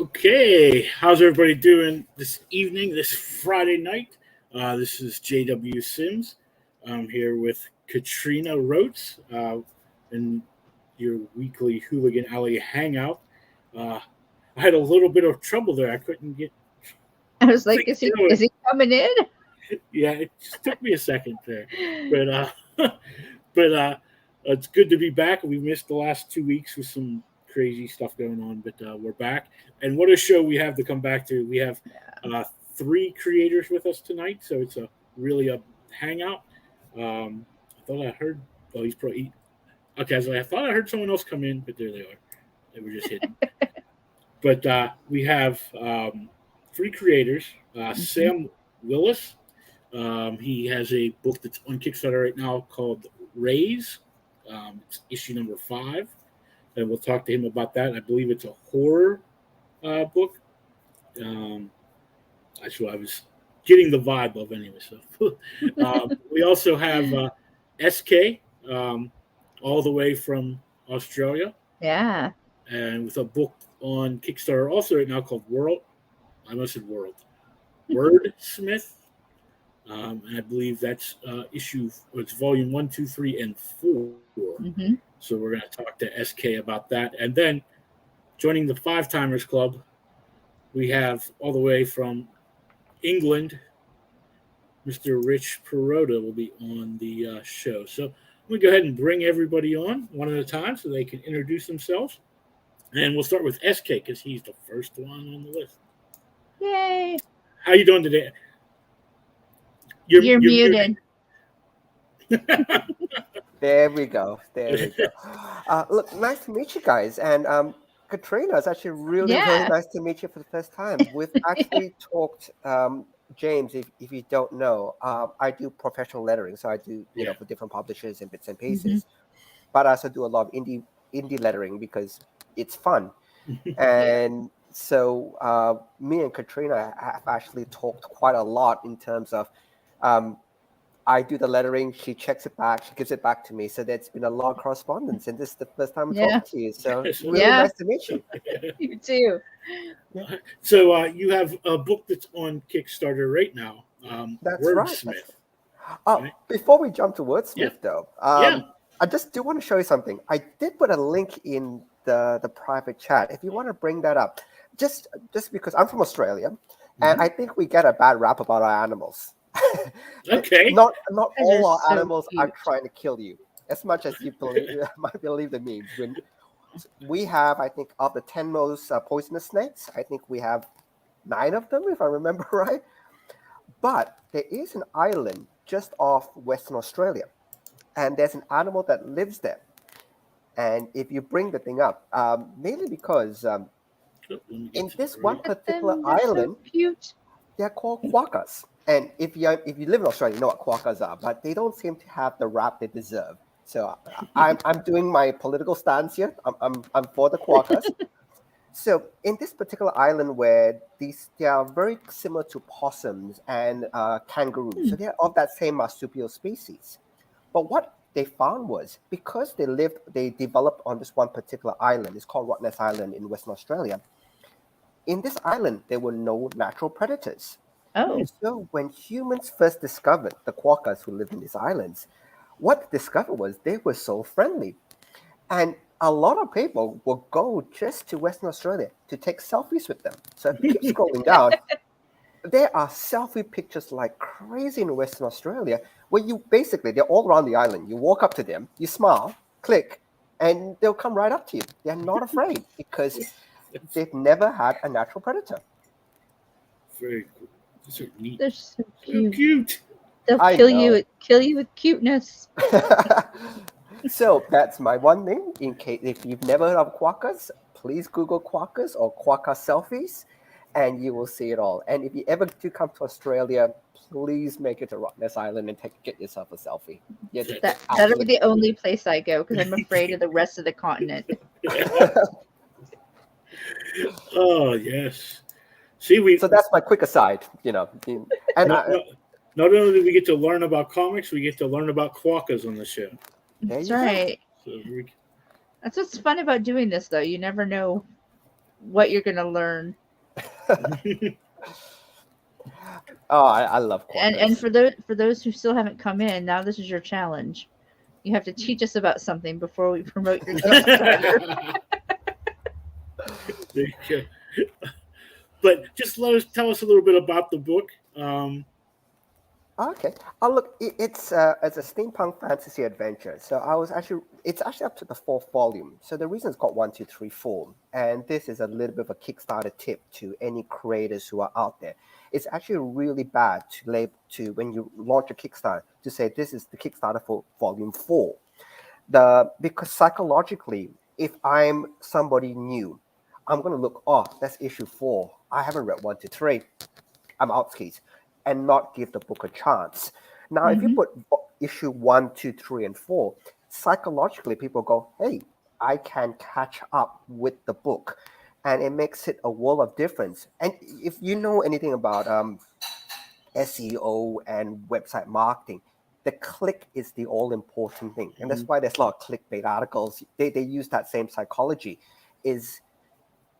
Okay, how's everybody doing this evening, this Friday night? This is JW Sims. I'm here with Katrina Rotes in your weekly Hooligan Alley Hangout. Uh, I had a little bit of trouble there. I couldn't get I was like, things is he going. is he coming in? Yeah, it just took me a second there, but it's good to be back. We missed the last 2 weeks with some crazy stuff going on, but we're back. And what a show we have to come back to! We have uh, three creators with us tonight, so it's a really a hangout. I thought I heard. Oh, he's probably okay. So I thought I heard someone else come in, but there they are. They were just hidden. But we have three creators. Sam Willis. He has a book that's on Kickstarter right now called RAZE. It's issue number 5, and we'll talk to him about that. I believe it's a horror book. That's what I was getting the vibe of anyway. So we also have SK, all the way from Australia, Yeah. and with a book on Kickstarter also right now called World. I must have said World. Wordsmith. And I believe that's it's volume 1, 2, 3, and 4. Mm-hmm. So we're going to talk to SK about that. And then joining the Five Timers Club, we have all the way from England, Mr. Rich Perrota will be on the show. So I'm going to go ahead and bring everybody on one at a time so they can introduce themselves. And we'll start with SK because he's the first one on the list. Yay. How you doing today? You're muted. There we go. Look, nice to meet you guys. And Katrina, it's actually really nice to meet you for the first time. We've actually talked, James, if you don't know, I do professional lettering. So I do, for different publishers and bits and pieces. But I also do a lot of indie lettering because it's fun. And so me and Katrina have actually talked quite a lot in terms of I do the lettering, she checks it back, she gives it back to me. So there's been a lot of correspondence, and this is the first time I'm talking to you. So it's really nice to meet you. You too. Yeah. So you have a book that's on Kickstarter right now. That's Wordsmith. Right. Before we jump to Wordsmith, though, I just do want to show you something. I did put a link in the private chat. If you want to bring that up, just because I'm from Australia, and I think we get a bad rap about our animals. Okay. Not all our so animals cute. are trying to kill you, as much as you might believe the memes. When we have, I think, of the 10 most poisonous snakes, I think we have 9 of them, if I remember right. But there is an island just off Western Australia, and there's an animal that lives there. And if you bring the thing up, mainly because in this one particular island, so cute. they're called quokkas. And if you live in Australia, you know what quokkas are, but they don't seem to have the rap they deserve. So I'm doing my political stance here. I'm for the quokkas. So in this particular island where they are very similar to possums and kangaroos, so they're of that same marsupial species. But what they found was because they developed on this one particular island, it's called Rottnest Island in Western Australia. In this island, there were no natural predators. Oh. So when humans first discovered the quokkas who live in these islands, what they discovered was they were so friendly. And a lot of people will go just to Western Australia to take selfies with them. So if you keep scrolling down, there are selfie pictures like crazy in Western Australia where they're all around the island. You walk up to them, you smile, click, and they'll come right up to you. They're not afraid because they've never had a natural predator. Very cool. They're neat. They're so So cute. cute. They'll kill you with cuteness. So that's my one thing. In case if you've never heard of quokkas, please Google quokkas or quokka selfies, and you will see it all. And if you ever do come to Australia, please make it to Rottnest Island and get yourself a selfie. Yeah, That'll be the only place I go because I'm afraid of the rest of the continent. Oh yes. See, so that's my quick aside, And not only do we get to learn about comics, we get to learn about quokkas on the show. That's right. So That's what's fun about doing this, though. You never know what you're going to learn. Oh, I love And quackers. for those who still haven't come in, now this is your challenge. You have to teach us about something before we promote your Kickstarter. There you go. But just tell us a little bit about the book. Okay. Oh, look, it's a steampunk fantasy adventure. So it's actually up to the fourth volume. So the reason it's got 1, 2, 3, 4, and this is a little bit of a Kickstarter tip to any creators who are out there. It's actually really bad to when you launch a Kickstarter to say this is the Kickstarter for volume 4. Because psychologically, if I'm somebody new, I'm gonna look, oh, that's issue 4. I haven't read 1 to 3. I'm out skis, and not give the book a chance. Now, if you put issue 1, 2, 3, and 4, psychologically, people go, hey, I can catch up with the book. And it makes it a world of difference. And if you know anything about SEO and website marketing, the click is the all-important thing. And that's why there's a lot of clickbait articles. They use that same psychology. Is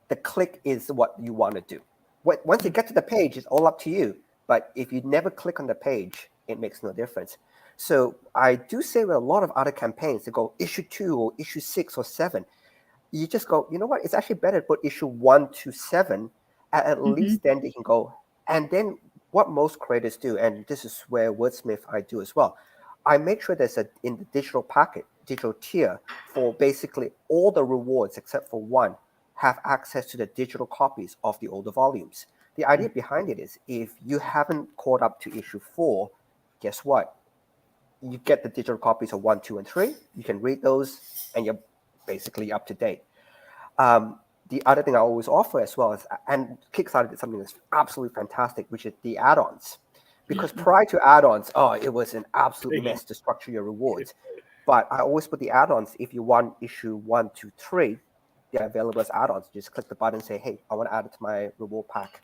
the click is what you want to do. Once you get to the page, it's all up to you. But if you never click on the page, it makes no difference. So I do say with a lot of other campaigns, they go issue 2 or issue 6 or 7. You just go, you know what? It's actually better to put issue 1 to 7. At least then they can go. And then what most creators do, and this is where Wordsmith I do as well, I make sure there's in the digital tier for basically all the rewards except for one have access to the digital copies of the older volumes. The idea behind it is if you haven't caught up to issue 4, guess what? You get the digital copies of 1, 2, and 3. You can read those, and you're basically up to date. The other thing I always offer as well is, and Kickstarter did something that's absolutely fantastic, which is the add-ons. Because prior to add-ons, it was an absolute mess to structure your rewards. But I always put the add-ons. If you want issue 1, 2, 3, they're available as add-ons. Just click the button and say, hey, I want to add it to my reward pack.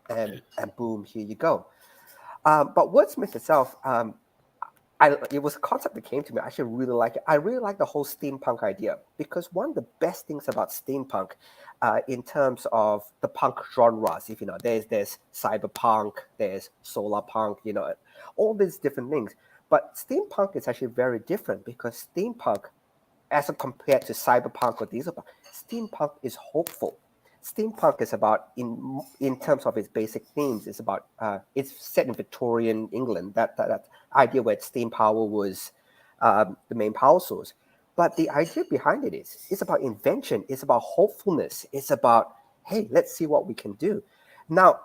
And boom, here you go. But Wordsmith itself, it was a concept that came to me. I actually really like it. I really like the whole steampunk idea because one of the best things about steampunk, in terms of the punk genres, if you know, there's cyberpunk, there's solar punk, you know, all these different things. But steampunk is actually very different because steampunk, as compared to cyberpunk or dieselpunk, steampunk is hopeful. Steampunk is about, in terms of its basic themes, it's about it's set in Victorian England. That idea where steam power was the main power source. But the idea behind it is it's about invention. It's about hopefulness. It's about, hey, let's see what we can do. Now,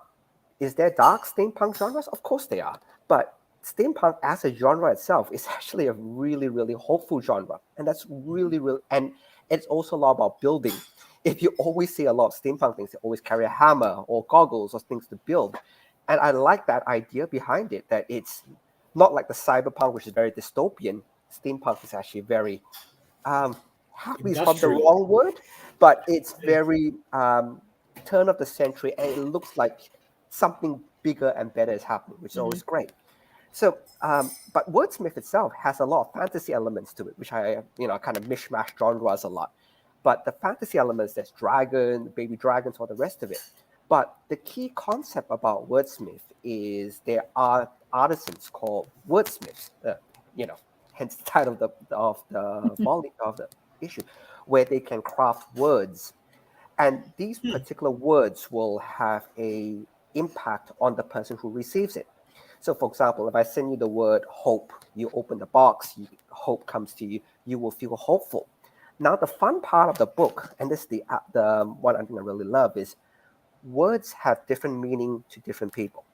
is there dark steampunk genres? Of course they are. But steampunk as a genre itself is actually a really, really hopeful genre. And that's really, really, and it's also a lot about building. If you always see a lot of steampunk things, they always carry a hammer or goggles or things to build. And I like that idea behind it, that it's not like the cyberpunk, which is very dystopian. Steampunk is actually very, happy is probably the wrong word, but it's very turn of the century, and it looks like something bigger and better is happening, which is always great. So, but Wordsmith itself has a lot of fantasy elements to it, which I, kind of mishmash genres a lot. But the fantasy elements, there's dragon, baby dragons, all the rest of it. But the key concept about Wordsmith is there are artisans called wordsmiths, hence the title of the volume of the issue, where they can craft words, and these particular words will have a impact on the person who receives it. So, for example, if I send you the word hope, you open the box, hope comes to you, you will feel hopeful. Now, the fun part of the book, and this is the one I think I really love, is words have different meaning to different people.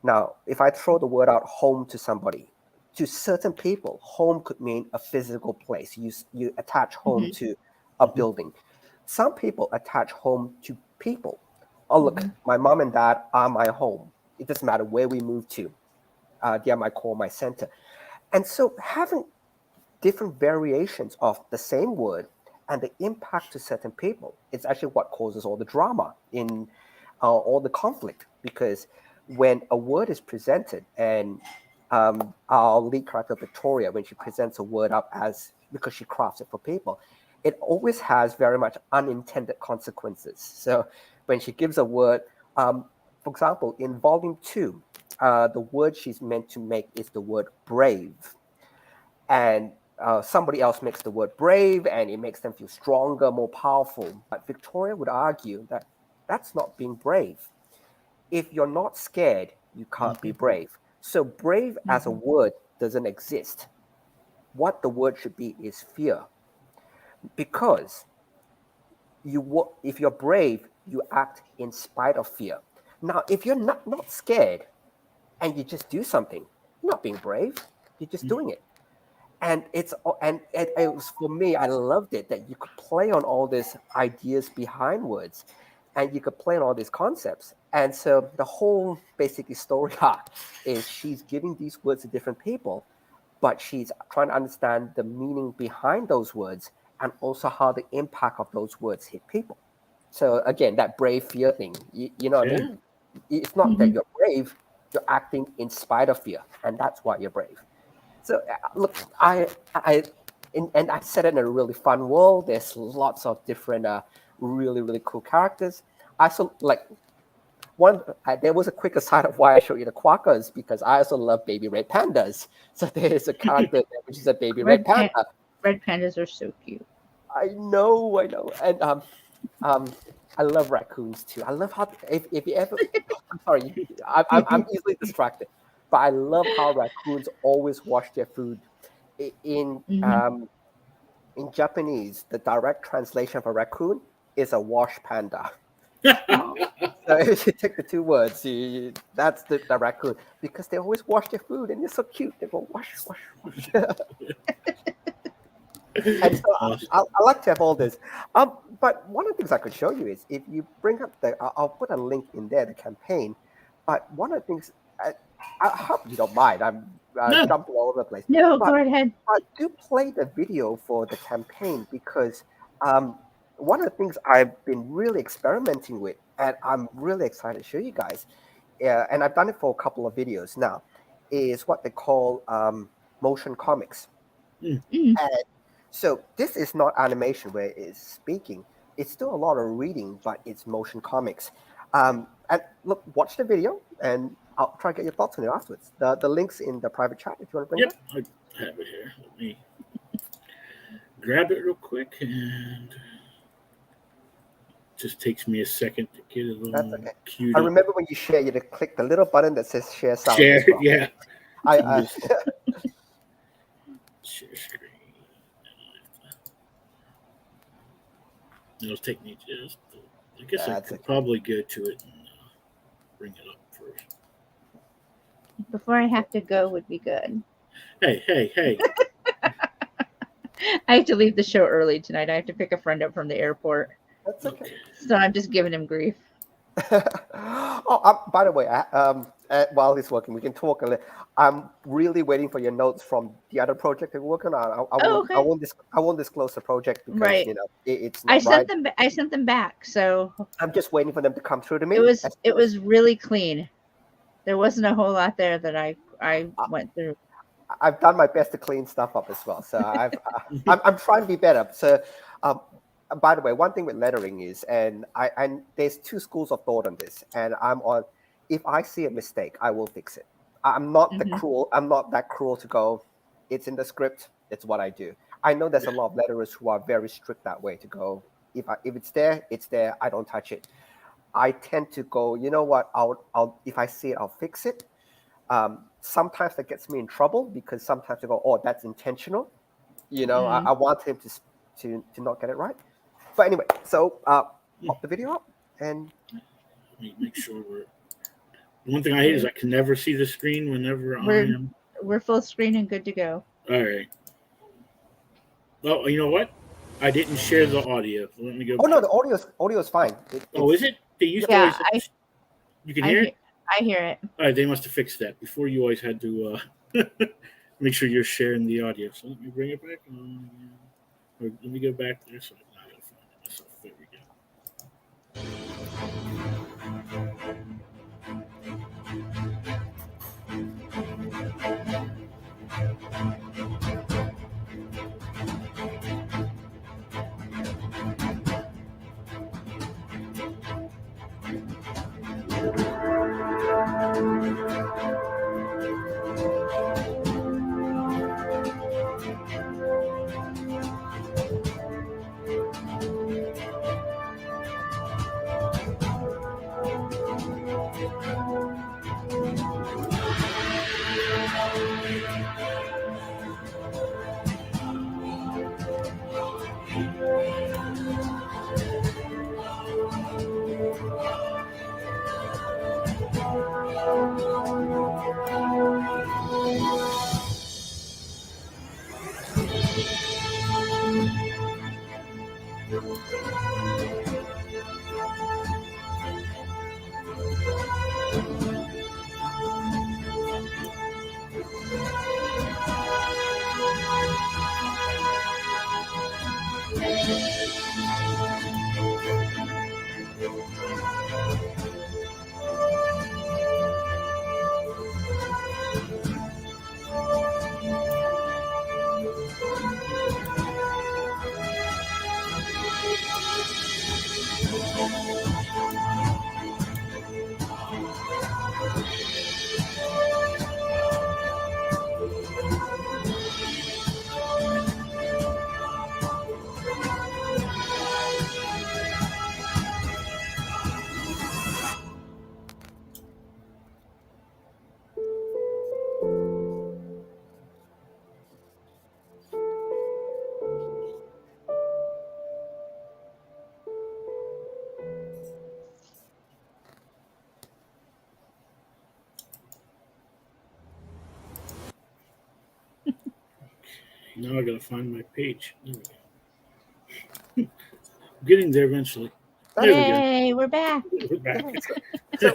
Now, if I throw the word out home to somebody, to certain people, home could mean a physical place. You attach home to a building. Some people attach home to people. Oh, look, my mom and dad are my home. It doesn't matter where we move to. They are my core, my center. And so having different variations of the same word and the impact to certain people, it's actually what causes all the drama in all the conflict. Because when a word is presented, and our lead character Victoria, when she presents a word up because she crafts it for people, it always has very much unintended consequences. So when she gives a word, for example, in volume 2, the word she's meant to make is the word brave. And somebody else makes the word brave, and it makes them feel stronger, more powerful. But Victoria would argue that that's not being brave. If you're not scared, you can't be brave. So brave as a word doesn't exist. What the word should be is fear. Because if you're brave, you act in spite of fear. Now, if you're not scared and you just do something, you're not being brave. You're just doing it. And it was, for me, I loved it that you could play on all these ideas behind words, and you could play on all these concepts. And so the whole basically story arc is she's giving these words to different people, but she's trying to understand the meaning behind those words and also how the impact of those words hit people. So again, that brave fear thing, you know what I mean? It's not that you're brave, you're acting in spite of fear, and that's why you're brave. So look, I set it in a really fun world. There's lots of different, really, really cool characters. I also like there was a quick aside of why I showed you the quackers, because I also love baby red pandas. So there's a character there which is a baby red panda. Red pandas are so cute. I know, and I love raccoons too. I love how if you ever, I'm sorry, I'm easily distracted, but I love how raccoons always wash their food. In Japanese, the direct translation of a raccoon is a wash panda. So if you take the two words, that's the raccoon, because they always wash their food and they're so cute. They go wash. And so I like to have all this. But one of the things I could show you is if you bring up I'll put a link in there, the campaign. But one of the things, I hope you don't mind. I'm jumping all over the place. No, go ahead. But do play the video for the campaign, because one of the things I've been really experimenting with, and I'm really excited to show you guys, and I've done it for a couple of videos now, is what they call motion comics. And so this is not animation where it's speaking. It's still a lot of reading, but it's motion comics. And look, watch the video, and I'll try to get your thoughts on it afterwards. The link's in the private chat if you want to bring it up. I have it here. Let me grab it real quick, and just takes me a second to get it all queued up. I remember when you share, you had to click the little button that says share sound. Share, well. Yeah. Share screen. It'll take me just. I guess I could probably go to it and bring it up first. Before I have to go would be good. Hey. I have to leave the show early tonight. I have to pick a friend up from the airport. That's okay. So I'm just giving him grief. By the way, while he's working, we can talk a little. I'm really waiting for your notes from the other project that we're working on. I won't disclose the project because it's not I sent them back, so I'm just waiting for them to come through to me. It was really clean. There wasn't a whole lot there that I went through. I've done my best to clean stuff up as well. So I'm trying to be better. So. By the way, one thing with lettering is, and there's two schools of thought on this, and I'm on. If I see a mistake, I will fix it. I'm not I'm not that cruel to go. It's in the script. It's what I do. I know there's a lot of letterers who are very strict that way to go. If it's there, it's there. I don't touch it. I tend to go. You know what? I'll if I see it, I'll fix it. Sometimes that gets me in trouble because sometimes I go, oh, that's intentional. I want him to not get it right. But anyway, so pop the video up and let me make sure we're. One thing I hate is I can never see the screen whenever I am. We're full screen and good to go. All right. Well, you know what? I didn't share the audio. So let me go. Oh no, the audio is fine. Is it? They used to always. You can hear it. I hear it. All right, they must have fixed that. Before you always had to make sure you're sharing the audio. So let me bring it back. Or let me go back there. So I gotta find it myself. There we go. Now I gotta find my page. There we go. I'm getting there eventually. There Yay, we're back. We're back. So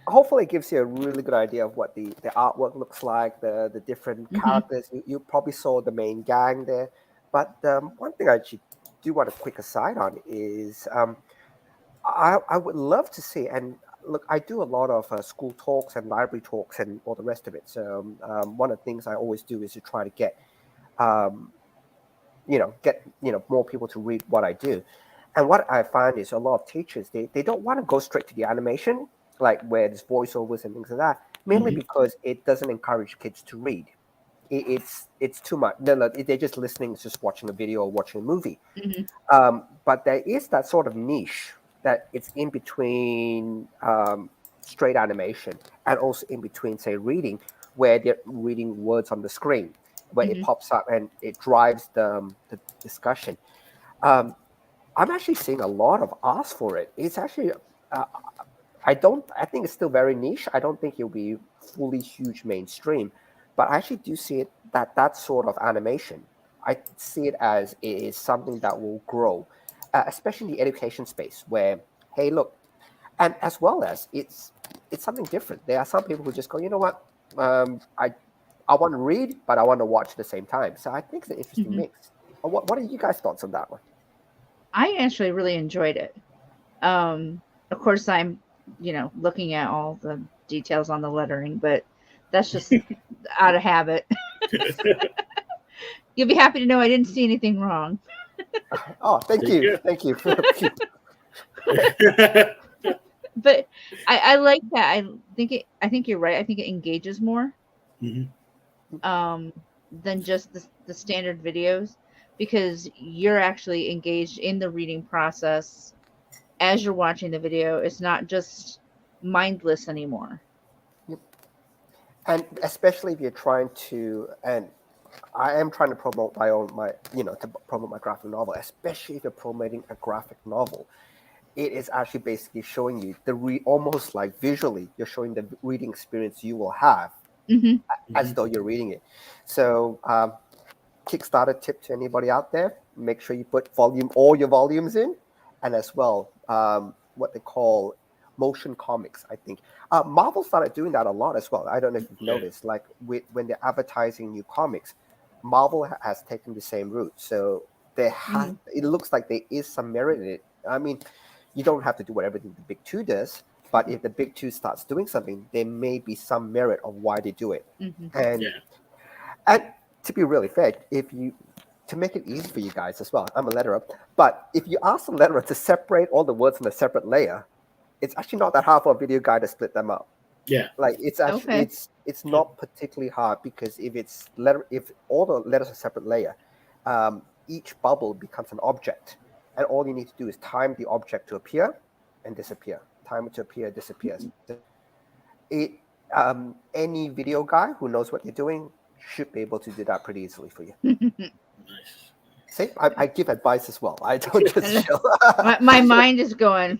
hopefully it gives you a really good idea of what the artwork looks like, the different characters. You probably saw the main gang there. But one thing I actually do want a quick aside on is I would love to see, and look, I do a lot of school talks and library talks and all the rest of it. So one of the things I always do is to try to get more people to read what I do. And what I find is a lot of teachers, they don't want to go straight to the animation, like where there's voiceovers and things like that, mainly because it doesn't encourage kids to read. It's too much. No, they're just listening, it's just watching a video or watching a movie. But there is that sort of niche that it's in between straight animation and also in between, say, reading, where they're reading words on the screen, where it pops up and it drives the discussion. I'm actually seeing a lot of ask for it. It's actually, I think it's still very niche. I don't think it'll be fully huge mainstream, but I actually do see it that sort of animation. I see it as it is something that will grow, especially in the education space where, hey, look, and as well as it's something different. There are some people who just go, you know what, I want to read, but I want to watch at the same time. So I think it's an interesting mix. What are you guys' thoughts on that one? I actually really enjoyed it. Of course, I'm, looking at all the details on the lettering, but that's just out of habit. You'll be happy to know I didn't see anything wrong. Oh, thank you. Thank you. But I like that. I think you're right. I think it engages more than just the standard videos, because you're actually engaged in the reading process as you're watching the video. It's not just mindless anymore. Yep. And especially if you're trying to, and I am trying to promote to promote my graphic novel, especially if you're promoting a graphic novel. It is actually basically showing you almost like visually, you're showing the reading experience you will have as though you're reading it. So Kickstarter tip to anybody out there: make sure you put all your volumes in, and as well what they call motion comics. I think Marvel started doing that a lot as well. I don't know if you've noticed, like when they're advertising new comics, Marvel has taken the same route. So it looks like there is some merit in it. I mean, you don't have to do what everything the big two does, but if the big two starts doing something, there may be some merit of why they do it. And to be really fair, to make it easy for you guys as well, I'm a letterer, but if you ask the letterer to separate all the words in a separate layer, it's actually not that hard for a video guy to split them up. Yeah, like it's actually it's not particularly hard, because if all the letters are separate layer, each bubble becomes an object, and all you need to do is time the object to appear and disappear. Time it to appear, disappears. Any video guy who knows what you're doing should be able to do that pretty easily for you. Nice. See, I give advice as well. I don't just chill. my mind is going,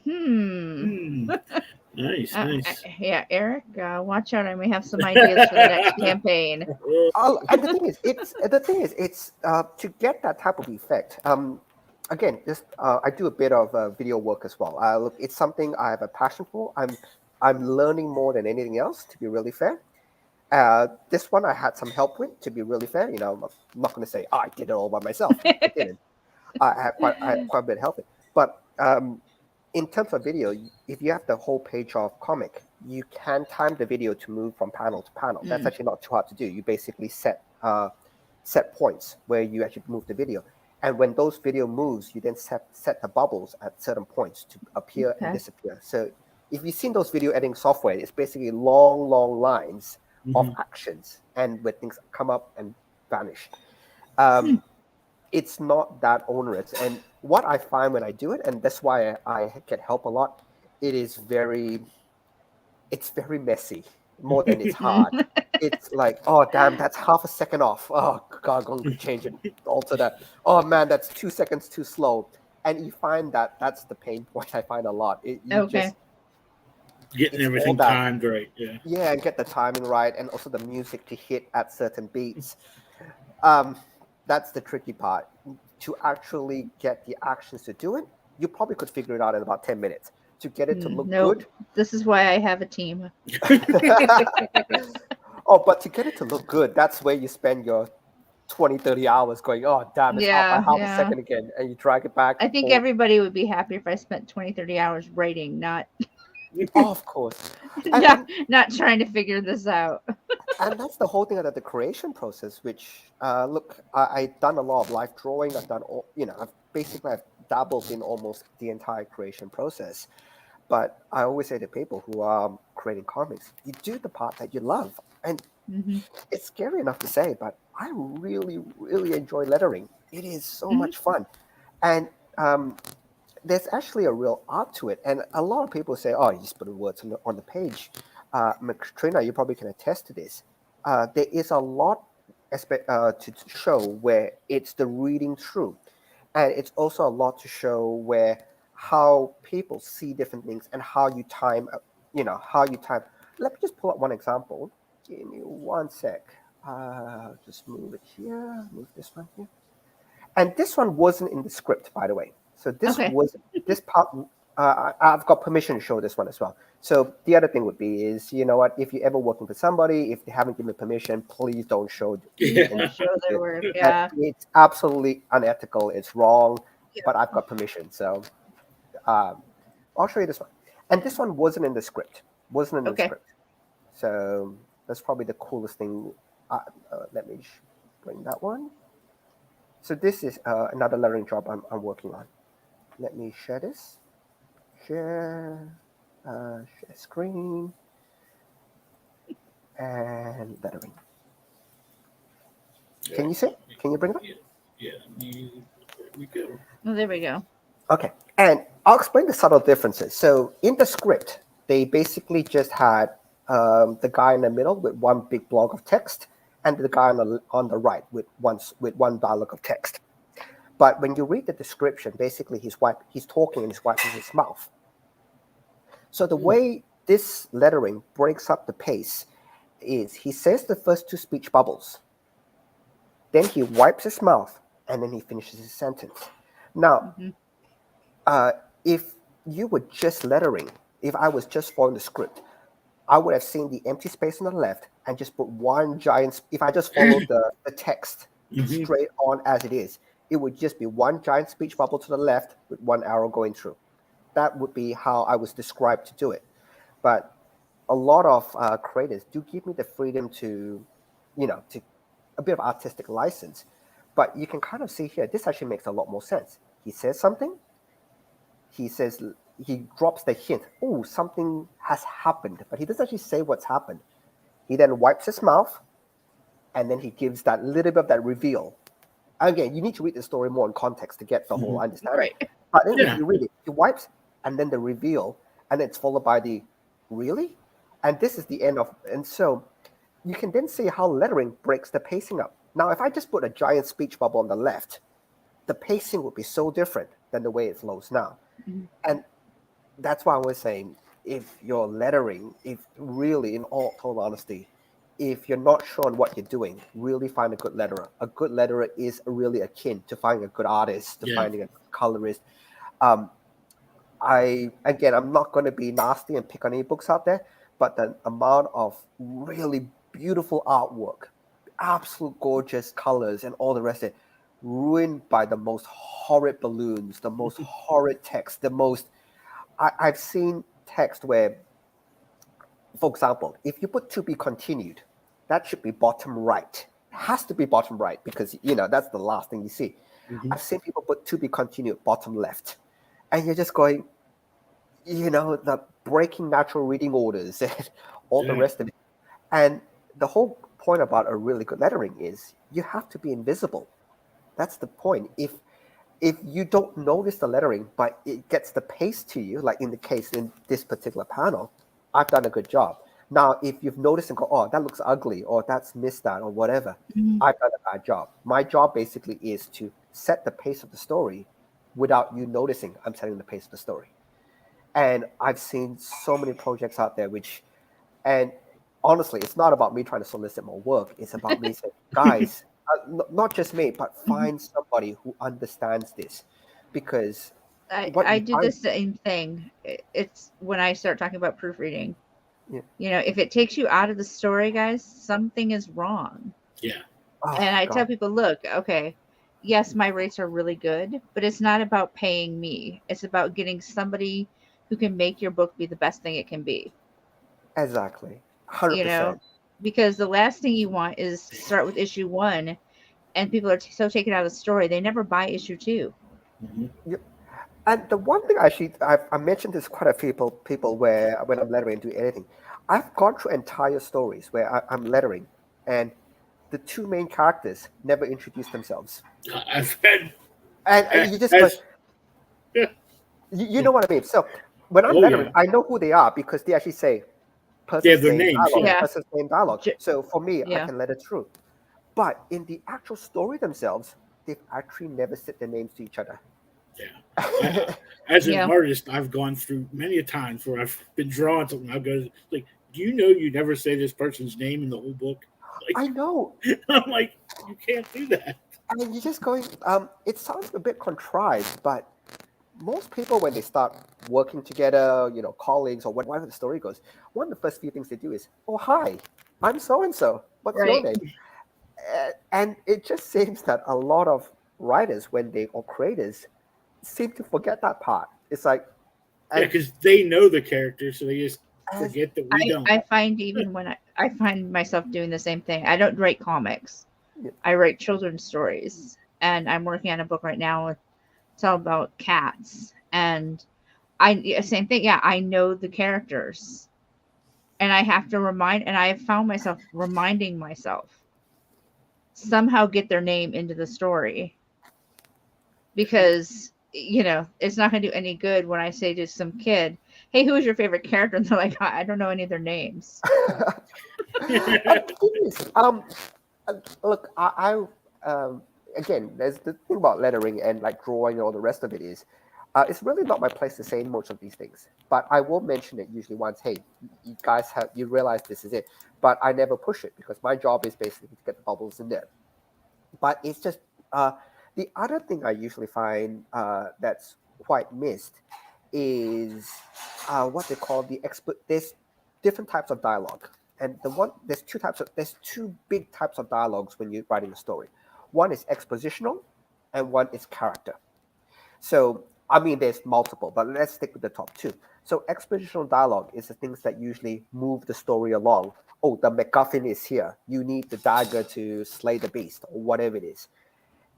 Nice, nice. Yeah, Eric, watch out. I may have some ideas for the next campaign. And the thing is, it's to get that type of effect. Again, I do a bit of video work as well. Look, it's something I have a passion for. I'm learning more than anything else, to be really fair. This one I had some help with, to be really fair. I'm not going to say I did it all by myself. I didn't. I had quite a bit of help. But in terms of video, if you have the whole page of comic, you can time the video to move from panel to panel. That's actually not too hard to do. You basically set points where you actually move the video. And when those video moves, you then set the bubbles at certain points to appear and disappear. So if you've seen those video editing software, it's basically long lines of actions, and where things come up and vanish. It's not that onerous. And what I find when I do it, and that's why I get help a lot, it's very messy, more than it's hard. It's like, oh, damn, that's half a second off. Oh, God, I'm going to change it, alter that. Oh, man, that's 2 seconds too slow. And you find that's the pain point I find a lot. Getting everything timed right, yeah. Yeah, and get the timing right, and also the music to hit at certain beats. That's the tricky part. To actually get the actions to do it, you probably could figure it out in about 10 minutes. To get it to look good. This is why I have a team. But to get it to look good, that's where you spend your 20, 30 hours going, oh, damn, it's off by half a second again. And you drag it back. I think everybody would be happy if I spent 20, 30 hours writing, not... Oh, of course. Not trying to figure this out. And that's the whole thing about the creation process, which, look, I've done a lot of live drawing. I've done, I've dabbled in almost the entire creation process. But I always say to people who are creating comics, you do the part that you love. And it's scary enough to say, but I really, really enjoy lettering. It is so much fun. And there's actually a real art to it. And a lot of people say, oh, you just put the words on the page. Katrina, you probably can attest to this. There is a lot to show where it's the reading through. And it's also a lot to show how people see different things and how you time, Let me just pull up one example. Give me 1 sec. Just move it here, move this one here. And this one wasn't in the script, by the way. So this part, I've got permission to show this one as well. So the other thing would be is, you know what, if you're ever working for somebody, if they haven't given permission, please don't show their work. Yeah. It's absolutely unethical. It's wrong, but I've got permission. So I'll show you this one. And this one wasn't in the script. The script. So that's probably the coolest thing. Let me bring that one. So this is another lettering job I'm working on. Let me share this. Share screen, and lettering. Can you see? Can you bring it up? Yeah. There we go. Oh, there we go. Okay, and I'll explain the subtle differences. So in the script, they basically just had the guy in the middle with one big block of text, and the guy on the right with one dialogue of text. But when you read the description, basically he's talking and he's wiping his mouth. So the way this lettering breaks up the pace is he says the first 2 speech bubbles, then he wipes his mouth, and then he finishes his sentence. Now, if you were just lettering, if I was just following the script, I would have seen the empty space on the left and just put one giant. If I just followed the text straight on as it is, it would just be one giant speech bubble to the left with one arrow going through. That would be how I was described to do it. But a lot of creators do give me the freedom to a bit of artistic license. But you can kind of see here, this actually makes a lot more sense. He says something. He drops the hint. Oh, something has happened. But he doesn't actually say what's happened. He then wipes his mouth, and then he gives that little bit of that reveal. Again, you need to read the story more in context to get the whole understanding. Right. But then if you read it, he wipes, and then the reveal, and it's followed by the really? And this is the end of... And so you can then see how lettering breaks the pacing up. Now, if I just put a giant speech bubble on the left, the pacing would be so different than the way it flows now. Mm-hmm. And that's why I was saying, if your lettering, if really, in all total honesty, if you're not sure on what you're doing, really find a good letterer. A good letterer is really akin to finding a good artist, to finding a colorist. I'm not going to be nasty and pick on any books out there, but the amount of really beautiful artwork, absolute gorgeous colors, and all the rest of it, ruined by the most horrid balloons, the most horrid text, the most. I've seen text where, for example, if you put to be continued, that should be bottom right. It has to be bottom right because, that's the last thing you see. Mm-hmm. I've seen people put to be continued bottom left. And you're just going, the breaking natural reading orders and all the rest of it. And the whole point about a really good lettering is you have to be invisible. That's the point. If you don't notice the lettering, but it gets the pace to you, like in the case in this particular panel, I've done a good job. Now, if you've noticed and go, oh, that looks ugly, or that's missed that, or whatever, I've done a bad job. My job basically is to set the pace of the story without you noticing I'm setting the pace of the story. And I've seen so many projects out there and honestly, it's not about me trying to solicit more work. It's about me saying, guys, not just me, but find somebody who understands this, because I do the same thing. It's when I start talking about proofreading. Yeah. If it takes you out of the story, guys, something is wrong. Yeah. And I tell people, look, okay, yes, my rates are really good, but it's not about paying me. It's about getting somebody who can make your book be the best thing it can be. Exactly. 100%. Because the last thing you want is start with issue 1 and people are so taken out of the story, they never buy issue 2. Mm-hmm. Yep. And the one thing I mentioned this quite a few people where when I'm lettering and do editing, I've gone through entire stories where I'm lettering and the two main characters never introduce themselves. I've had, and you just you know what I mean. So when I'm lettering, I know who they are because they actually say person's name, dialogue, person's name, dialogue. So for me, I can let it through. But in the actual story themselves, they've actually never said their names to each other. Yeah. As an artist, I've gone through many a times where I've been drawing something. I'll go like, do you know you never say this person's name in the whole book? Like, I know. I'm like, you can't do that. And you're just going, it sounds a bit contrived, but most people, when they start working together, colleagues or whatever the story goes, one of the first few things they do is, oh, hi, I'm so-and-so. What's your name? And it just seems that a lot of writers, or creators, seem to forget that part. It's like... because they know the character, so they just forget that we don't. I find even when I find myself doing the same thing. I don't write comics. I write children's stories. And I'm working on a book right now. It's all about cats. And same thing. Yeah, I know the characters. And I have to and I have found myself reminding myself. Somehow get their name into the story. Because, it's not going to do any good when I say to some kid, hey, who is your favorite character? And they're like, I don't know any of their names. Look, again, there's the thing about lettering and like drawing and all the rest of it is, it's really not my place to say most of these things. But I will mention it usually once, hey, you guys you realize this is it. But I never push it because my job is basically to get the bubbles in there. But it's just... the other thing I usually find that's quite missed is what they call there's different types of dialogue. And there's two big types of dialogues when you're writing a story. One is expositional and one is character. So, I mean, there's multiple, but let's stick with the top two. So expositional dialogue is the things that usually move the story along. Oh, the MacGuffin is here. You need the dagger to slay the beast or whatever it is.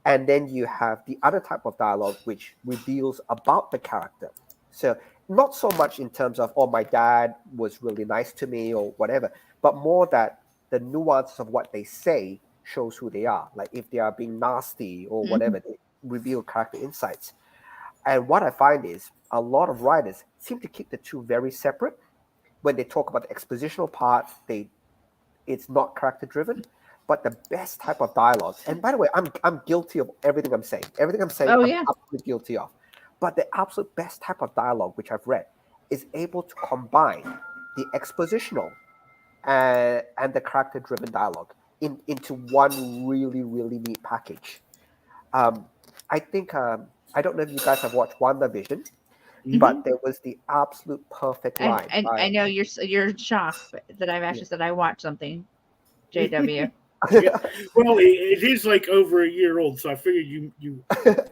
And then you have the other type of dialogue, which reveals about the character. So not so much in terms of, oh, my dad was really nice to me or whatever, but more that the nuance of what they say shows who they are. Like if they are being nasty or whatever, they reveal character insights. And what I find is a lot of writers seem to keep the two very separate. When they talk about the expositional part, they it's not character driven. But the best type of dialogue, and by the way, I'm guilty of everything I'm saying. Everything I'm saying, I'm absolutely guilty of. But the absolute best type of dialogue, which I've read, is able to combine the expositional and the character-driven dialogue into one really, really neat package. I think I don't know if you guys have watched WandaVision, but there was the absolute perfect line. I know you're shocked that I've actually said I watched something. JW. Yeah. Well, it is like over a year old, so I figured you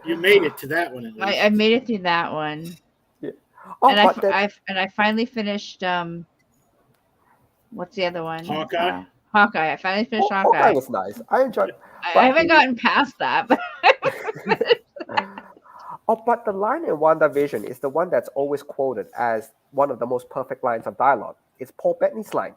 made it to that one. At least. I made it through that one. Yeah. And I finally finished. What's the other one? Hawkeye. Hawkeye. I finally finished Hawkeye. Hawkeye was nice. I enjoyed. I haven't gotten past that. But but the line in WandaVision is the one that's always quoted as one of the most perfect lines of dialogue. It's Paul Bettany's line.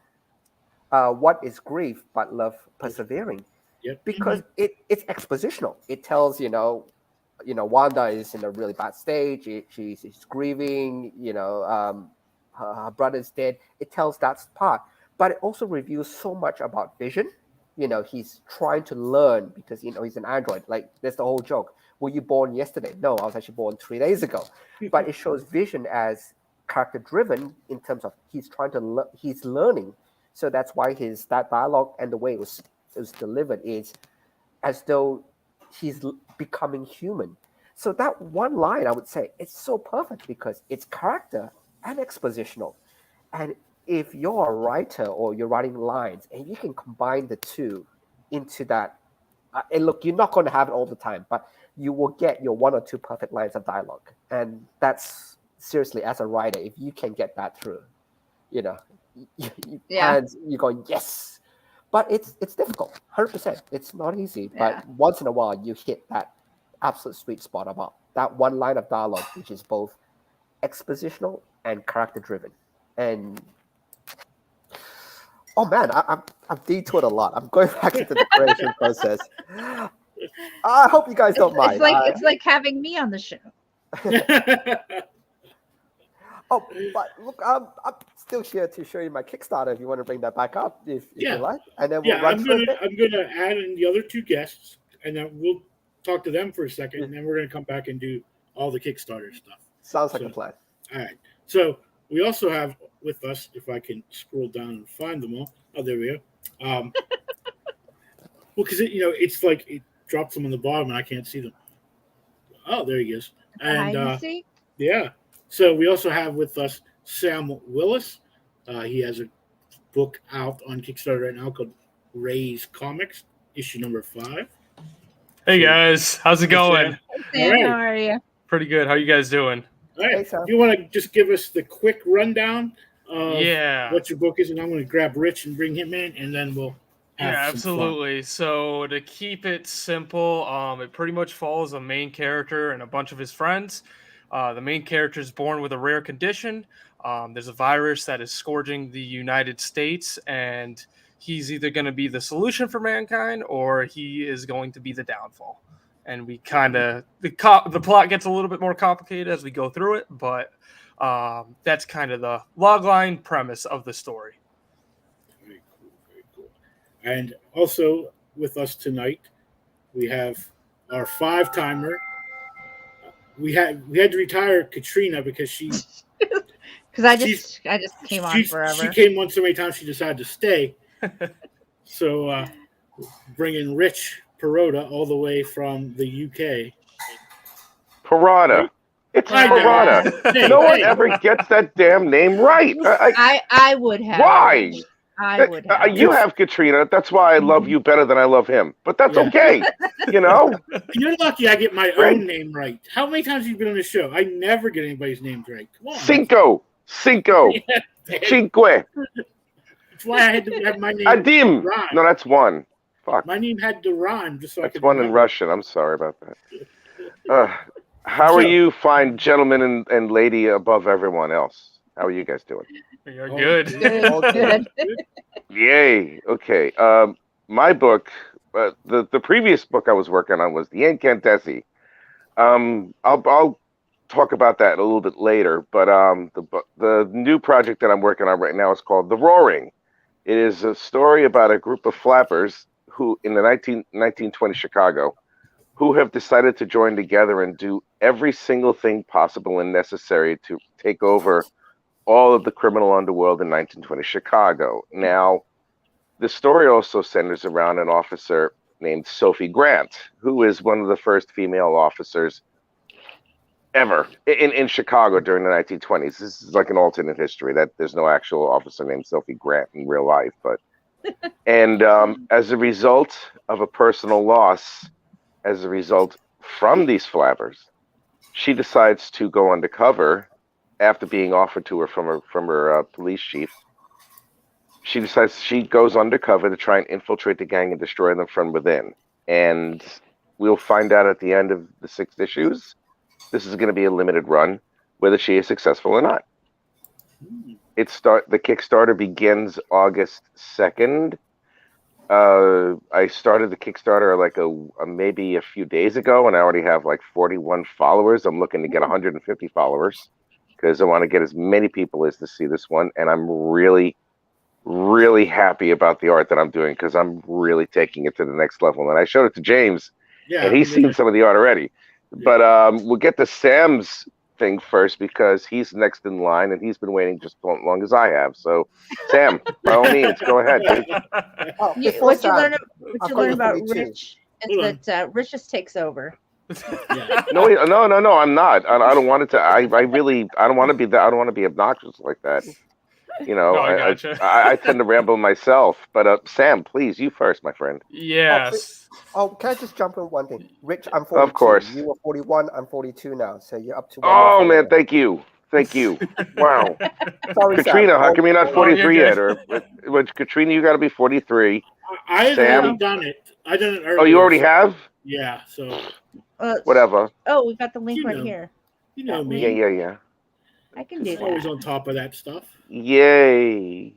What is grief but love persevering? Yep. Because it's expositional. It tells Wanda is in a really bad stage. She's grieving. Her brother's dead. It tells that part, but it also reveals so much about Vision. He's trying to learn because he's an android. Like that's the whole joke. Were you born yesterday? No, I was actually born 3 days ago. But it shows Vision as character driven in terms of he's trying to he's learning. So that's why that dialogue and the way it was delivered is as though he's becoming human. So that one line, I would say, it's so perfect because it's character and expositional. And if you're a writer or you're writing lines and you can combine the two into that, and look, you're not going to have it all the time, but you will get your 1 or 2 perfect lines of dialogue. And that's seriously, as a writer, if you can get that through, and you're going, yes. But it's difficult, 100%. It's not easy. Yeah. But once in a while, you hit that absolute sweet spot about that one line of dialogue, which is both expositional and character-driven. And, oh, man, I've detoured a lot. I'm going back into the creation process. I hope you guys don't mind. It's like having me on the show. Oh, but look, I'm still here to show you my Kickstarter if you want to bring that back up, if you like. And then we'll run through it. I'm gonna add in the other 2 guests, and then we'll talk to them for a second, and then we're gonna come back and do all the Kickstarter stuff. Sounds like a plan. All right. So we also have with us, if I can scroll down and find them all. Oh, there we go. Well, because it's like it drops them on the bottom, and I can't see them. Oh, there he is. And yeah. So we also have with us Sam Willis. He has a book out on Kickstarter right now called RAZE Comics, issue number 5. Hey guys, how's it going? Hey, Sam, how are you? Pretty good. How you guys doing? All right. Hey, you want to just give us the quick rundown of what your book is, and I'm going to grab Rich and bring him in, and then we'll have some absolutely. Fun. So to keep it simple, it pretty much follows a main character and a bunch of his friends. The main character is born with a rare condition. There's a virus that is scourging the United States, and he's either going to be the solution for mankind or he is going to be the downfall. And we kind of the plot gets a little bit more complicated as we go through it, but that's kind of the logline premise of the story. Very cool, very cool. And also with us tonight, we have our 5-timer. We had to retire Katrina because I just came on forever. She came on so many times she decided to stay. So bringing Rich Perrota all the way from the UK. Perrota. It's Perrota. No one ever gets that damn name right. I would have. Why? I would have. You have Katrina. That's why I love you better than I love him. But that's okay. You're lucky I get my own name right. How many times have you been on the show? I never get anybody's names right. Come on. Cinco. Cinque. That's why I had to have my name Adim. rhyme. No, that's 1. Fuck. My name had to rhyme just so I could. That's 1 in Russian. I'm sorry about that. How are you, fine gentleman and lady above everyone else? How are you guys doing? You're good. Good. Yay. Okay. My book, the previous book I was working on was the Incantesi. I'll talk about that a little bit later, but the new project that I'm working on right now is called The Roaring. It is a story about a group of flappers who, in the 1920 Chicago, who have decided to join together and do every single thing possible and necessary to take over all of the criminal underworld in 1920 Chicago. Now, the story also centers around an officer named Sophie Grant, who is one of the first female officers ever in Chicago during the 1920s. This is like an alternate history that there's no actual officer named Sophie Grant in real life, but and as a result of a personal loss, as a result from these flappers, she decides to go undercover after being offered to her from her police chief. She decides she goes undercover to try and infiltrate the gang and destroy them from within. And we'll find out at the end of the 6 issues. This is going to be a limited run, whether she is successful or not. The Kickstarter begins August 2nd. I started the Kickstarter like maybe a few days ago, and I already have like 41 followers. I'm looking to get 150 followers because I want to get as many people as to see this one. And I'm really, really happy about the art that I'm doing because I'm really taking it to the next level. And I showed it to James, and he's seen some of the art already. But we'll get to Sam's thing first because he's next in line and he's been waiting just as long as I have. So, Sam, by all means, go ahead. What you learn about Rich is that Rich just takes over. No, I'm not. I don't want it to. I don't want to be that. I don't want to be obnoxious like that. You know, I tend to ramble myself. But Sam, please, you first, my friend. Yes. Can I just jump in one thing? Rich, I'm 42. Of course. You were 41. I'm 42 now, so you're up to. Oh man, thank you. Wow. Sorry, Katrina, Sam. how come you're not 43 yet? Or Katrina, you got to be 43. I haven't done it. I done it earlier. Oh, you already have? Yeah. So. Whatever. Oh, we got the link right here. You know me. Yeah. I can do that. Always on top of that stuff. Yay.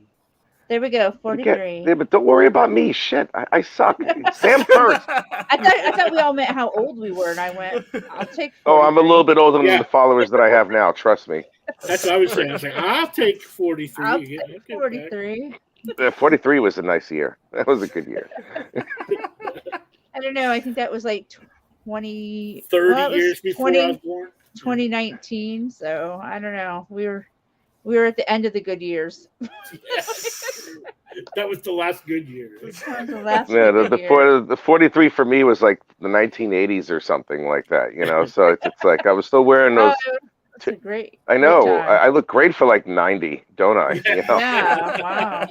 There we go, 43. Yeah, but don't worry about me. Shit, I suck. Sam first. I thought we all meant how old we were, and I went, I'll take 43. Oh, I'm a little bit older than the followers that I have now. Trust me. That's what I was saying. I was like, I'll take 43. I'll take 43. 43 was a nice year. That was a good year. I don't know. I think that was like 30 years before I was born. 2019. So I don't know. We were at the end of the good years. Yes. That was the last good year. The 43 for me was like the 1980s or something like that, you know. So it's like I was still wearing those. That's great. I know. I look great for like 90, don't I? You know? Yeah. Wow.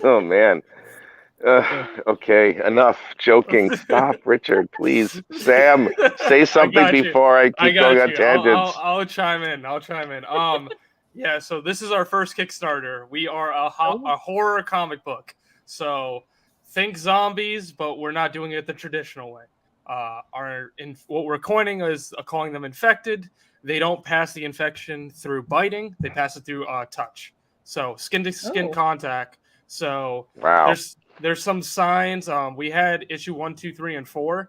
Oh man. Okay, enough joking. Stop, Richard, please. Sam, say something before I keep going on tangents. I'll chime in. Yeah, so this is our first Kickstarter. We are a horror comic book. So think zombies, but we're not doing it the traditional way. What we're coining is calling them infected. They don't pass the infection through biting. They pass it through touch. So skin to skin contact. So wow. There's some signs. We had issue 1, 2, 3, and 4.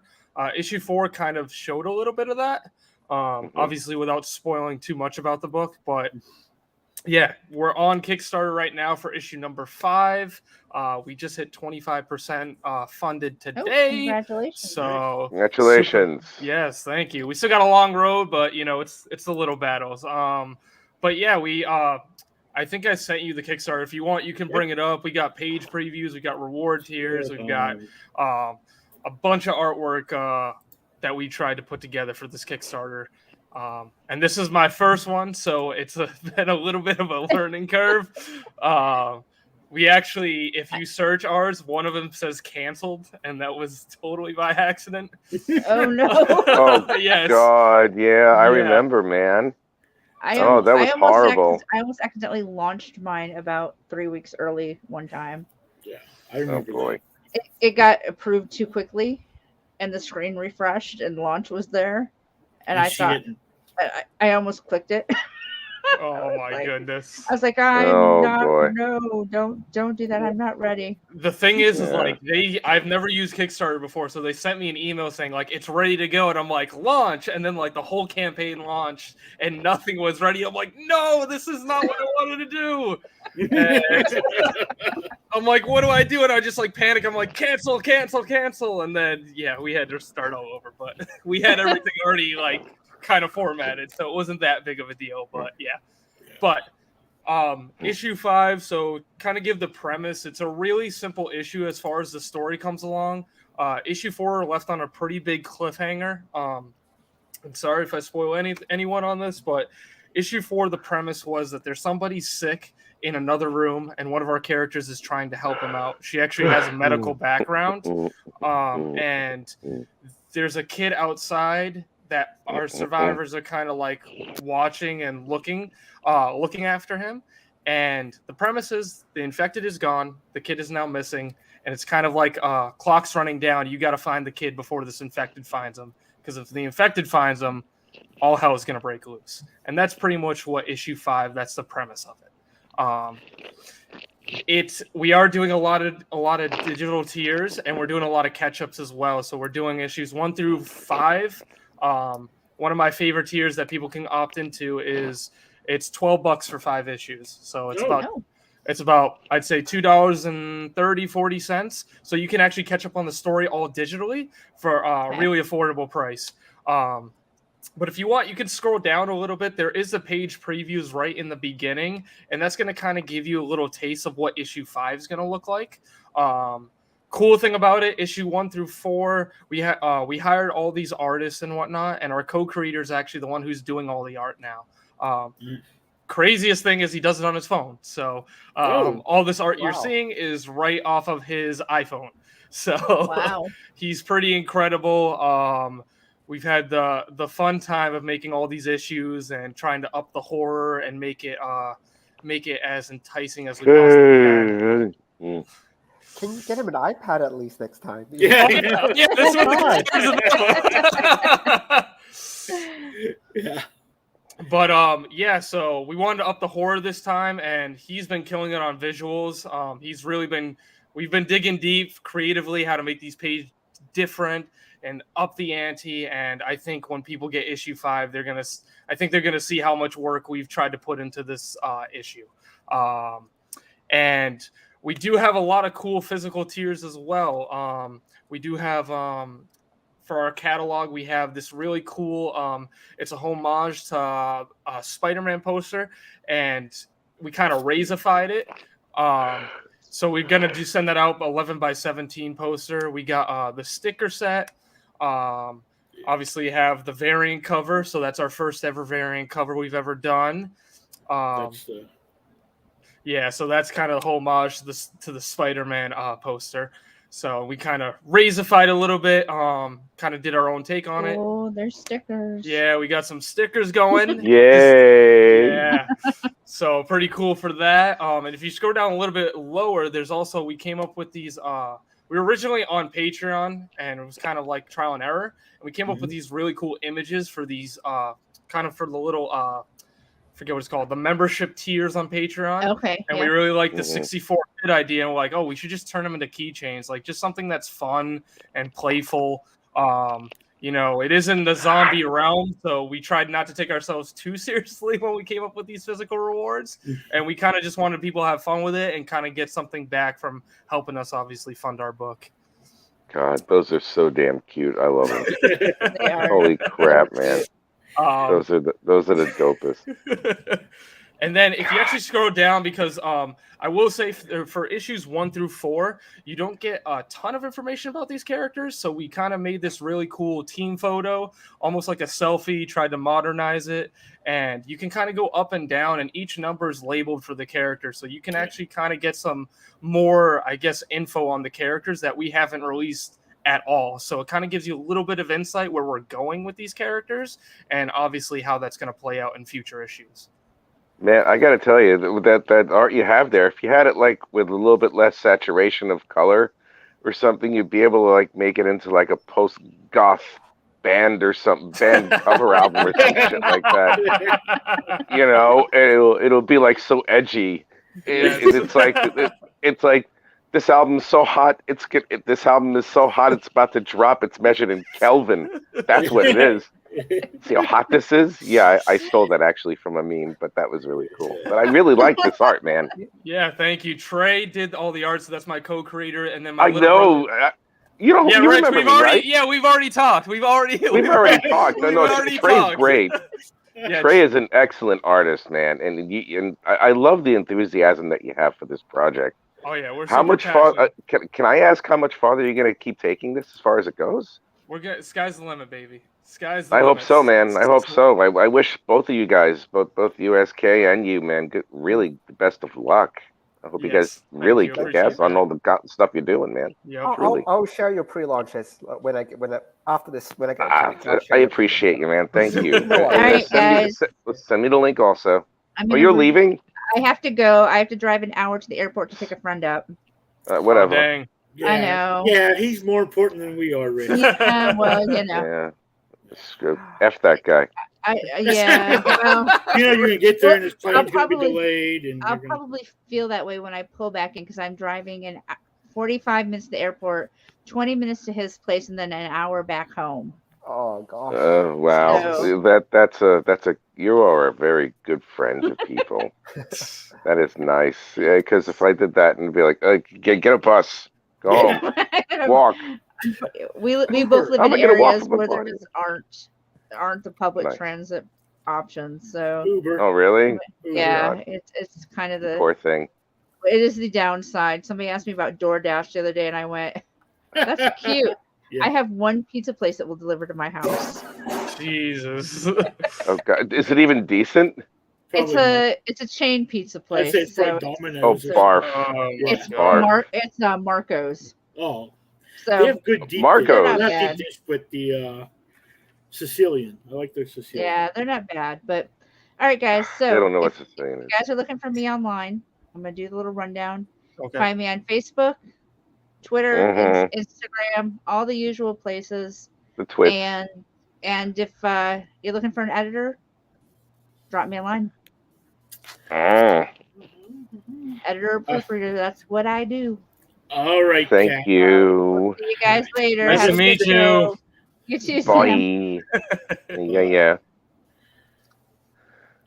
Issue 4 kind of showed a little bit of that. Obviously without spoiling too much about the book, but yeah, we're on Kickstarter right now for issue number 5. We just hit 25% funded today. Congratulations! So congratulations. Yes, thank you. We still got a long road, but you know it's the little battles. But yeah, we I think I sent you the Kickstarter. If you want, you can bring it up. We got page previews. We got reward tiers. We've got a bunch of artwork that we tried to put together for this Kickstarter. And this is my first one, so it's been a little bit of a learning curve. We actually, if you search ours, one of them says canceled, and that was totally by accident. Oh, no. Oh, yes. God, yeah, I remember, man. That was horrible. I almost accidentally launched mine about 3 weeks early one time. Yeah, I remember. Oh, boy. It got approved too quickly, and the screen refreshed, and launch was there. And I thought, I almost clicked it. Oh my goodness. I was like, I'm Oh, not. boy. No, don't do that. I'm not ready. The thing is Yeah. like I've never used Kickstarter before, so they sent me an email saying like it's ready to go, and I'm like launch, and then like the whole campaign launched, and nothing was ready. I'm like, no, this is not what I wanted to do. And I'm like, what do I do? And I just like panic. I'm like, cancel, and then yeah, we had to start all over, but we had everything already like kind of formatted, so it wasn't that big of a deal. But yeah, but. Issue 5, so kind of give the premise. It's a really simple issue as far as the story comes along. Issue 4 left on a pretty big cliffhanger. I'm sorry if I spoil anyone on this, but issue 4, the premise was that there's somebody sick in another room, and one of our characters is trying to help him out. She actually has a medical background, and there's a kid outside that our survivors are kind of like watching and looking after him. And the premise is the infected is gone, the kid is now missing, and it's kind of like clock's running down. You got to find the kid before this infected finds him, because if the infected finds him, all hell is going to break loose. And that's pretty much what issue 5, that's the premise of it. We are doing a lot of digital tiers, and we're doing a lot of catch-ups as well. So we're doing issues 1 through 5. One of my favorite tiers that people can opt into is it's $12 for 5 issues. So it's about I'd say $2.40. So you can actually catch up on the story all digitally for a really affordable price. But if you want, you can scroll down a little bit. There is a page previews right in the beginning, and that's going to kind of give you a little taste of what issue 5 is going to look like. Cool thing about it, issue 1 through 4, we hired all these artists and whatnot, and our co-creator is actually the one who's doing all the art now. Craziest thing is he does it on his phone. So all this art you're seeing is right off of his iPhone. So he's pretty incredible. We've had the fun time of making all these issues and trying to up the horror and make it as enticing as we possibly can. Can you get him an iPad at least next time? Yeah, this yeah. But so we wanted to up the horror this time, and he's been killing it on visuals. We've been digging deep creatively how to make these pages different and up the ante. And I think when people get issue 5, they're gonna see how much work we've tried to put into this issue. And we do have a lot of cool physical tiers as well. We do have, for our catalog, we have this really cool, it's a homage to a Spider-Man poster, and we kind of razified it. So we're going to send that out, 11 by 17 poster. We got the sticker set. Obviously, you have the variant cover, so that's our first ever variant cover we've ever done. Yeah, so that's kind of a homage to the Spider-Man poster. So we kind of razified a little bit, kind of did our own take on it. Oh, there's stickers. Yeah, we got some stickers going. Yay! Yeah, so pretty cool for that. And if you scroll down a little bit lower, there's also, we came up with these, we were originally on Patreon, and it was kind of like trial and error. And we came up with these really cool images for these, kind of for the little, forget what it's called, the membership tiers on Patreon. Okay. And we really like the 64-bit idea, and we're like, oh, we should just turn them into keychains, like just something that's fun and playful. It is in the zombie realm, so we tried not to take ourselves too seriously when we came up with these physical rewards. And we kind of just wanted people to have fun with it and kind of get something back from helping us obviously fund our book. God, those are so damn cute. I love them. They are. Holy crap, man. Those are the dopest. And then if you actually scroll down, because I will say for issues 1 through 4, you don't get a ton of information about these characters. So we kind of made this really cool team photo, almost like a selfie, tried to modernize it. And you can kind of go up and down, and each number is labeled for the character. So you can actually kind of get some more, I guess, info on the characters that we haven't released at all. So it kind of gives you a little bit of insight where we're going with these characters, and obviously how that's going to play out in future issues. Man, I got to tell you that art you have there, if you had it like with a little bit less saturation of color or something, you'd be able to like make it into like a post-goth band or something, band cover album or some shit like that. You know, it'll be like so edgy. It's like this album is so hot. This album is so hot. It's about to drop. It's measured in Kelvin. That's what it is. See how hot this is? Yeah, I stole that actually from a meme, but that was really cool. But I really like this art, man. Yeah, thank you. Trey did all the art, so that's my co-creator, and then I know. You Rich, remember me, right? Yeah, we've already talked. We've already talked. Trey's great. Yeah, Trey is an excellent artist, man, and I love the enthusiasm that you have for this project. Oh yeah, we're how much farther? Can I ask how much farther you're gonna keep taking this as far as it goes? Sky's the limit, baby. Sky's the limit. I hope so, man. I hope so. I wish both of you guys, both USK and you, man, really the best of luck. I hope you guys really kick ass on all the stuff you're doing, man. Yeah, I'll share your pre-launches when I after this when I get a chance. I appreciate you, man. Thank you. All right, guys. Send me the link also. You're leaving? I have to go. I have to drive an hour to the airport to pick a friend up. Whatever. Oh, dang. Yeah, I know. Yeah, he's more important than we are, Rich. Yeah, well, you know. Yeah. Screw. F that guy. Yeah. Well, you're gonna get there and his plane's gonna be delayed, and I'll probably feel that way when I pull back in because I'm driving in 45 minutes to the airport, 20 minutes to his place, and then an hour back home. Oh gosh. Wow. So, that's a you are a very good friend to people. That is nice. Yeah, because if I did that and be like, get a bus, go home, walk. We both live in areas where there just aren't the public transit options. So Uber. Oh really? Yeah, it's kind of the poor thing. It is the downside. Somebody asked me about DoorDash the other day, and I went, "That's cute." Yeah. I have one pizza place that will deliver to my house. Jesus. Oh God, is it even decent? It's a chain pizza place. It's like Domino's. Oh, barf. It's Marco's. Oh, so they have good deep Marco's. Not deep dish, but the Sicilian. I like their Sicilian. Yeah, they're not bad. But all right, guys. So I don't know what Sicilian is. You guys are looking for me online. I'm gonna do the little rundown. Okay. Find me on Facebook, Twitter, Instagram, all the usual places. The Twitch. And if you're looking for an editor, drop me a line. Editor, proofreader, that's what I do. All right. Thank you. See you guys later. Nice to meet you. You too, Bye. Yeah.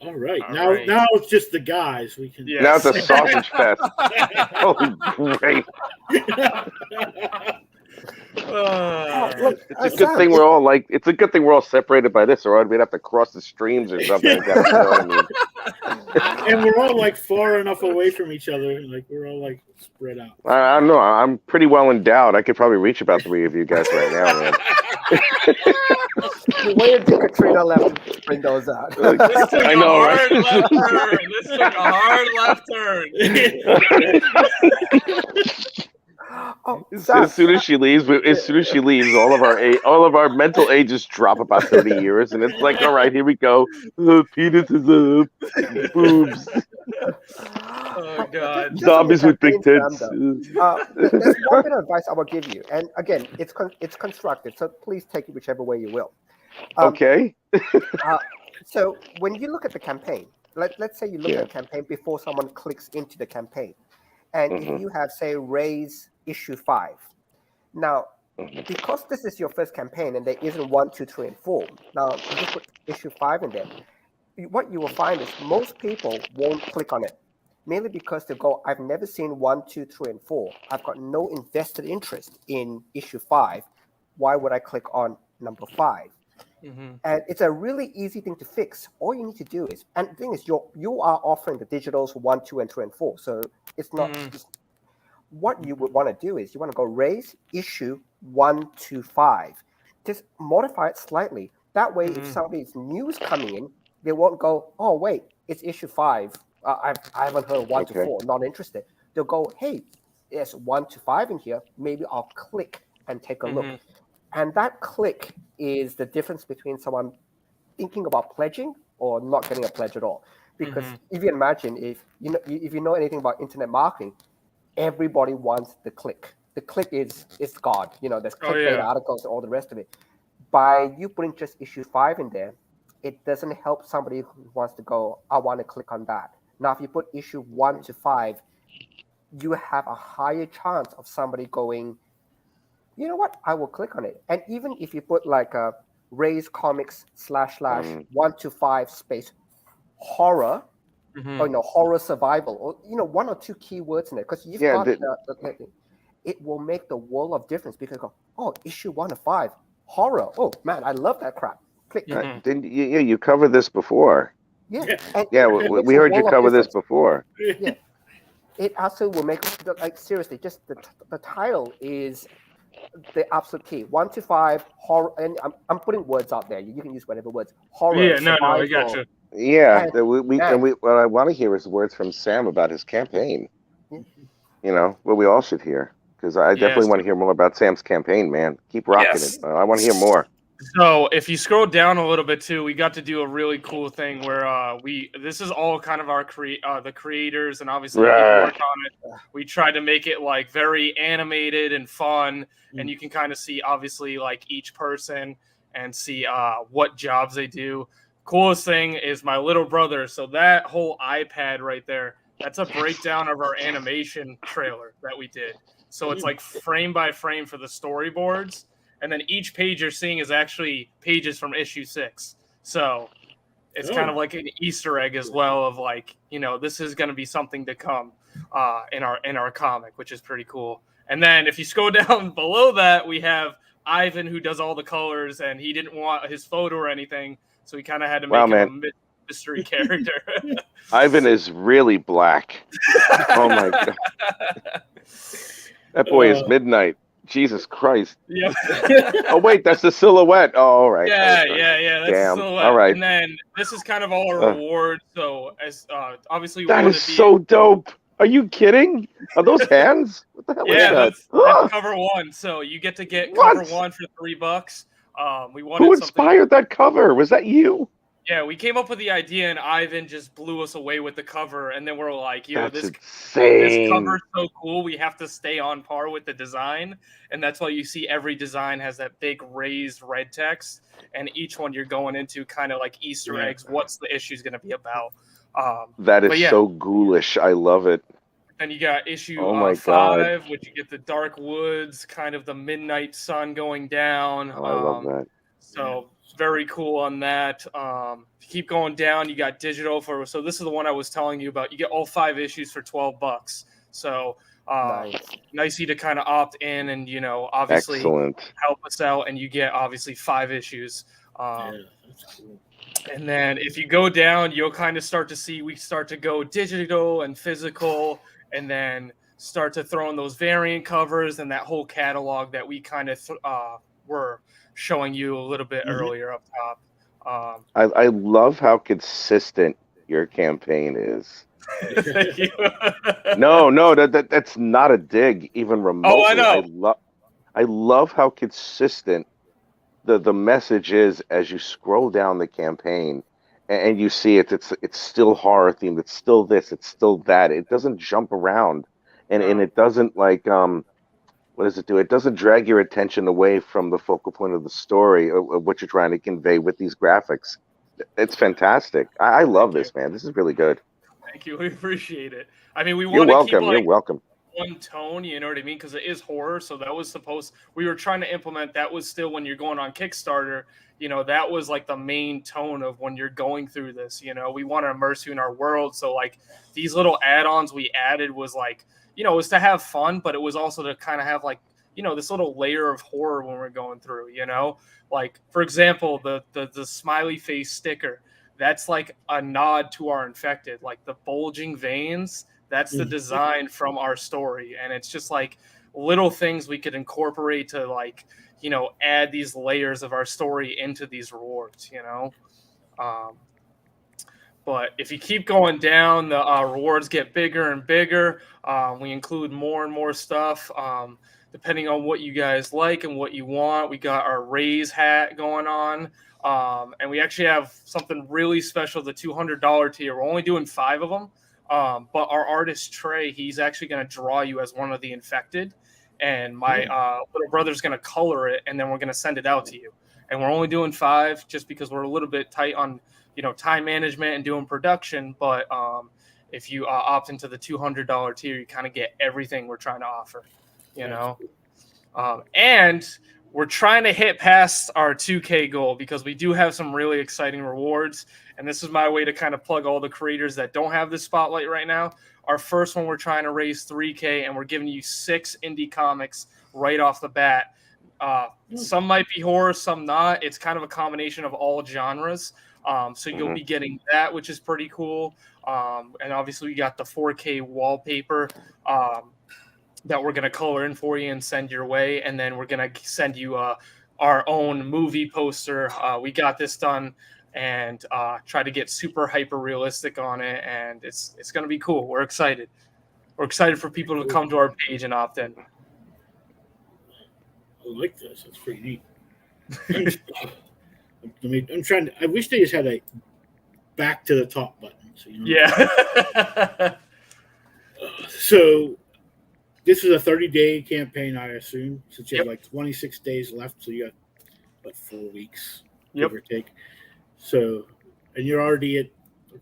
All right. Now it's just the guys. We can. Yes. Now it's a sausage fest. Oh, great. Look, It's a good thing we're all it's a good thing we're all separated by this, or we'd have to cross the streams or something. You know what I mean? And we're all like far enough away from each other, like we're all like spread out. I don't know. I'm pretty well endowed. I could probably reach about 3 of you guys right now, man. Wait until Katrina left to bring those out. I know, right? This took a hard left turn. As soon as she leaves, all of our mental ages drop about 30 years, and it's like, all right, here we go. Penis is up, boobs. Oh God! Zombies with big tits. There's one bit of advice I will give you, and again, it's constructive, so please take it whichever way you will. Okay. So when you look at the campaign, let's say you look at the campaign before someone clicks into the campaign, and if you have, say, RAZE issue 5. Now, because this is your first campaign and there isn't 1, 2, 3, and 4. Now, you just put issue 5 in there. What you will find is most people won't click on it, mainly because they go, I've never seen 1, 2, 3, and 4. I've got no invested interest in issue 5. Why would I click on number 5? And it's a really easy thing to fix. All you need to do is, and the thing is, you are offering the digitals 1, 2, and 3, and 4. So it's not just. What you would want to do is you want to go RAZE issue 1 to 5. Just modify it slightly. That way, if somebody's news coming in, they won't go, oh wait, it's issue 5. I haven't heard 1 to 4. Not interested. They'll go, hey, there's 1 to 5 in here. Maybe I'll click and take a look. And that click is the difference between someone thinking about pledging or not getting a pledge at all. Because if you imagine, if you know anything about internet marketing, everybody wants the click. The click is God. There's clickbait articles and all the rest of it. by you putting just issue 5 in there, it doesn't help somebody who wants to go, I want to click on that. Now, if you put issue 1 to 5, you have a higher chance of somebody going, you know what, I will click on it. And even if you put like a RAZE Comics / 1 to 5 space horror, or horror survival, or 1 or 2 keywords in it, because you've got it will make the world of difference, because issue 1 of 5 horror. Oh man, I love that crap. Click. You covered this before. Yeah. We heard you cover this before. Yeah. It also will make, like, seriously, just the title is the absolute key. 1 to 5 horror, and I'm putting words out there. You can use whatever words. Horror. Yeah, no, I got you. Yeah, what I want to hear is words from Sam about his campaign. What we all should hear, because I definitely want to hear more about Sam's campaign, man. Keep rocking it. I want to hear more. So if you scroll down a little bit too, we got to do a really cool thing where this is all kind of our the creators, and obviously people worked on it. We tried to make it like very animated and fun, and you can kind of see obviously like each person and see what jobs they do. Coolest thing is my little brother. So that whole iPad right there, that's a breakdown of our animation trailer that we did. So it's like frame by frame for the storyboards. And then each page you're seeing is actually pages from issue 6. So it's kind of like an Easter egg as well of like, this is going to be something to come in our comic, which is pretty cool. And then if you scroll down below that, we have Ivan, who does all the colors, and he didn't want his photo or anything. So he kind of had to make him a mystery character. Ivan is really black. Oh my God. That boy is midnight. Jesus Christ. Yep. Oh, wait, that's the silhouette. Oh, all right. Yeah. That's the silhouette. All right. And then this is kind of all our rewards. So as obviously that is so dope. Are you kidding? Are those hands? What the hell is that? That's cover 1. So you get to get cover 1 for $3. We wanted Who inspired that cover? Was that you? Yeah, we came up with the idea, and Ivan just blew us away with the cover. And then we're like, this cover's so cool. We have to stay on par with the design. And that's why you see every design has that big raised red text. And each one you're going into kind of like Easter eggs. What's the issue's going to be about? That is so ghoulish. I love it. And you got issue 5, God. which you get the dark woods, kind of the midnight sun going down. I love that. So very cool on that. Keep going down. You got digital so this is the one I was telling you about. You get all 5 issues for $12. So nice to kind of opt in and obviously help us out, and you get obviously 5 issues. That's cool. And then if you go down, you'll kind of start to see we start to go digital and physical, and then start to throw in those variant covers and that whole catalog that we kind of were showing you a little bit earlier up top. I love how consistent your campaign is. Thank you. No, that's not a dig, even remotely. Oh, I know. I love how consistent the message is as you scroll down the campaign, and you see it's still horror themed. It's still this. It's still that. It doesn't jump around, and it doesn't like what does it do? It doesn't drag your attention away from the focal point of the story of what you're trying to convey with these graphics. It's fantastic. I love this, man. This is really good. Thank you. We appreciate it. I mean, we You're want to welcome. keep You're welcome. one tone, you know what I mean? Because it is horror, so that was we were trying to implement, that was still when you're going on Kickstarter, that was like the main tone of when you're going through this, we want to immerse you in our world. So like these little add-ons we added was like, it was to have fun, but it was also to kind of have like, this little layer of horror when we're going through, like for example, the smiley face sticker, that's like a nod to our infected, like the bulging veins. That's the design from our story. And it's just like little things we could incorporate to like, add these layers of our story into these rewards, But if you keep going down, the rewards get bigger and bigger. We include more and more stuff, depending on what you guys like and what you want. We got our RAZE hat going on. And we actually have something really special, the $200 tier. We're only doing 5 of them. But our artist Trey, he's actually going to draw you as one of the infected, and my little brother's going to color it, and then we're going to send it out to you. and we're only doing 5 just because we're a little bit tight on time management and doing production. But if you opt into the $200 tier, you kind of get everything we're trying to offer. And we're trying to hit past our 2K goal because we do have some really exciting rewards. And this is my way to kind of plug all the creators that don't have this spotlight right now. Our first one, we're trying to raise 3K, and we're giving you 6 indie comics right off the bat. Some might be horror, some not. It's kind of a combination of all genres. So you'll be getting that, which is pretty cool. And obviously we got the 4K wallpaper that we're going to color in for you and send your way. And then we're going to send you our own movie poster. We got this done and try to get super hyper realistic on it. And it's going to be cool. We're excited. We're excited for people to come to our page and opt in. I like this. That's pretty neat. I'm trying to. I wish they just had a back to the top button. So, Yeah. So this is a 30-day campaign, I assume, since you have like 26 days left. So you got 4 weeks, give or take. So, and you're already at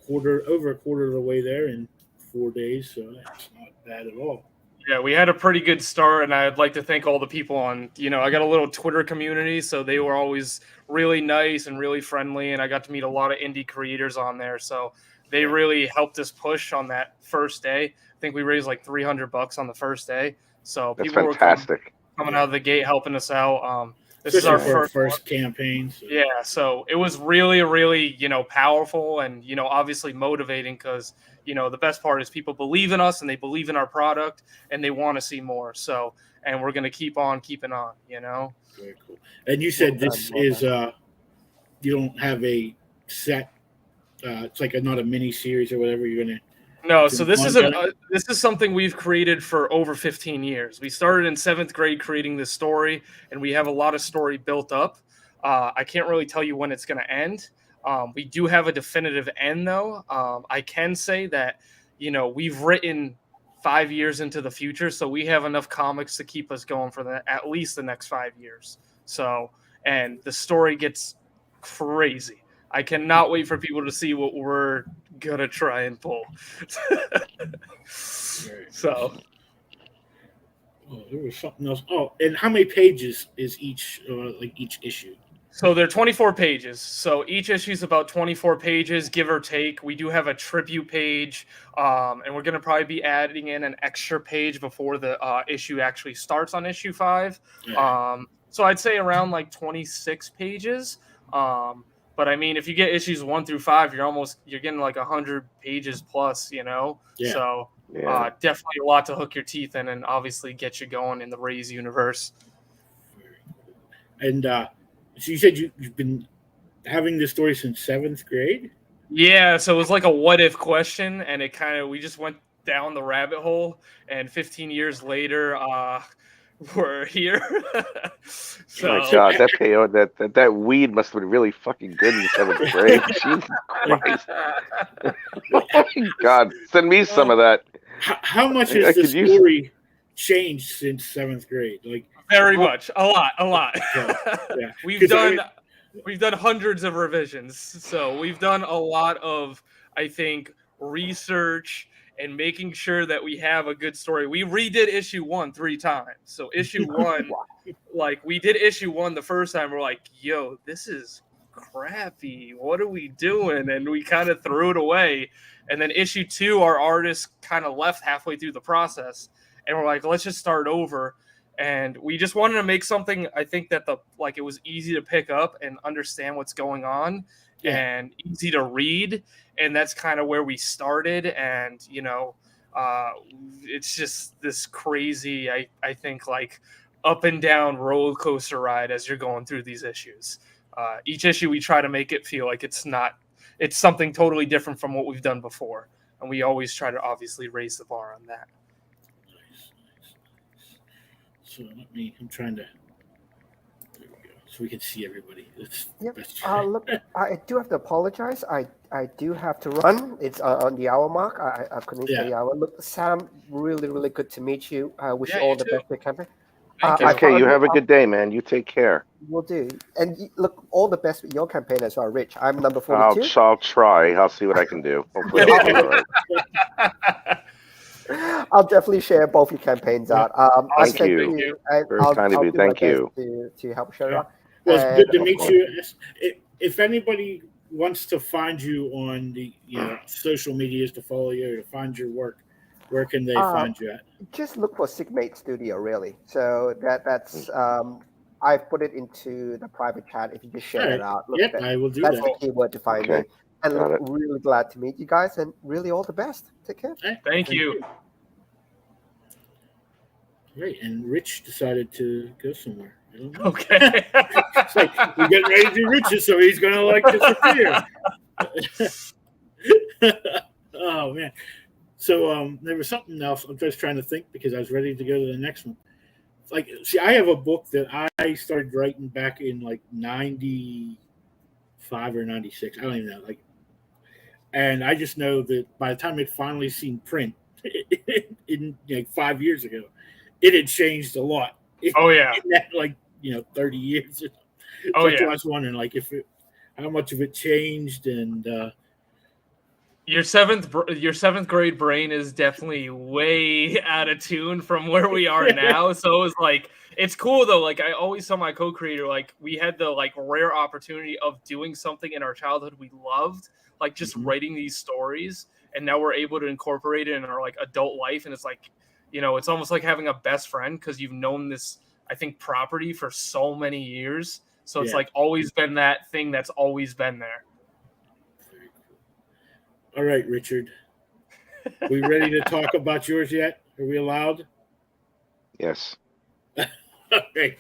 over a quarter of the way there in 4 days. So that's not bad at all. Yeah, we had a pretty good start, and I'd like to thank all the people on, I got a little Twitter community, so they were always really nice and really friendly, and I got to meet a lot of indie creators on there, so they really helped us push on that first day. I think we raised like $300 on the first day, so that's people fantastic. were coming out of the gate helping us out. This Especially is our first campaign. So. Yeah, so it was really, really, powerful and, obviously motivating because, the best part is people believe in us and they believe in our product and they want to see more. So, and we're going to keep on keeping on, Very cool. And you said this is, you don't have a set, it's like not a mini series or whatever you're going to. No, so this is something we've created for over 15 years. We started in 7th grade creating this story, and we have a lot of story built up. I can't really tell you when it's going to end. We do have a definitive end, though. I can say that, we've written 5 years into the future, so we have enough comics to keep us going for at least the next 5 years. So, and the story gets crazy. I cannot wait for people to see what we're gonna try and pull. So, there was something else. Oh, and how many pages is each issue? So they're 24 pages. So each issue is about 24 pages, give or take. We do have a tribute page, and we're gonna probably be adding in an extra page before the issue actually starts on issue 5. Yeah. So I'd say around like 26 pages. But I mean, if you get issues 1 through 5, you're getting like 100 pages plus, Yeah. So definitely a lot to hook your teeth in and obviously get you going in the RAZE universe. And so you said you've been having this story since 7th grade? Yeah. So it was like a what if question, and we just went down the rabbit hole, and 15 years later, we're here. So, oh my God, that peyote, that weed must have been really fucking good in 7th grade. Jesus Christ! Oh my God, send me some of that. How much has the story changed since 7th grade? Like very much, a lot. Yeah. We've done hundreds of revisions, so we've done a lot of, I think, research and making sure that we have a good story. We redid issue 1 3 times. So issue 1, we did issue 1 the first time. We're like, yo, this is crappy. What are we doing? And we kind of threw it away. And then issue 2, our artist kind of left halfway through the process. And we're like, let's just start over. And we just wanted to make something, I think, that it was easy to pick up and understand what's going on. Yeah. And easy to read, and that's kind of where we started. And it's just this crazy, I think, like up and down roller coaster ride as you're going through these issues. Each issue we try to make it feel like it's something totally different from what we've done before, and we always try to obviously raise the bar on that. Nice. So I'm trying to. So we can see everybody. Look, I do have to apologize. I do have to run. It's on the hour mark. I couldn't say the hour. Look, Sam, really, really good to meet you. I wish you all the best for campaign. Okay, you have a good day, man. You take care. Will do. And look, all the best with your campaign as well, Rich. I'm number 42. I'll try. I'll see what I can do. Hopefully, I'll do all right. I'll definitely share both your campaigns out. Thank you. Very kind of you. Thank you. To help share it out. Well, it's good to meet you. If anybody wants to find you on the social medias to follow you or to find your work, where can they find you at? Just look for Sigmate Studio, really. So that's I've put it into the private chat. If you just share that out, look, I will do that. That's the keyword to find me. And look, really glad to meet you guys, and really all the best. Take care. Thank you. Great, and Rich decided to go somewhere. I don't know. Okay. It's like we're getting ready to do Rich's, so he's gonna disappear. Oh man. So there was something else. I'm just trying to think because I was ready to go to the next one. Like, see, I have a book that I started writing back in like 95 or 96. I don't even know. And I just know that by the time it finally seen print in 5 years ago, it had changed a lot. In that 30 years. So I was wondering how much of it changed and. Your seventh grade brain is definitely way out of tune from where we are now. So it was it's cool though. I always tell my co-creator, we had the rare opportunity of doing something in our childhood we loved, just writing these stories, and now we're able to incorporate it in our adult life. And it's it's almost like having a best friend because you've known this, I think, property for so many years. So it's always been that thing that's always been there. All right, Richard. Are we ready to talk about yours yet? Are we allowed? Yes. Okay.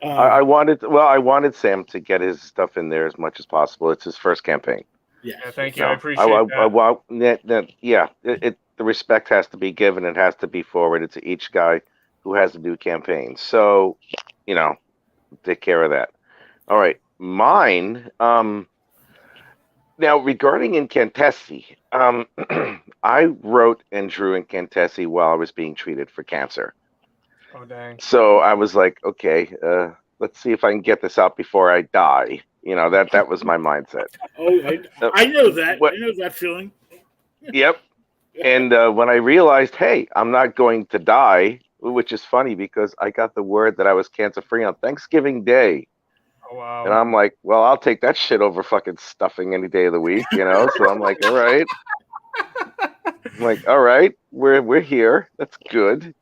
I wanted Sam to get his stuff in there as much as possible. It's his first campaign. Yeah, thank you. I appreciate that. The respect has to be given. It has to be forwarded to each guy who has a new campaign. So, take care of that. All right. Mine, now, regarding Incantesi, I wrote and drew Incantesi while I was being treated for cancer. Oh, dang. So I was like, okay, let's see if I can get this out before I die. That was my mindset. Oh, I know that. I know that feeling. Yep. And when I realized, hey, I'm not going to die, which is funny because I got the word that I was cancer-free on Thanksgiving Day. Wow. And I'm like, well, I'll take that shit over fucking stuffing any day of the week, So I'm like, all right. All right, we're here. That's good.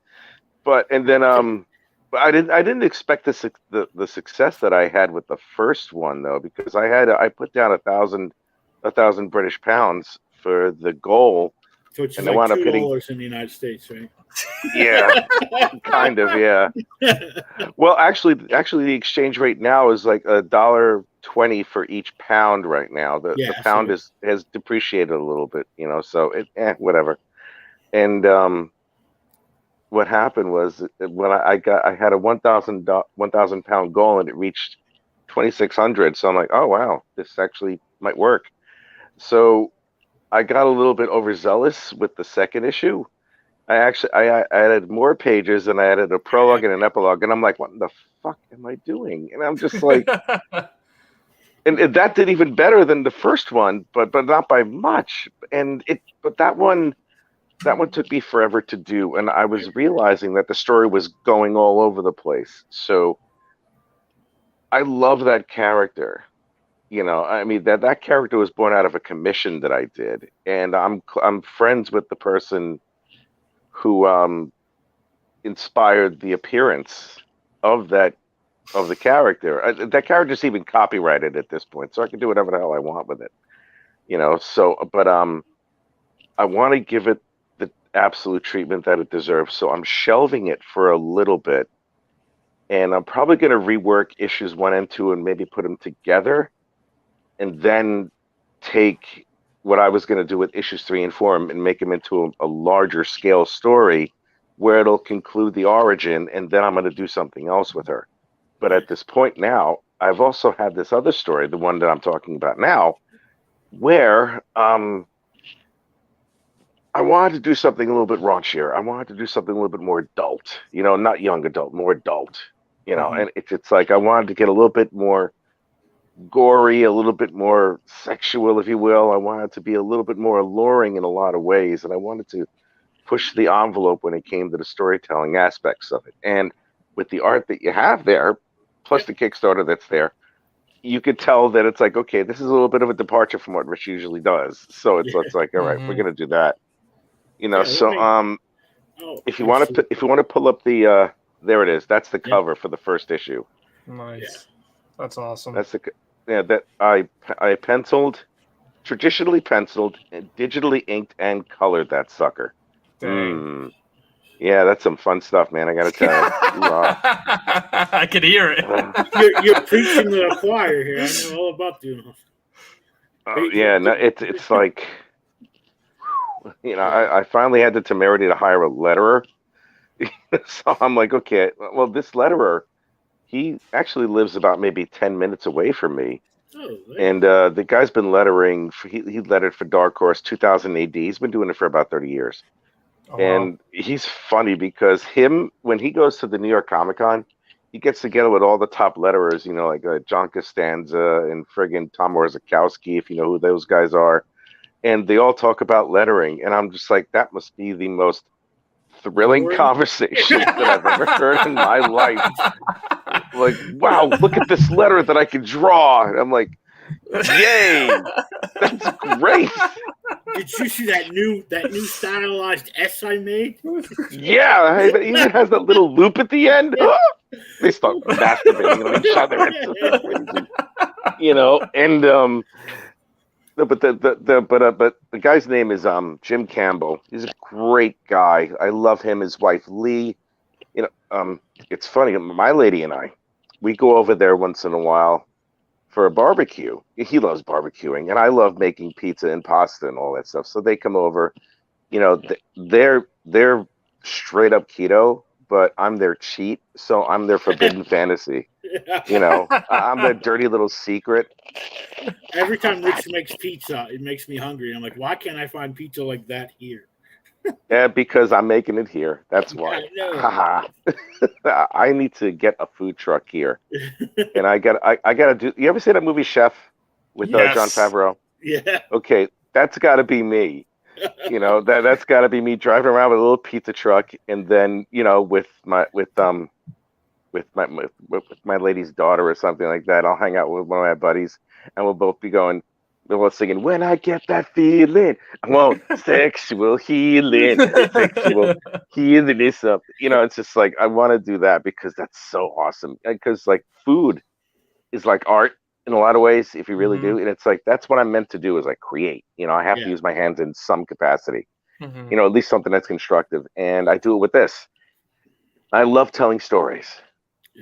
But I didn't expect the success that I had with the first one though, because I put down 1,000 British pounds for the goal. So it's $2 in the United States, right? Yeah, kind of, yeah. Well, actually, the exchange rate now is $1.20 for each pound right now. The pound has depreciated a little bit, So whatever. And what happened was when I had a 1,000 pound goal and it reached 2,600. So I'm like, oh wow, this actually might work. So I got a little bit overzealous with the second issue. I added more pages and I added a prologue and an epilogue, and I'm like, what the fuck am I doing? And I'm just like, and that did even better than the first one, but not by much. But that one took me forever to do, and I was realizing that the story was going all over the place. So I love that character. That character was born out of a commission that I did, and I'm friends with the person who inspired the appearance of the character. That character's even copyrighted at this point, so I can do whatever the hell I want with it. But I want to give it the absolute treatment that it deserves, so I'm shelving it for a little bit, and I'm probably going to rework issues 1 and 2 and maybe put them together, and then take what I was going to do with issues 3 and 4 and make them into a larger scale story where it'll conclude the origin, and then I'm going to do something else with her. But at this point now, I've also had this other story, the one that I'm talking about now, where I wanted to do something a little bit raunchier. I wanted to do something a little bit more adult, not young adult, more adult, and it's like I wanted to get a little bit more gory, a little bit more sexual, if you will. I wanted to be a little bit more alluring in a lot of ways, and I wanted to push the envelope when it came to the storytelling aspects of it. And with the art that you have there, plus the Kickstarter that's there, you could tell that it's like, okay, this is a little bit of a departure from what Rich usually does. So it's like, all right, we're gonna do that. If you want to pull up the there it is. That's the cover for the first issue. Nice. That's awesome. That's that I traditionally penciled, and digitally inked and colored that sucker. Dang. Yeah, that's some fun stuff, man. I gotta tell you. I could hear it. You're preaching to the choir here. I know all about doing it. Yeah, no, it's like, I finally had the temerity to hire a letterer. So I'm like, okay, well, this letterer, he actually lives about maybe 10 minutes away from me. Oh, and the guy's been lettering. He lettered for Dark Horse 2000 AD. He's been doing it for about 30 years. Oh, and he's funny because when he goes to the New York Comic Con, he gets together with all the top letterers, like John Costanza and friggin' Tom Orzechowski, if you know who those guys are. And they all talk about lettering. And I'm just like, that must be the most thrilling conversation that I've ever heard in my life. Like, wow, look at this letter that I can draw. And I'm like, yay, that's great. Did you see that new stylized S I made? Yeah, it even has that little loop at the end. They start masturbating on each other. And but the guy's name is Jim Campbell. He's a great guy. I love him. His wife Lee. It's funny. My lady and I, we go over there once in a while for a barbecue. He loves barbecuing, and I love making pizza and pasta and all that stuff. So they come over. They're straight up keto, but I'm their cheat. So I'm their forbidden fantasy. I'm the dirty little secret. Every time Rich makes pizza, it makes me hungry. I'm like, why can't I find pizza like that here? Yeah, because I'm making it here. That's why. I need to get a food truck here, and I gotta do. You ever see that movie Chef with Jon Favreau? Yeah. Okay, that's got to be me. That's got to be me driving around with a little pizza truck, and then with my lady's daughter or something like that. I'll hang out with one of my buddies, and we'll both be going. We're singing, when I get that feeling, I want sexual healing. Sexual healing is something. It's just like, I want to do that because that's so awesome. Because like food is like art in a lot of ways, if you really do. And it's like, that's what I'm meant to do is like create. I have to use my hands in some capacity, at least something that's constructive. And I do it with this. I love telling stories.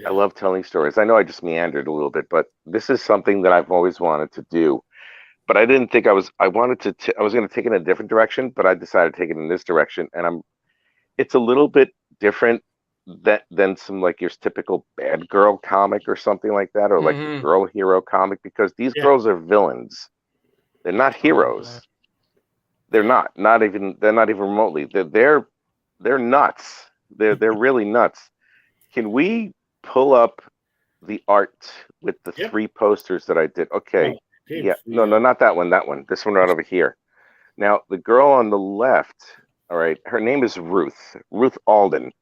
I love telling stories. I know I just meandered a little bit, but this is something that I've always wanted to do. But I didn't think I was going to take it in a different direction, but I decided to take it in this direction. And it's a little bit different than some like your typical bad girl comic or something like that, or like a girl hero comic, because these girls are villains. They're not heroes. They're not even remotely. They're nuts. They're really nuts. Can we pull up the art with the 3 posters that I did? Okay. Yeah, no, not that one. That one. This one right over here. Now, the girl on the left, all right, her name is Ruth Alden.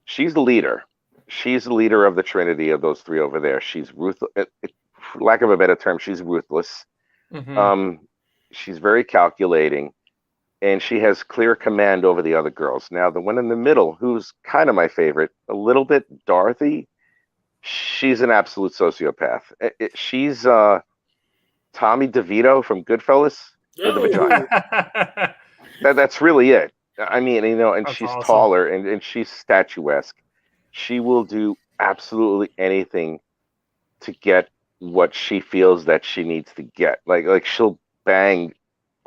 She's the leader. She's the leader of the Trinity of those 3 over there. She's for lack of a better term, she's ruthless. She's very calculating, and she has clear command over the other girls. Now, the one in the middle, who's kind of my favorite, a little bit Dorothy, she's an absolute sociopath. She's Tommy DeVito from Goodfellas with the vagina. That's really it. I mean, and that's she's awesome. Taller and she's statuesque. She will do absolutely anything to get what she feels that she needs to get. Like she'll bang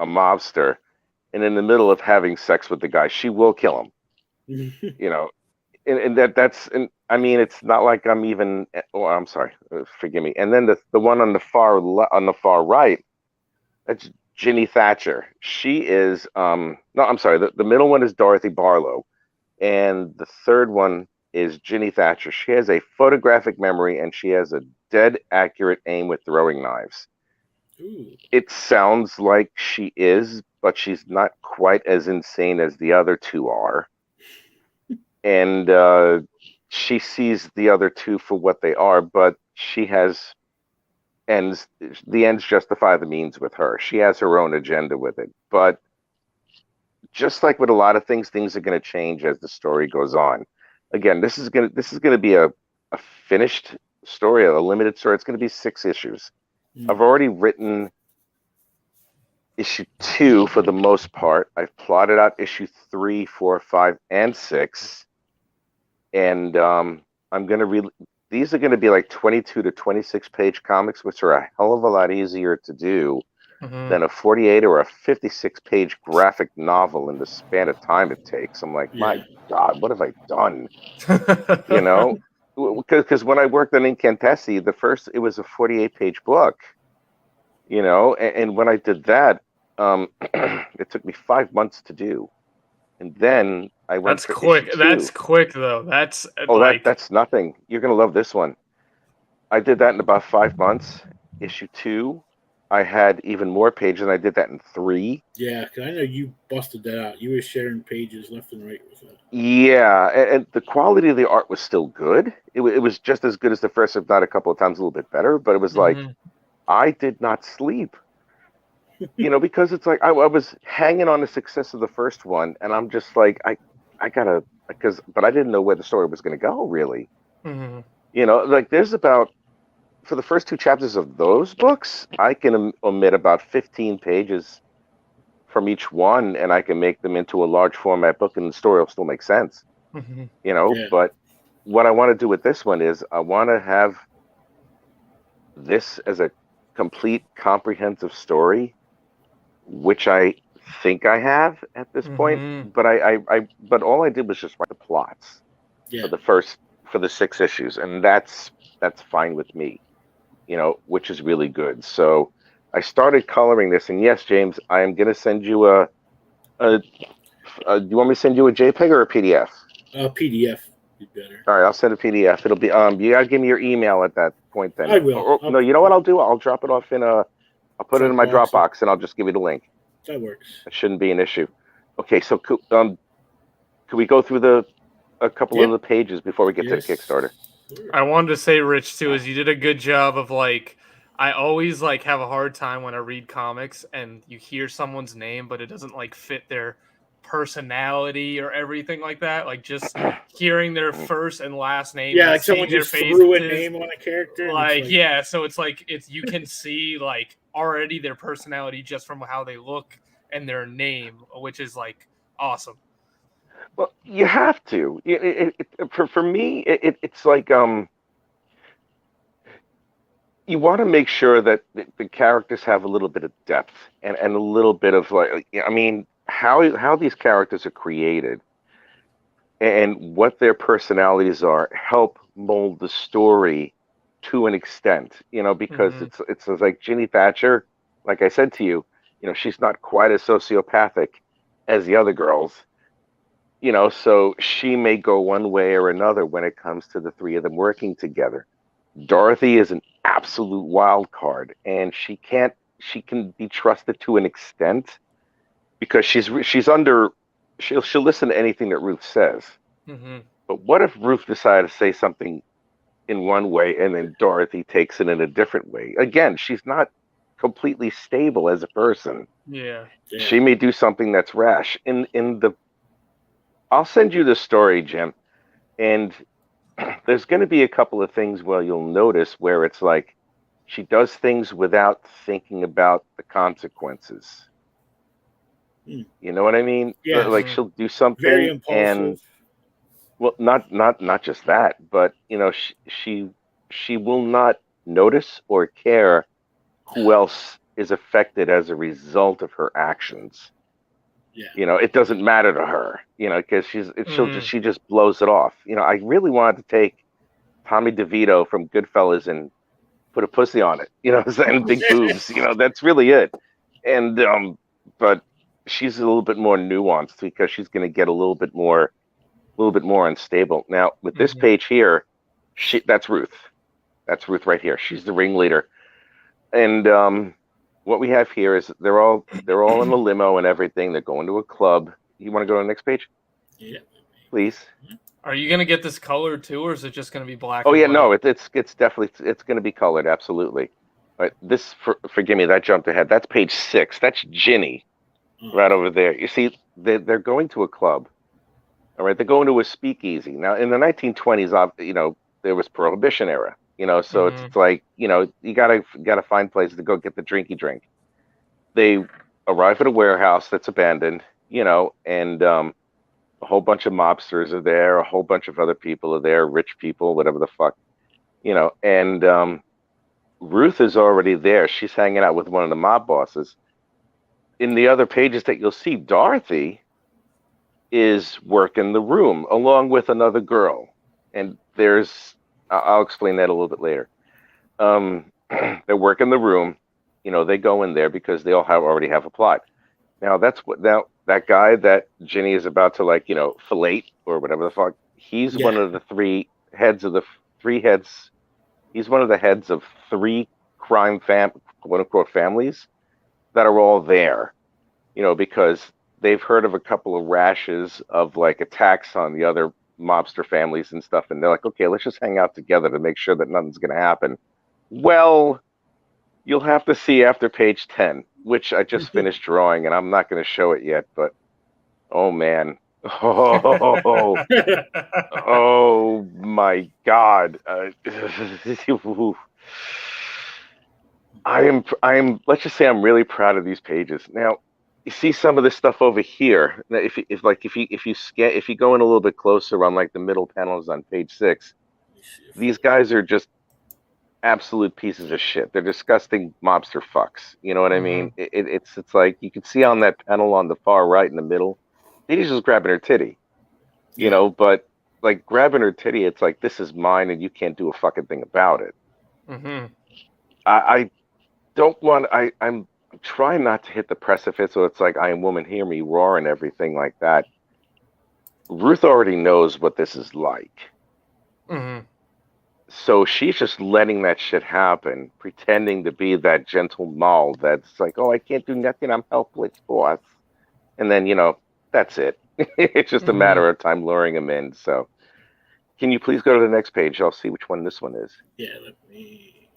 a mobster, and in the middle of having sex with the guy, she will kill him. And I mean, it's not like I'm even. Oh, I'm sorry. Forgive me. And then the one on the far right, that's Ginny Thatcher. She is no, I'm sorry. The middle one is Dorothy Barlow, and the third one is Ginny Thatcher. She has a photographic memory, and she has a dead accurate aim with throwing knives. Ooh. It sounds like she is, but she's not quite as insane as the other two are. And she sees the other two for what they are, but she has ends. The ends justify the means with her. She has her own agenda with it. But just like with a lot of things are going to change as the story goes on. Again, this is gonna be a finished story, a limited story. It's going to be 6 issues. I've already written issue 2 for the most part. I've plotted out issue 3, 4, 5, and 6, and I'm going to read. These are going to be like 22 to 26 page comics, which are a hell of a lot easier to do than a 48 or a 56 page graphic novel in the span of time it takes. I'm like, my God, what have I done? You know, because when I worked on Incantesi, it was a 48 page book, you know, and when I did that, it took me 5 months to do. And then I went. That's quick. That's quick, though. That's that's nothing. You're gonna love this one. I did that in about 5 months. Issue 2, I had even more pages, and I did that in 3. Yeah, because I know you busted that out. You were sharing pages left and right with that. Yeah, and the quality of the art was still good. It was just as good as the first, if not a couple of times a little bit better. But it was like I did not sleep. You know, because it's like I was hanging on the success of the first one, and I'm just like, I gotta, but I didn't know where the story was going to go, really. You know, like there's about, for the first 2 chapters of those books, I can omit about 15 pages from each one, and I can make them into a large format book, and the story will still make sense. You know, but what I want to do with this one is I want to have this as a complete, comprehensive story, which I think I have at this point, but but all I did was just write the plots for the 6 issues, and that's fine with me, you know, which is really good. So I started coloring this, and yes, James, I am going to send you do you want me to send you a JPEG or a PDF? PDF would be better. All right, I'll send a PDF. It'll be you gotta give me your email at that point then. I will. No, you know what I'll do? I'll drop it off in I'll put it in my Dropbox, and I'll just give you the link. That works. That shouldn't be an issue. Okay, so could we go through a couple of the pages before we get to the Kickstarter? I wanted to say, Rich, too, is you did a good job of like, I always like have a hard time when I read comics and you hear someone's name, but it doesn't like fit their personality or everything like that. Like just hearing their first and last name. Yeah, like someone just threw a name on a character. Like, yeah, so it's like you can see like already their personality just from how they look and their name, which is like awesome. Well, you have to. For me, it's like you want to make sure that the characters have a little bit of depth and a little bit of like, I mean, how these characters are created and what their personalities are help mold the story to an extent, you know, because it's like Ginny Thatcher, like I said to you, you know, she's not quite as sociopathic as the other girls, you know, so she may go one way or another when it comes to the 3 of them working together. Dorothy is an absolute wild card, and she can be trusted to an extent because she'll listen to anything that Ruth says. But what if Ruth decided to say something in one way and then Dorothy takes it in a different way? Again, she's not completely stable as a person. Yeah. She may do something that's rash. I'll send you the story, Jim, and there's going to be a couple of things where you'll notice where it's like she does things without thinking about the consequences. You know what I mean? Yeah. Like she'll do something Very impulsive. And well, not just that, but you know, she will not notice or care who else is affected as a result of her actions. Yeah. You know, it doesn't matter to her, you know, because she just blows it off. You know, I really wanted to take Tommy DeVito from Goodfellas and put a pussy on it, you know, and big boobs, you know, that's really it. and but she's a little bit more nuanced because she's going to get a little bit more unstable. Now with this page here, that's Ruth. That's Ruth right here. She's the ringleader, and what we have here is they're all in a limo and everything. They're going to a club. You want to go to the next page? Yeah. Please. Are you gonna get this colored too, or is it just gonna be black? Oh and yeah, white? no, it's definitely going to be colored. Absolutely. All right, forgive me, that jumped ahead. That's page 6. That's Ginny, right over there. You see, they're going to a club. All right, they're going to a speakeasy. Now, in the 1920s, there was Prohibition era. So it's like, you gotta find places to go get the drinky drink. They arrive at a warehouse that's abandoned, and a whole bunch of mobsters are there, a whole bunch of other people are there, rich people, whatever the fuck, and Ruth is already there. She's hanging out with one of the mob bosses. In the other pages that you'll see, Dorothy is working the room along with another girl, and I'll explain that a little bit later. They're working the room. They go in there because they already have a plot. Now that guy that Ginny is about to fillet or whatever the fuck, he's one of the three heads of the three heads. He's one of the heads of 3 crime quote unquote families that are all there, because they've heard of a couple of rashes of attacks on the other mobster families and stuff, and they're like, okay, let's just hang out together to make sure that nothing's going to happen. Well, you'll have to see after page 10, which I just finished drawing, and I'm not going to show it yet, but oh man, oh my God, I am. Let's just say I'm really proud of these pages. Now, you see some of this stuff over here. If you go in a little bit closer on the middle panels on page 6, these guys are just absolute pieces of shit. They're disgusting mobster fucks. You know what I mean? It's like you can see on that panel on the far right in the middle, he's just grabbing her titty. But grabbing her titty, it's like, this is mine and you can't do a fucking thing about it. I don't want. I'm trying not to hit the precipice, so it's like, I am woman, hear me roar and everything like that. Ruth already knows what this is like. So she's just letting that shit happen, pretending to be that gentle Moll that's like, oh, I can't do nothing, I'm helpless, boss. And then, that's it. It's just a matter of time luring him in. So can you please go to the next page? I'll see which one this one is. Yeah, let me...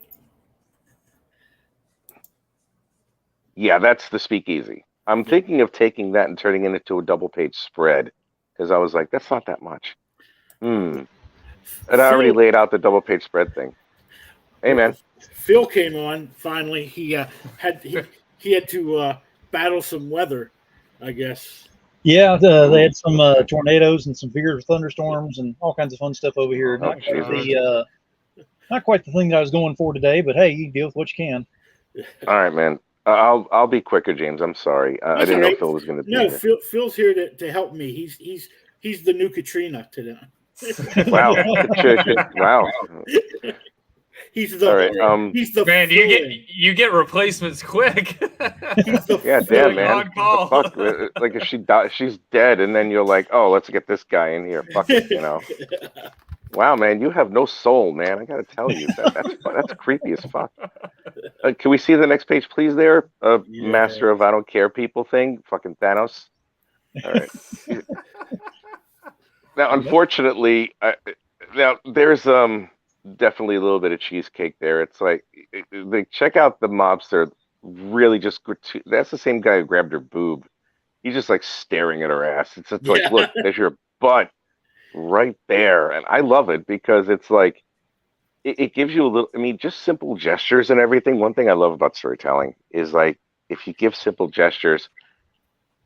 Yeah, that's the speakeasy. I'm thinking of taking that and turning it into a double-page spread, because I was like, that's not that much. And I already laid out the double-page spread thing. Hey, man. Phil came on finally. He had to battle some weather, I guess. Yeah, they had some tornadoes and some severe thunderstorms and all kinds of fun stuff over here. Not quite the thing that I was going for today, but hey, you deal with what you can. All right, man. I'll be quicker, James. I'm sorry. I didn't know Phil was going to be here. No, Phil's here to help me. He's the new Katrina today. Wow. Wow. He's the all right. He's the man. You get replacements quick. Yeah, damn, man. Fuck. Like if she dies, she's dead, and then you're like, oh, let's get this guy in here. Fuck it, Wow, man, you have no soul, man. I gotta tell you that's creepy as fuck. Can we see the next page, please? There, Master of I Don't Care people thing, fucking Thanos. All right. Now, unfortunately, there's definitely a little bit of cheesecake there. It's like, check out the mobster. Really, just that's the same guy who grabbed her boob. He's just like staring at her ass. It's just like, look, there's your butt right there, and I love it because it's like it gives you a little. I mean, just simple gestures and everything. One thing I love about storytelling is like if you give simple gestures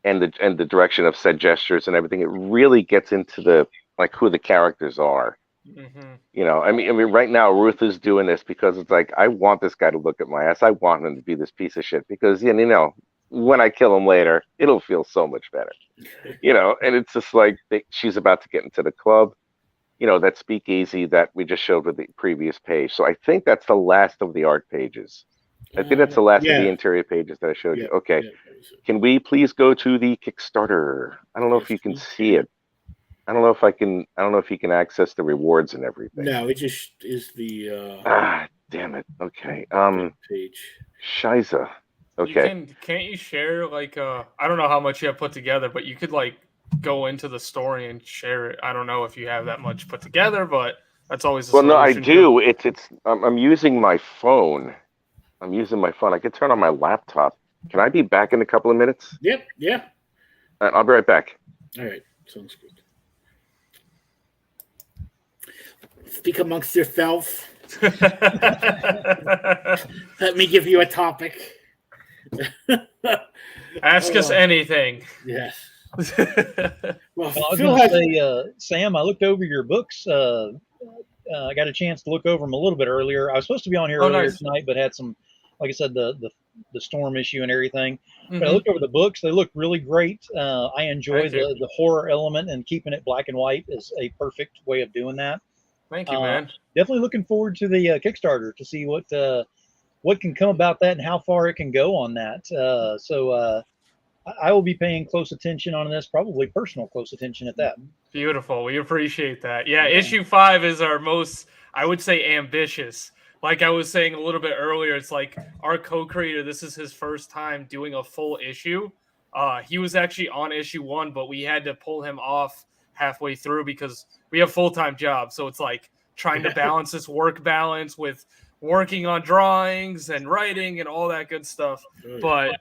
and the direction of said gestures and everything, it really gets into the like who the characters are. I mean, right now Ruth is doing this because it's like, I want this guy to look at my ass. I want him to be this piece of shit because when I kill him later, it'll feel so much better. And it's just like she's about to get into the club, that speakeasy that we just showed with the previous page. So I think that's the last of the art pages. I think that's the last of Yeah. the interior pages that I showed you. Okay. Yeah. Can we please go to the Kickstarter? I don't know if you can see it. I don't know if you can access the rewards and everything. No, it just is the damn it. Okay. page. Shiza. Okay. Can't you share like I don't know how much you have put together, but you could like go into the story and share it. I don't know if you have that much put together, but that's always Well, no, I do. I'm using my phone. I could turn on my laptop. Can I be back in a couple of minutes? Yep. Yeah. I'll be right back. All right. Sounds good. Speak amongst yourselves. Let me give you a topic. Ask us anything. Yes. Well, I was going to say, Sam, I looked over your books. I got a chance to look over them a little bit earlier. I was supposed to be on here earlier tonight, but had some, like I said, the storm issue and everything. But I looked over the books. They look really great. I enjoy the horror element, and keeping it black and white is a perfect way of doing that. Thank you, man. Definitely looking forward to the Kickstarter to see what can come about that and how far it can go on that. So I will be paying close attention on this, probably personal close attention at that. Beautiful. We appreciate that. Yeah, issue 5 is our most, I would say, ambitious. Like I was saying a little bit earlier, it's like our co-creator, this is his first time doing a full issue. He was actually on issue 1, but we had to pull him off halfway through because we have full-time jobs. So it's like trying to balance this work balance with working on drawings and writing and all that good stuff. But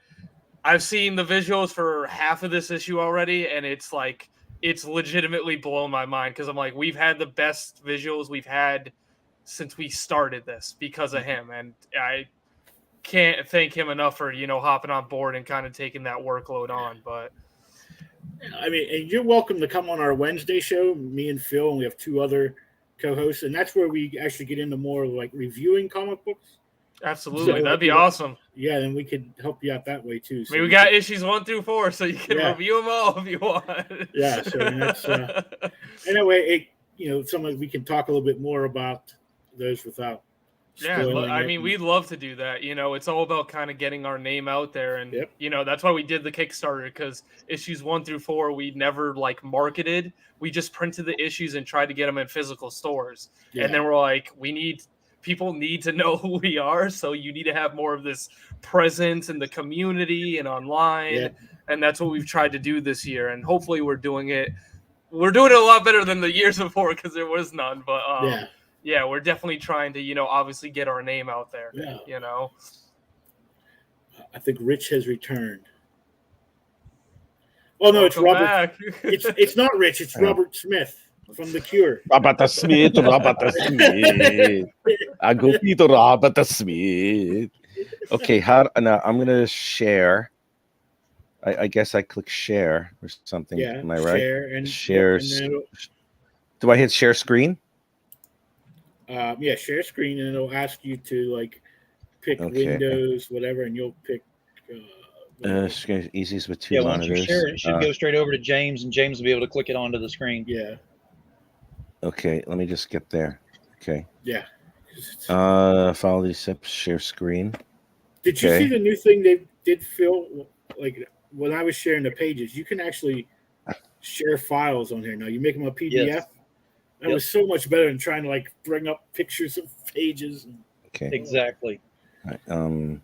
I've seen the visuals for half of this issue already, and it's like it's legitimately blown my mind because I'm like, we've had the best visuals we've had since we started this because of him, and I can't thank him enough for hopping on board and kind of taking that workload on. But I mean, and you're welcome to come on our Wednesday show, me and Phil, and we have 2 other co-hosts, and that's where we actually get into more like reviewing comic books. Absolutely, that'd be awesome. Yeah, then we could help you out that way too. So I mean, we got issues 1 through 4, so you can review them all if you want. Yeah, so that's anyway. We can talk a little bit more about those without. I mean, we'd love to do that. It's all about kind of getting our name out there, and that's why we did the Kickstarter, because issues 1 through 4 we never like marketed. We just printed the issues and tried to get them in physical stores, and then we're like, people need to know who we are, so you need to have more of this presence in the community and online, and that's what we've tried to do this year, and hopefully we're doing it a lot better than the years before because there was none, but we're definitely trying to obviously get our name out there. I think Rich has returned. Oh no, it's Robert. It's not Rich, it's Robert Smith from The Cure. Robert Smith. I go to Robert Smith. Okay, now I'm gonna share. I guess I click share or something. Yeah, am I right? Share. Do I hit share screen? Share screen, and it'll ask you to like pick Windows, whatever, and you'll pick. Easiest with 2 monitors. Once you share it, it should go straight over to James, and James will be able to click it onto the screen. Yeah. Okay, let me just get there. Okay. Yeah. Follow these steps. Share screen. Did you see the new thing they did, Phil? Like when I was sharing the pages, you can actually share files on here now. You make them a PDF. Yes. That was so much better than trying to like bring up pictures of pages. Okay. Exactly. All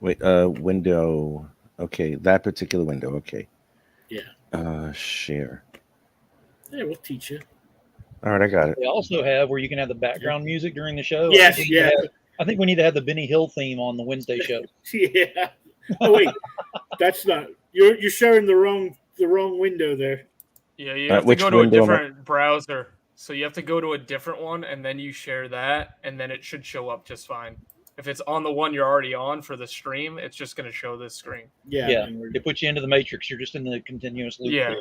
right, window. Okay, that particular window. Okay. Yeah. Share. Yeah, we'll teach you. All right, I got it. They also have where you can have the background music during the show. Yes, I think we need to have the Benny Hill theme on the Wednesday show. Yeah. Oh wait, that's not. You're sharing the wrong window there. Yeah, you have to go to a different browser. So you have to go to a different one, and then you share that, and then it should show up just fine. If it's on the one you're already on for the stream, it's just going to show this screen. Yeah. It puts you into the matrix. You're just in the continuous loop. Yeah.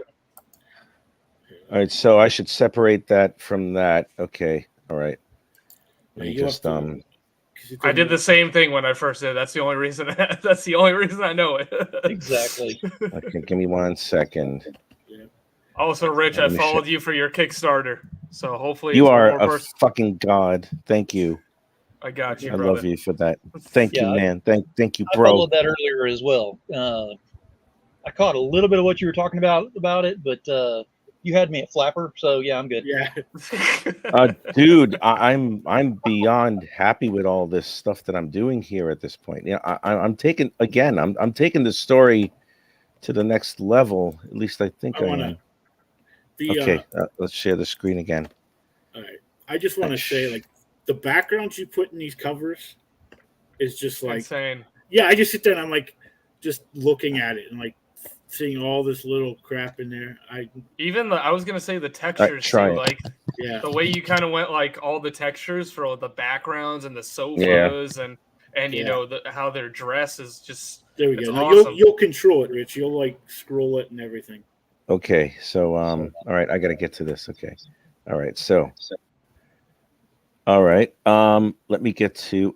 All right, so I should separate that from that. Okay. All right. Let me just I did the same thing when I first did. That's the only reason. That's the only reason I know it. Exactly. Okay, give me 1 second. Also, Rich, I followed you for your Kickstarter, so hopefully you are a fucking god. Thank you. I got you, I brother. love you for that. Thank you, man. Thank you, I bro. followed that earlier as well. I caught a little bit of what you were talking about it, but you had me at flapper, so yeah, I'm good. Yeah. Dude, I'm beyond happy with all this stuff that I'm doing here at this point. Yeah, I'm taking the story to the next level. At least I think I am. Okay, let's share the screen again. All right. I just want to say, like, the backgrounds you put in these covers is just like insane. Yeah, I just sit there and I'm like just looking at it and like seeing all this little crap in there. I was gonna say the textures too, like the way you kind of went like all the textures for all the backgrounds and the sofas and you know how their dress is just there we go. Now awesome. you'll control it, Rich. You'll like scroll it and everything. Okay, so all right, I gotta get to this. Okay. All right, so all right. Let me get to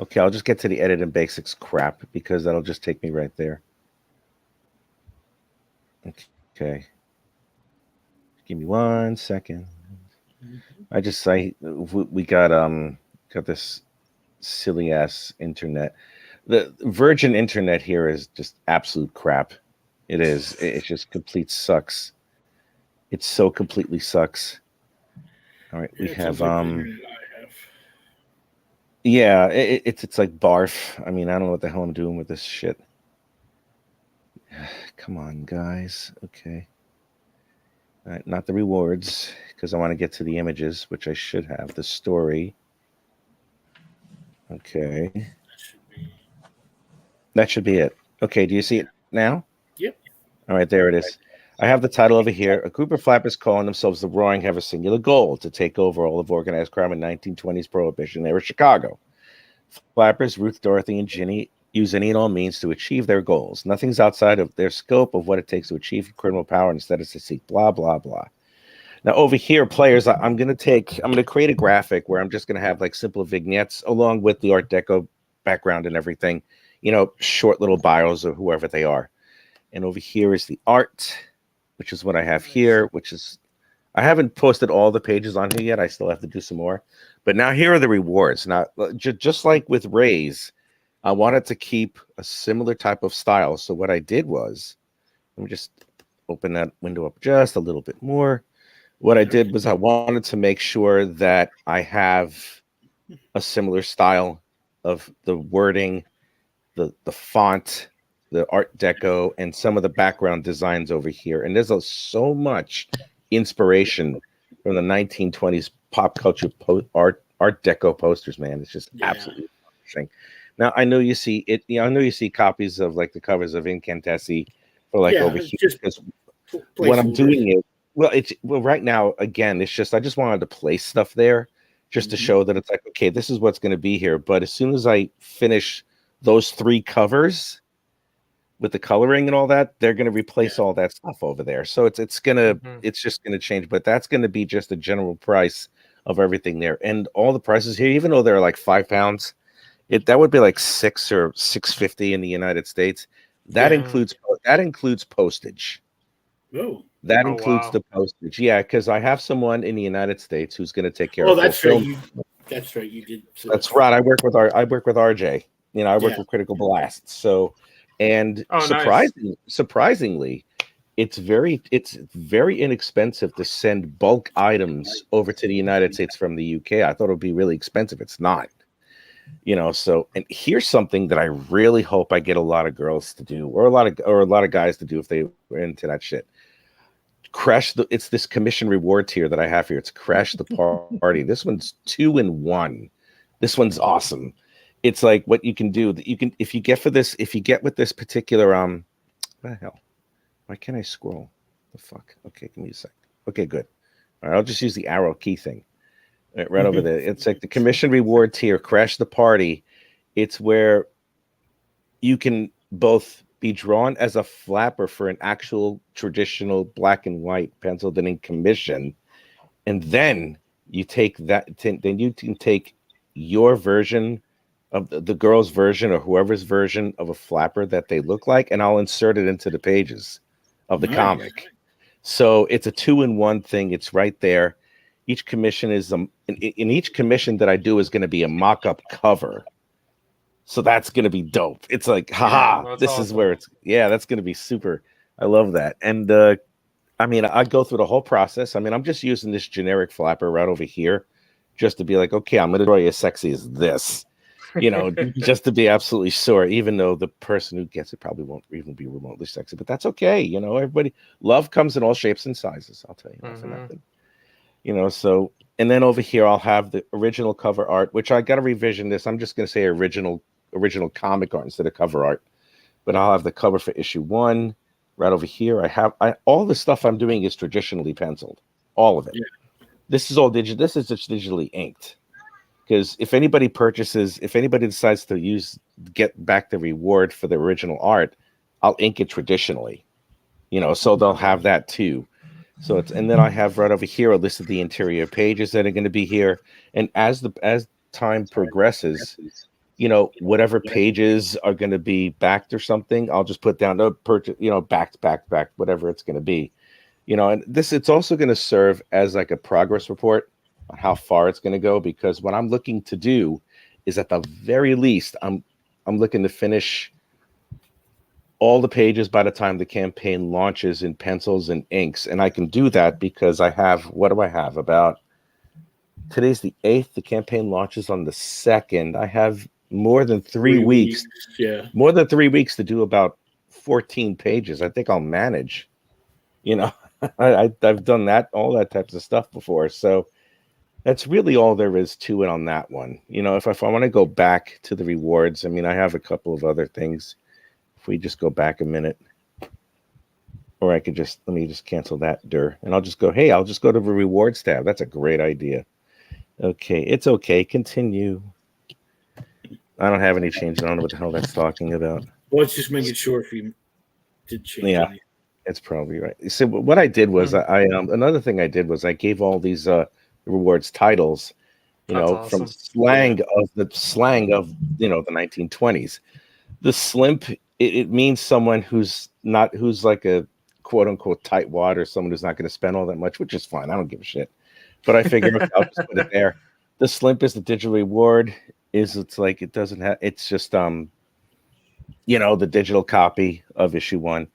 okay, I'll just get to the edit and basics crap because that'll just take me right there. Okay. Give me 1 second. We got this silly ass internet. The Virgin internet here is just absolute crap. It is. It just complete sucks. It so completely sucks. All right, we have yeah, it's like barf. I mean, I don't know what the hell I'm doing with this shit. Come on, guys. Okay. All right, not the rewards, because I want to get to the images, which I should have. The story. Okay. That should be it. Okay, do you see it now? Yep. All right, there it is. I have the title over here. A group of flappers calling themselves the Roaring have a singular goal: to take over all of organized crime in 1920s Prohibition era Chicago. Flappers, Ruth, Dorothy, and Ginny use any and all means to achieve their goals. Nothing's outside of their scope of what it takes to achieve criminal power. Instead, it's to seek blah, blah, blah. Now, over here, players, I'm going to create a graphic where I'm just going to have like simple vignettes along with the Art Deco background and everything, you know, short little bios of whoever they are. And over here is the art, which is what I have here, which is, I haven't posted all the pages on here yet. I still have to do some more. But now here are the rewards. Now, just like with RAZE, I wanted to keep a similar type of style. So what I did was, let me just open that window up just a little bit more. What I did was I wanted to make sure that I have a similar style of the wording, the font, the Art Deco, and some of the background designs over here. And there's so much inspiration from the 1920s pop culture Art Deco posters, man. It's just absolutely interesting. Now I know you see it. I know you see copies of like the covers of Incantesi for like over here. Because when I'm doing it, well, right now again, it's just I just wanted to place stuff there just to show that it's like, okay, this is what's going to be here. But as soon as I finish those 3 covers with the coloring and all that, they're going to replace all that stuff over there. So it's just going to change, but that's going to be just the general price of everything there. And all the prices here, even though they're like £5, that would be like $6 or $6.50 in the United States. That includes postage. Oh, that includes the postage. Yeah, because I have someone in the United States who's going to take care of. Oh, that's right. That's right. You did. That's right. I work with RJ. You know, I work with Critical Blast. So, and surprisingly, it's very inexpensive to send bulk items over to the United States from the UK. I thought it would be really expensive. It's not. You know, so, and here's something that I really hope I get a lot of girls to do, or a lot of guys to do if they were into that shit. It's this commission reward tier that I have here. It's Crash the Party. This one's 2-in-1. This one's awesome. It's like what you can do that you can, if you get with this particular, what the hell? Why can't I scroll? The fuck? Okay, give me a sec. Okay, good. All right, I'll just use the arrow key thing. Right over there. It's like the commission reward tier, Crash the Party. It's where you can both be drawn as a flapper for an actual traditional black and white penciled and ink commission, and then you take that. Then you can take your version of the girl's version or whoever's version of a flapper that they look like, and I'll insert it into the pages of the comic. So it's a 2-in-1 thing. It's right there. each commission is in each commission that I do is going to be a mock-up cover. So that's going to be dope. It's like, haha, this is where that's going to be super. I love that. And I mean, I go through the whole process. I mean, I'm just using this generic flapper right over here just to be like, okay, I'm going to draw you as sexy as this, just to be absolutely sure, even though the person who gets it probably won't even be remotely sexy, but that's okay. Everybody, love comes in all shapes and sizes. I'll tell you that for nothing. So, and then over here, I'll have the original cover art, which I got to revision this. I'm just going to say original comic art instead of cover art, but I'll have the cover for issue 1 right over here. All the stuff I'm doing is traditionally penciled, all of it. Yeah. This is all digital. This is just digitally inked, because if anybody decides to get back the reward for the original art, I'll ink it traditionally, so they'll have that too. So and then I have right over here a list of the interior pages that are going to be here, and as time progresses, whatever pages are going to be backed or something, I'll just put down backed, whatever it's going to be, and it's also going to serve as like a progress report on how far it's going to go, because what I'm looking to do is at the very least, I'm looking to finish all the pages by the time the campaign launches in pencils and inks. And I can do that because I have, today's the 8th, the campaign launches on the 2nd. I have more than 3 weeks. Yeah. More than 3 weeks to do about 14 pages. I think I'll manage. I've done all that types of stuff before. So that's really all there is to it on that one. If I want to go back to the rewards, I mean, I have a couple of other things. If we just go back a minute, or I could let me just cancel that and I'll just go to the rewards tab. That's a great idea. Okay, it's okay. Continue. I don't have any changes. I don't know what the hell that's talking about. Well, it's just making sure if you did change. Yeah, anything. It's probably right. So what I did was another thing I did was I gave all these rewards titles, awesome. From slang of the 1920s. The slimp, it means someone who's like a quote unquote tightwad, or someone who's not going to spend all that much, which is fine. I don't give a shit. But I figured I'll just put it there. The slimp is the digital reward. It's just the digital copy of issue 1.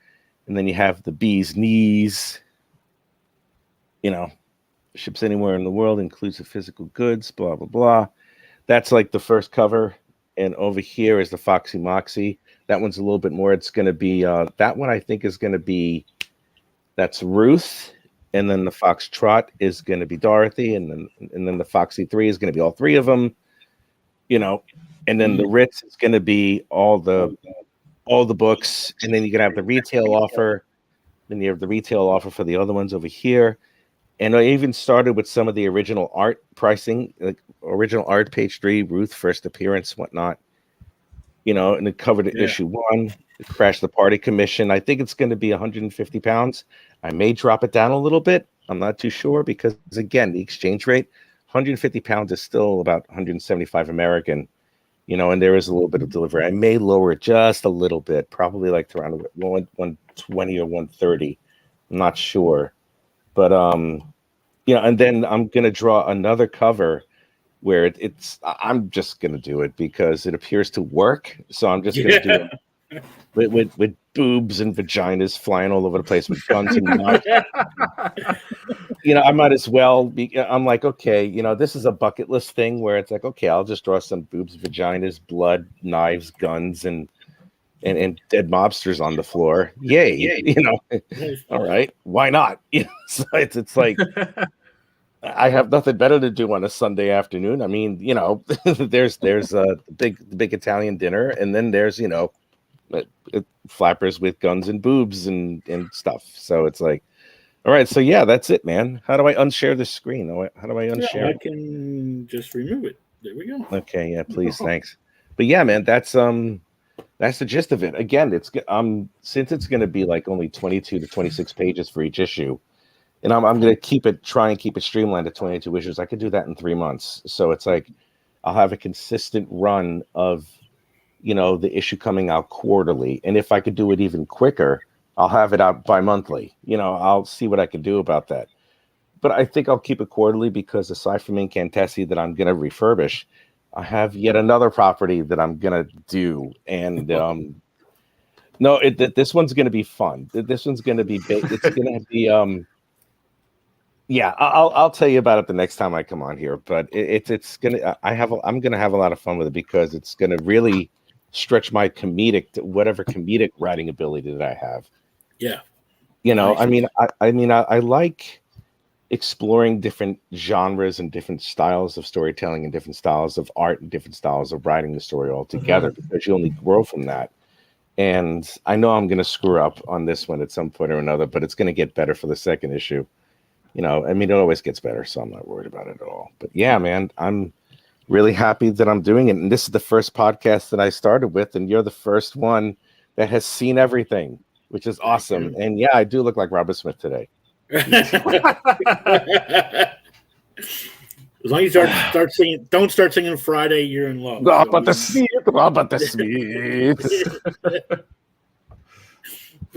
And then you have the bee's knees, ships anywhere in the world, includes the physical goods, blah, blah, blah. That's like the first cover. And over here is the Foxy Moxie. That one's a little bit more. It's going to be, that one I think is going to be, that's Ruth. And then the Foxtrot is going to be Dorothy. And then the Foxy 3 is going to be all 3 of them, And then the Ritz is going to be all the books. And then you're going to have the retail offer. Then you have the retail offer for the other ones over here. And I even started with some of the original art pricing, like original art, page 3, Ruth, first appearance, whatnot. And it covered issue 1, the Crash the Party commission. I think it's going to be 150 pounds. I may drop it down a little bit. I'm not too sure because, again, the exchange rate, 150 pounds is still about 175 American, and there is a little bit of delivery. I may lower it just a little bit, probably like around 120 or 130. I'm not sure. But, and then I'm going to draw another cover where I'm just going to do it because it appears to work. So I'm just going to do it with boobs and vaginas flying all over the place with guns and knives. I might as well I'm like, okay, this is a bucket list thing where it's like, okay, I'll just draw some boobs, vaginas, blood, knives, guns, and dead mobsters on the floor. Yay. All right, why not? So it's like I have nothing better to do on a Sunday afternoon. I mean, there's a big Italian dinner, and then there's flappers with guns and boobs and stuff. So it's like, all right, so yeah, that's it, man. How do I unshare the screen? How do I unshare? I can just remove it. There we go. Okay, yeah, please, thanks. But yeah, man, that's the gist of it. Again, it's since it's going to be like only 22 to 26 pages for each issue, and I'm going to try and keep it streamlined to 22 issues. I could do that in 3 months. So it's like I'll have a consistent run of the issue coming out quarterly, and if I could do it even quicker, I'll have it out bi-monthly. I'll see what I can do about that. but I think I'll keep it quarterly because aside from Incantesi that I'm going to refurbish, I have yet another property that I'm going to do. And no, this one's going to be fun. This one's going to be big. It's going to be yeah, I'll tell you about it the next time I come on here. But it's gonna I'm gonna have a lot of fun with it because it's gonna really stretch my whatever comedic writing ability that I have. Yeah, you know, nice. I like exploring different genres and different styles of storytelling and different styles of art and different styles of writing the story all together because you only grow from that. And I know I'm gonna screw up on this one at some point or another, but it's gonna get better for the second issue. You know, I mean, it always gets better, so I'm not worried about it at all. But yeah, man, I'm really happy that I'm doing it. And this is the first podcast that I started with, and you're the first one that has seen everything, which is awesome. And yeah, I do look like Robert Smith today. As long as you start singing, don't start singing Friday, You're in Love. Robert the Smith. But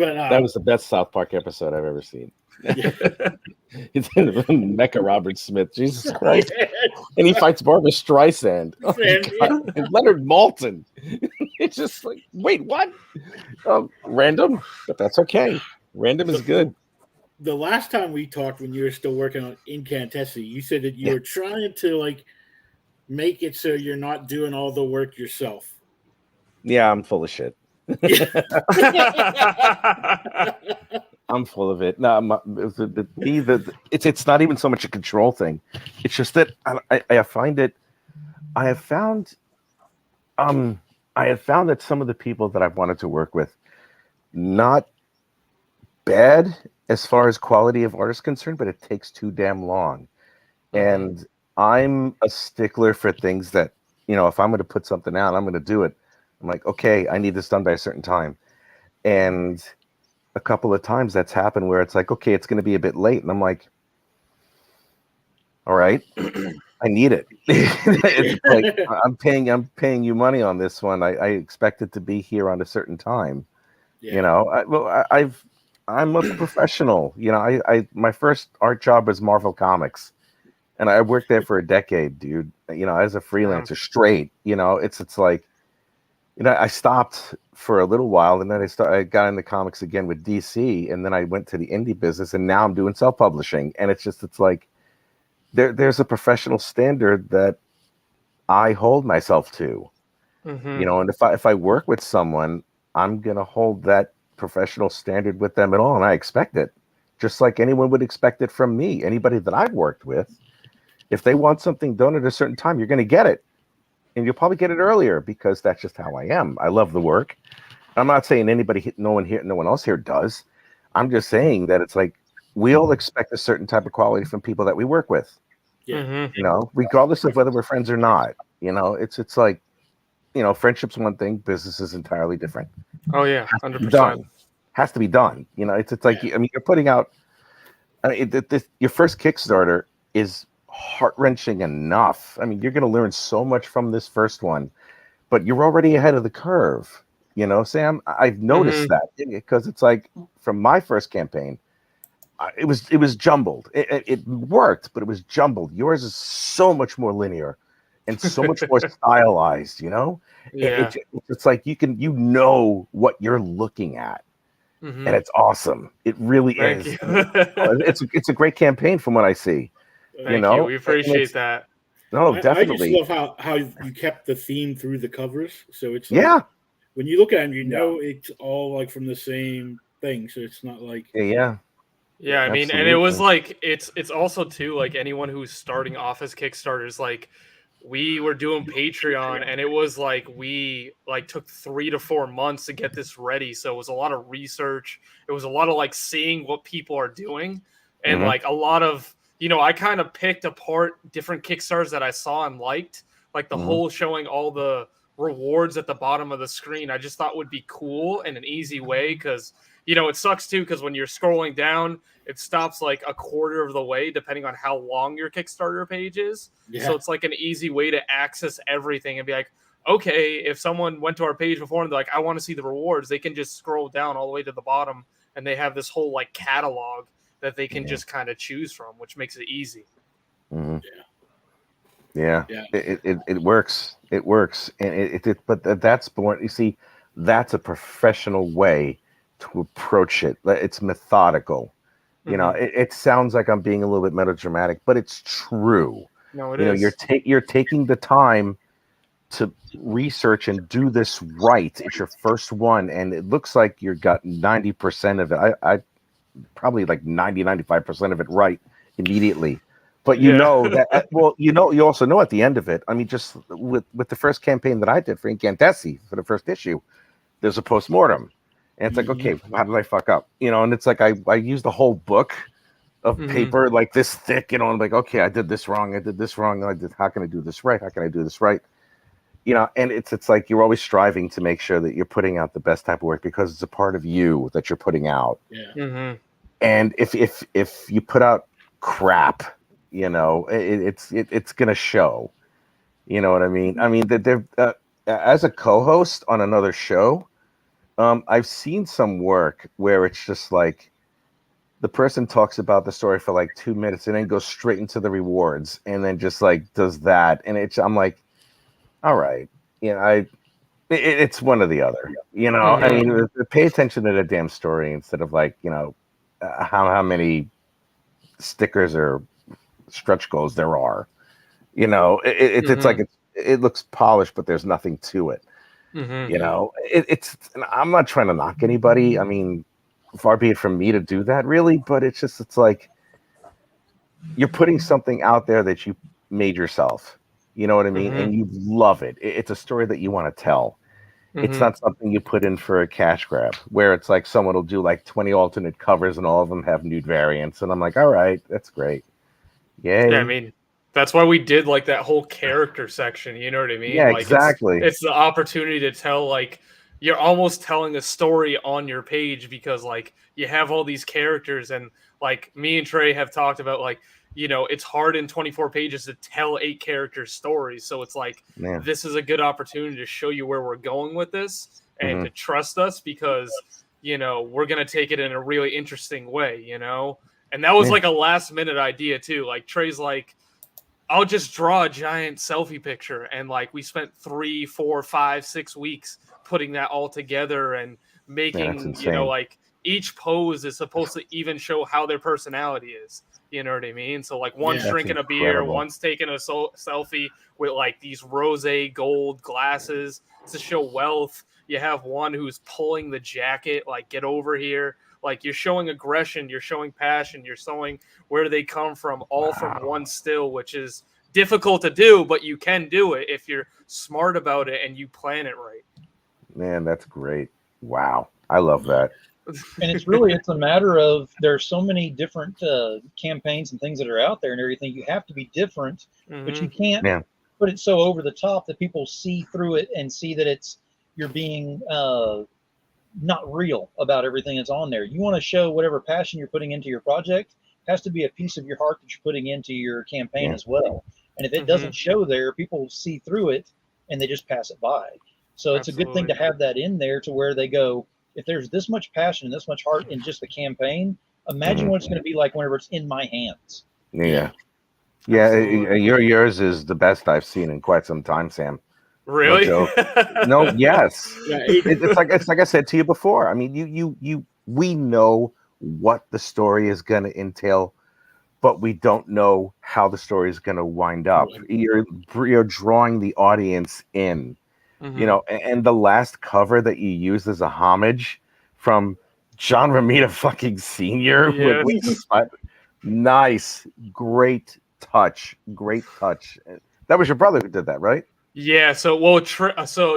that was the best South Park episode I've ever seen. It's in Mecca Robert Smith. Jesus Christ. And he fights Barbara Streisand. Oh, and Leonard Maltin. It's just like, wait, what? Random, but that's okay. Random is good. The last time we talked when you were still working on Incantesi, you said that you were trying to like make it so you're not doing all the work yourself. Yeah, I'm full of shit. I'm full of it. No, it's not even so much a control thing. It's just that I find it. I have found that some of the people that I've wanted to work with, not bad as far as quality of art is concerned, but it takes too damn long. And I'm a stickler for things that, you know, if I'm going to put something out, I'm going to do it. I'm like, okay, I need this done by a certain time. And a couple of times that's happened where it's like, okay, it's going to be a bit late. And I'm like, all right, I need it. It's like, I'm paying you money on this one. I expect it to be here on a certain time. Yeah. You know, I'm a professional. You know, my first art job was Marvel Comics, and I worked there for a decade, dude. You know, as a freelancer, straight. You know, it's like, you know, I stopped for a little while, and then I got into comics again with DC, and then I went to the indie business, and now I'm doing self-publishing, and it's like there's a professional standard that I hold myself to. You know, and if I work with someone, I'm gonna hold that professional standard with them at all, and I expect it, just like anyone would expect it from me. Anybody that I've worked with, if they want something done at a certain time, you're gonna get it. And you'll probably get it earlier because that's just how I am. I love the work. I'm not saying no one else here does. I'm just saying that it's like we all expect a certain type of quality from people that we work with. Yeah. You know, regardless of whether we're friends or not. You know, it's like, you know, friendship's one thing, business is entirely different. Oh yeah, 100%. Has to be done. You know, it's like, I mean, you're putting out. Your first Kickstarter is heart-wrenching enough. I mean, you're going to learn so much from this first one, but you're already ahead of the curve. You know, Sam, I've noticed that because it's like from my first campaign, it was jumbled. It worked, but it was jumbled. Yours is so much more linear and so much more stylized. You know, it's like you know what you're looking at, and it's awesome. It really is. It's a great campaign from what I see. Thank you. We appreciate that. No, definitely. I just love how you kept the theme through the covers. So it's like, when you look at them, you know it's all like from the same thing. So it's not like Yeah, I mean, and it was like it's also too like anyone who's starting off as Kickstarters, like we were doing Patreon, and it was like we like took 3 to 4 months to get this ready. So it was a lot of research. It was a lot of like seeing what people are doing, and like a lot of, you know, I kind of picked apart different Kickstarters that I saw and liked, like the whole showing all the rewards at the bottom of the screen. I just thought would be cool and an easy way, because, you know, it sucks too, because when you're scrolling down, it stops like a quarter of the way, depending on how long your Kickstarter page is. Yeah. So it's like an easy way to access everything and be like, okay, if someone went to our page before and they're like, I want to see the rewards, they can just scroll down all the way to the bottom, and they have this whole like catalog. that they can just kind of choose from, which makes it easy. Mm-hmm. Yeah. It works. It works, and but that's born. You see, that's a professional way to approach it. It's methodical. You know, it sounds like I'm being a little bit melodramatic, but it's true. No, it is. You're taking the time to research and do this right. It's your first one, and it looks like you got 90% of it. I probably like 95% of it right immediately. But you know that, well, you also know at the end of it, I mean, just with the first campaign that I did for Incantesi for the first issue, there's a postmortem. And it's like, okay, how did I fuck up? You know, and it's like I used the whole book of paper like this thick, you know, I'm like, okay, I did this wrong. How can I do this right? How can I do this right? You know, and it's like you're always striving to make sure that you're putting out the best type of work because it's a part of you that you're putting out. Yeah. And if you put out crap, you know, it's gonna show. You know what I mean? I mean that they're as a co-host on another show, I've seen some work where it's just like the person talks about the story for like 2 minutes and then goes straight into the rewards and then just like does that, and I'm like, all right, you know, it's one or the other. You know, I mean, pay attention to the damn story instead of like, you know, how many stickers or stretch goals there are. You know, it's like it looks polished, but there's nothing to it. You know, it's I'm not trying to knock anybody. I mean, far be it from me to do that, really. But it's like you're putting something out there that you made yourself. You know what I mean? And you love it. It's a story that you want to tell. It's not something you put in for a cash grab, where it's like someone will do like 20 alternate covers and all of them have nude variants, and I'm like, all right, that's great. Yay. Yeah, I mean, that's why we did like that whole character section. You know what I mean? Yeah, like, exactly. It's the opportunity to tell, like, you're almost telling a story on your page because like you have all these characters, and like me and Trey have talked about, like, you know, it's hard in 24 pages to tell 8 character stories. So it's like, this is a good opportunity to show you where we're going with this and to trust us because, you know, we're going to take it in a really interesting way, you know? And that was like a last minute idea too. Like Trey's like, I'll just draw a giant selfie picture. And like, we spent 3, 4, 5, 6 weeks putting that all together and making, you know, like each pose is supposed to even show how their personality is. You know what I mean? So like one's drinking a beer, one's taking a selfie with like these rose gold glasses to show wealth. You have one who's pulling the jacket, like, get over here. Like, you're showing aggression, you're showing passion, you're showing where they come from, all from one still, which is difficult to do, but you can do it if you're smart about it and you plan it right. Man, that's great. Wow. I love that. And it's a matter of there's so many different campaigns and things that are out there and everything. You have to be different, but you can't put it so over the top that people see through it and see that you're being not real about everything that's on there. You want to show whatever passion you're putting into your project has to be a piece of your heart that you're putting into your campaign as well. And if it doesn't show there, people see through it and they just pass it by. So it's a good thing to have that in there to where they go, if there's this much passion and this much heart in just the campaign, imagine what it's going to be like whenever it's in my hands. Yeah. Yours is the best I've seen in quite some time, Sam. Really? No, yes. It's like I said to you before. I mean, we know what the story is going to entail, but we don't know how the story is going to wind up. You're drawing the audience in. You know, and the last cover that you used as a homage from John Romita fucking Sr. Nice, great touch. That was your brother who did that, right? Yeah. So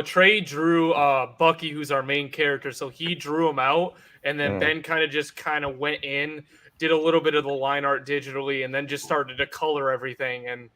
Trey drew Bucky, who's our main character. So he drew him out, and then Ben kind of went in, did a little bit of the line art digitally, and then just started to color everything. And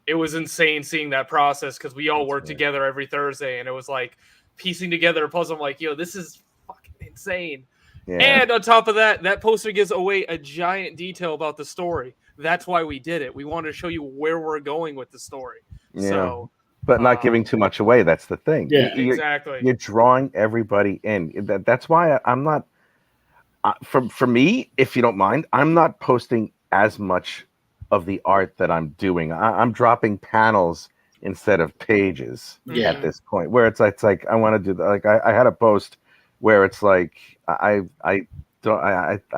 it was insane seeing that process because we all work together every Thursday, and it was like piecing together a puzzle. I'm like, yo, this is fucking insane. Yeah. And on top of that, that poster gives away a giant detail about the story. That's why we did it. We wanted to show you where we're going with the story. Yeah. So, but not giving too much away. That's the thing. Yeah, exactly. You're drawing everybody in. That's why I'm not. For me, if you don't mind, I'm not posting as much of the art that I'm doing. I'm dropping panels instead of pages at this point, where it's like I want to do like I had a post where it's like I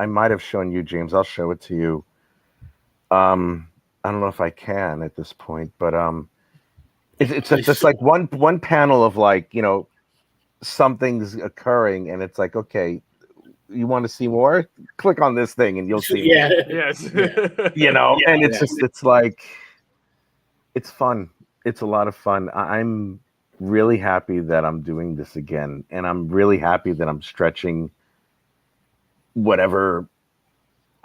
might have shown you, James. I'll show it to you. I don't know if I can at this point, but it's just like one panel of like, you know, something's occurring, and it's like, okay, you want to see more? Click on this thing, and you'll see. Yeah, more. Yes. You know, and it's just it's like it's fun. It's a lot of fun. I'm really happy that I'm doing this again, and I'm really happy that I'm stretching whatever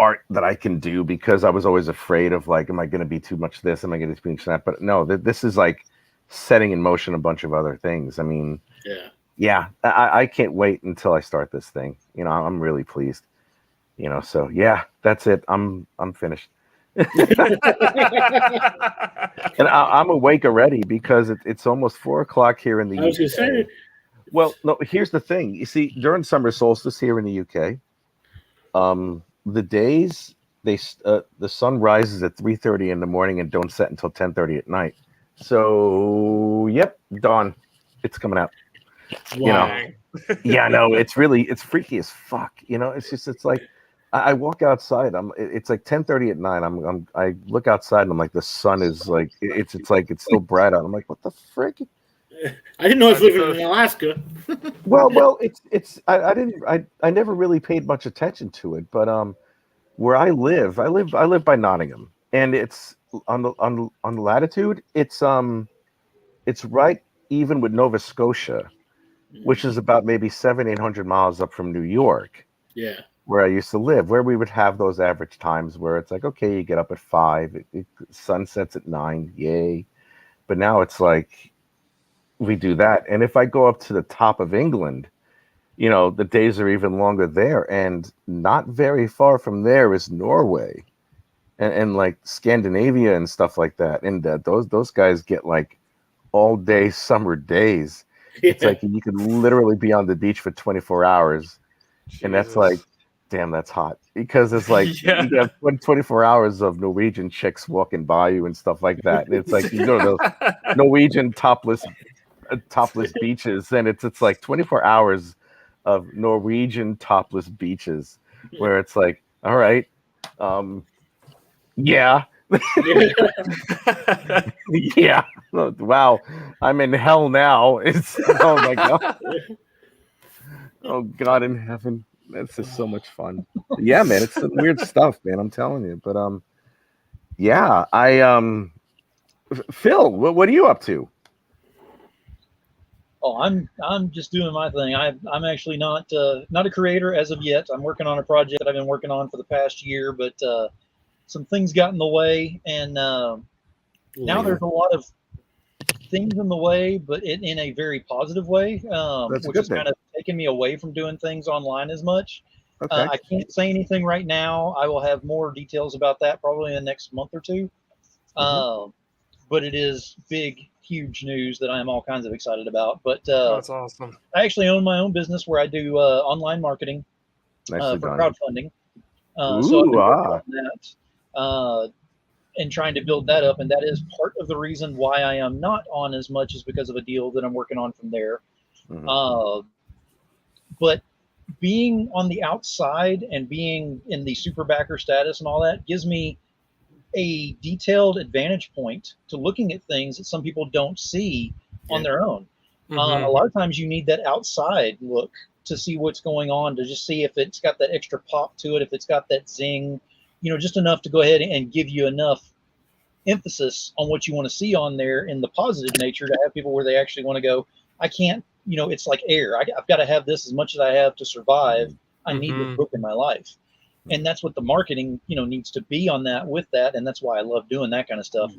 art that I can do, because I was always afraid of like, am I going to be too much this? Am I going to be too much that? But no, this is like setting in motion a bunch of other things. I mean, yeah, I can't wait until I start this thing. You know, I'm really pleased. You know, so yeah, that's it. I'm finished. And I'm awake already because it's almost 4:00 here in the UK. I was gonna say. Well, no, here's the thing. You see, during summer solstice here in the UK, the days the sun rises at 3:30 in the morning and don't set until 10:30 at night. So, yep, dawn, it's coming out. Wow. You know, yeah, no, it's freaky as fuck. You know, it's like I walk outside. It's like 10:30 at night. I look outside and I'm like, the sun is like it's like it's still bright out. I'm like, what the frick? I didn't know I was living in Alaska. well, I never really paid much attention to it, but where I live by Nottingham, and it's on the latitude. It's right even with Nova Scotia, which is about maybe 700-800 miles up from New York. Yeah. Where I used to live, where we would have those average times where it's like, okay, you get up at 5, sun sets at 9, yay. But now it's like we do that. And if I go up to the top of England, you know, the days are even longer there. And not very far from there is Norway and like Scandinavia and stuff like that. And those guys get like all day summer days. Yeah. It's like you could literally be on the beach for 24 hours. Jesus. And that's like, damn, that's hot, because it's like you have 24 hours of Norwegian chicks walking by you and stuff like that. And it's like, you go to those Norwegian topless beaches, and it's like 24 hours of Norwegian topless beaches where it's like, all right, yeah. Yeah. Wow, I'm in hell now. It's oh my god. Oh God in heaven. That's just so much fun. Yeah, man, it's some weird stuff, man. I'm telling you. But yeah, Phil, what are you up to? Oh, I'm just doing my thing. I'm actually not a creator as of yet. I'm working on a project that I've been working on for the past year, but some things got in the way, and now there's a lot of things in the way, but in a very positive way, which is kind of taking me away from doing things online as much. Okay. I can't say anything right now. I will have more details about that probably in the next month or two. But it is big, huge news that I am all kinds of excited about. But that's awesome. I actually own my own business where I do online marketing for crowdfunding. So I've been working on that. And trying to build that up, and that is part of the reason why I am not on as much, is because of a deal that I'm working on from there. But being on the outside and being in the super backer status and all that gives me a detailed advantage point to looking at things that some people don't see on their own. A lot of times you need that outside look to see what's going on, to just see if it's got that extra pop to it, if it's got that zing, you know, just enough to go ahead and give you enough emphasis on what you want to see on there in the positive nature, to have people where they actually want to go, I can't, you know, it's like air. I've got to have this as much as I have to survive. I need this book in my life. And that's what the marketing, you know, needs to be on that with that. And that's why I love doing that kind of stuff.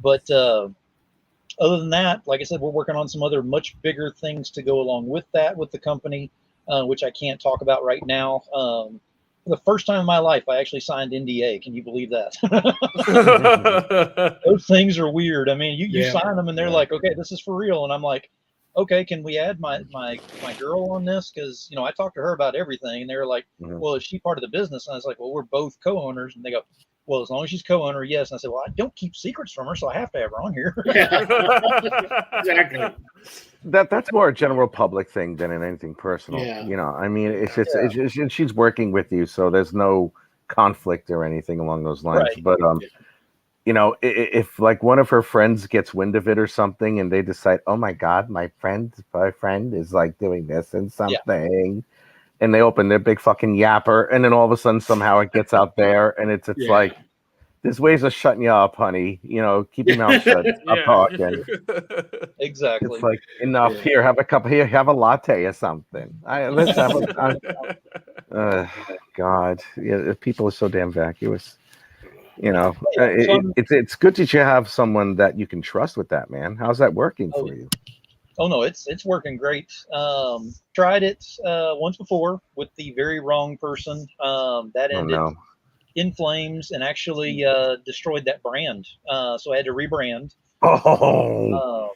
But other than that, like I said, we're working on some other much bigger things to go along with that, with the company, which I can't talk about right now. For the first time in my life, I actually signed NDA. Can you believe that? Those things are weird. I mean, you sign them and they're like, okay, this is for real. And I'm like, okay, can we add my girl on this? Because, I talked to her about everything, and they were like, well, is she part of the business? And I was like, well, we're both co-owners. And they go, well, as long as she's co-owner, yes. And I said, well, I don't keep secrets from her, so I have to have her on here. Exactly. That's more a general public thing than anything personal. Yeah. I mean, it's she's working with you, so there's no conflict or anything along those lines. Right. But if like one of her friends gets wind of it or something, and they decide, oh my God, my friend's boyfriend is like doing this and something, and they open their big fucking yapper, and then all of a sudden somehow it gets out there, and it's like, there's ways of shutting you up, honey. Keep your mouth shut. Stop talking. Exactly. It's like, enough. Here, have a cup. Here, have a latte or something. Let's have a. God, people are so damn vacuous. It's good that you have someone that you can trust with that, man. How's that working for you? Oh no, it's working great. Tried it once before with the very wrong person. That ended in flames and actually destroyed that brand. So I had to rebrand. Oh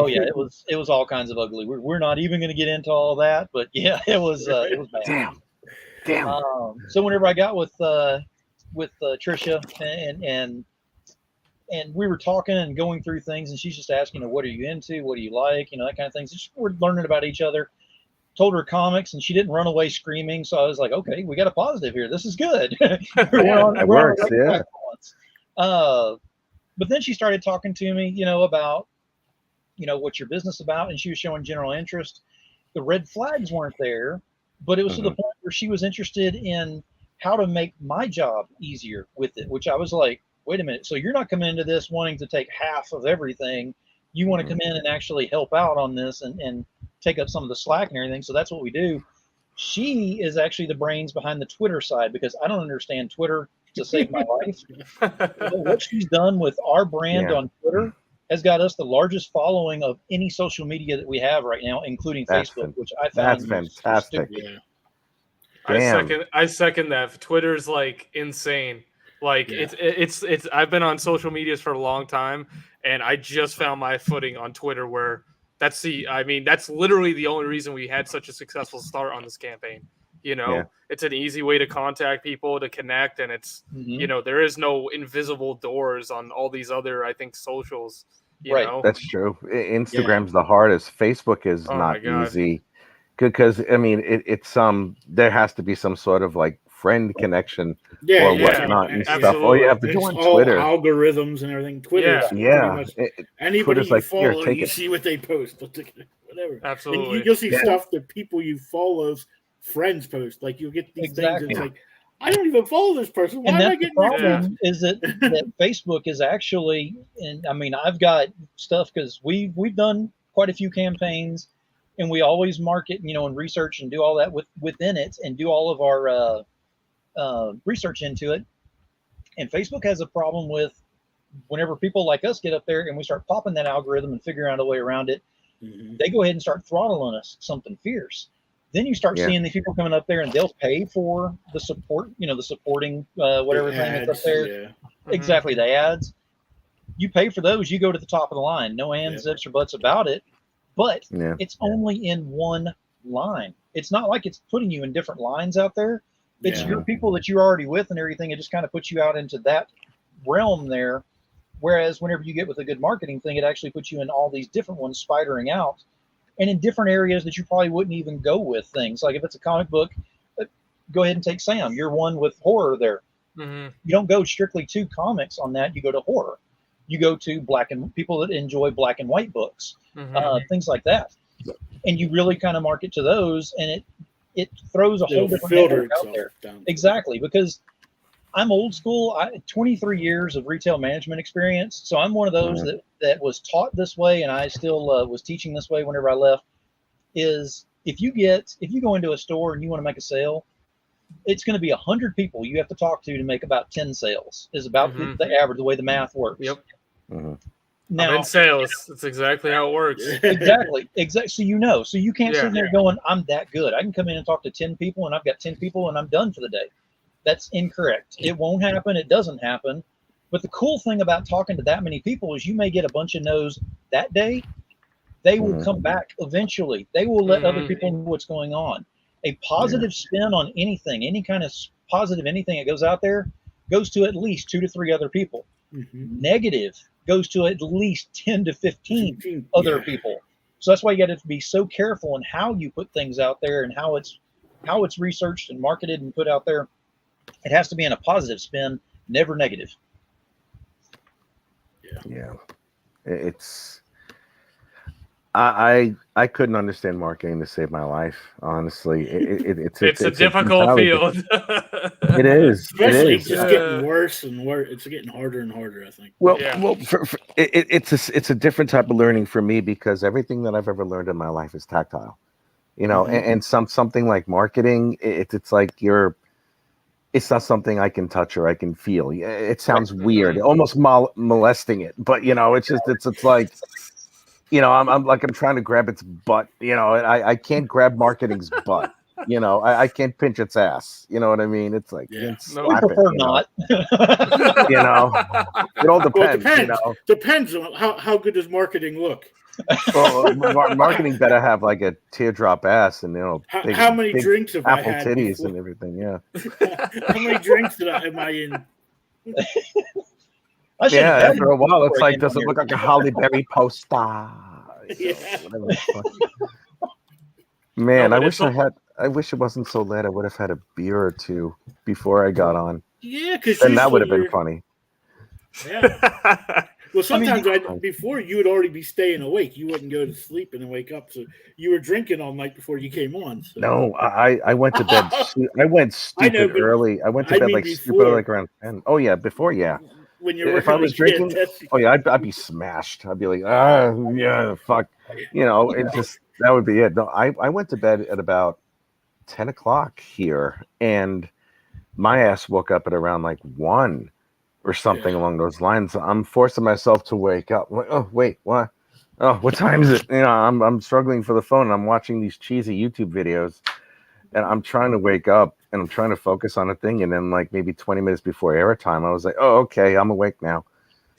yeah, it was all kinds of ugly. We're not even going to get into all that, but yeah, it was bad. Damn. So whenever I got with Trisha and we were talking and going through things, and she's just asking, what are you into? What do you like? That kind of thing. So we're learning about each other. Told her comics, and she didn't run away screaming. So I was like, okay, we got a positive here. This is good. It works. Yeah. But then she started talking to me, about, what's your business about? And she was showing general interest. The red flags weren't there, but it was to the point where she was interested in how to make my job easier with it, which I was like, wait a minute. So you're not coming into this wanting to take half of everything. You want to come in and actually help out on this and take up some of the slack and everything. So that's what we do. She is actually the brains behind the Twitter side, because I don't understand Twitter to save my life. What she's done with our brand on Twitter has got us the largest following of any social media that we have right now, including Facebook, which I found fantastic. I second that. Twitter's like insane. Like it's I've been on social medias for a long time, and I just found my footing on Twitter, where that's literally the only reason we had such a successful start on this campaign. It's an easy way to contact people, to connect, and it's there is no invisible doors on all these other, I think, socials. You know? That's true. Instagram's the hardest. Facebook is not easy, because it's there has to be some sort of like friend connection or whatnot and stuff. All you have to do on Twitter, algorithms and everything. Twitter, anybody you follow, you see what they post, whatever. Absolutely, and you'll see stuff that people you follow's friends post. Like you'll get these things. It's like, I don't even follow this person. Why am I getting the problem? Is that Facebook is actually, and I've got stuff because we've done quite a few campaigns, and we always market, and research and do all that within it, and do all of our research into it. And Facebook has a problem with whenever people like us get up there and we start popping that algorithm and figuring out a way around it, they go ahead and start throttling us something fierce. Then you start seeing these people coming up there, and they'll pay for the support, the supporting whatever thing that's up there. Yeah. Exactly, the ads. You pay for those, you go to the top of the line. No ands, ifs, or buts about it. But it's only in one line. It's not like it's putting you in different lines out there. It's your people that you're already with and everything. It just kind of puts you out into that realm there. Whereas whenever you get with a good marketing thing, it actually puts you in all these different ones spidering out, and in different areas that you probably wouldn't even go with things. Like if it's a comic book, go ahead and take Sam. You're one with horror there. You don't go strictly to comics on that. You go to horror. You go to people that enjoy black and white books, things like that. And you really kind of market to those, and it throws a whole different network out there. Exactly, because I'm old school. 23 years of retail management experience. So I'm one of those that was taught this way, and I still was teaching this way whenever I left, is if you go into a store and you want to make a sale, it's going to be 100 people you have to talk to make about 10 sales is about the average, the way the math works. Yep. Now, I'm in sales. That's exactly how it works. Exactly. So so you can't sit there going, I'm that good. I can come in and talk to 10 people, and I've got 10 people, and I'm done for the day. That's incorrect. It won't happen. It doesn't happen. But the cool thing about talking to that many people is you may get a bunch of no's that day, They will come back eventually. They will let other people know what's going on. A positive spin on anything, any kind of positive anything that goes out there, goes to at least 2 to 3 other people. Negative goes to at least 10 to 15 other people. So that's why you got to be so careful in how you put things out there and how it's researched and marketed and put out there. It has to be in a positive spin, never negative. Yeah. It's I couldn't understand marketing to save my life. Honestly, it's a difficult field. It is. Especially it's just getting worse and worse. It's getting harder and harder, I think. Well, it's a different type of learning for me because everything that I've ever learned in my life is tactile. You know, and something like marketing, it's like it's not something I can touch or I can feel. It sounds weird, almost molesting it, but you know, it's like. You know, I'm trying to grab its butt. You know, I can't grab marketing's butt. You know, I can't pinch its ass. You know what I mean? It's like I prefer not. You know, it all depends. Well, it depends. You know, Depends on how good does marketing look. Well, marketing better have like a teardrop ass and how many drinks have apple I had titties before? and everything. Yeah. How many drinks am I in? Yeah, after a while, it's like, does it look like a Halle Berry poster? Man, I wish it wasn't so late. I would have had a beer or two before I got on. Yeah, because then that would have been funny. Yeah. Well, sometimes before you would already be staying awake. You wouldn't go to sleep and then wake up. So you were drinking all night before you came on. So. No, I went to bed. I went stupid early. I went to bed stupid like around 10. Oh yeah, before When you're if I was drinking, I'd be smashed. I'd be like, yeah, fuck. You know, it just that would be it. No, I went to bed at about 10 o'clock here, and my ass woke up at around like 1 or something along those lines. I'm forcing myself to wake up. I'm like, oh wait, what? Oh, what time is it? You know, I'm struggling for the phone. And I'm watching these cheesy YouTube videos, and I'm trying to wake up. And I'm trying to focus on a thing, and then like maybe 20 minutes before airtime, I was like, "Oh, okay, I'm awake now.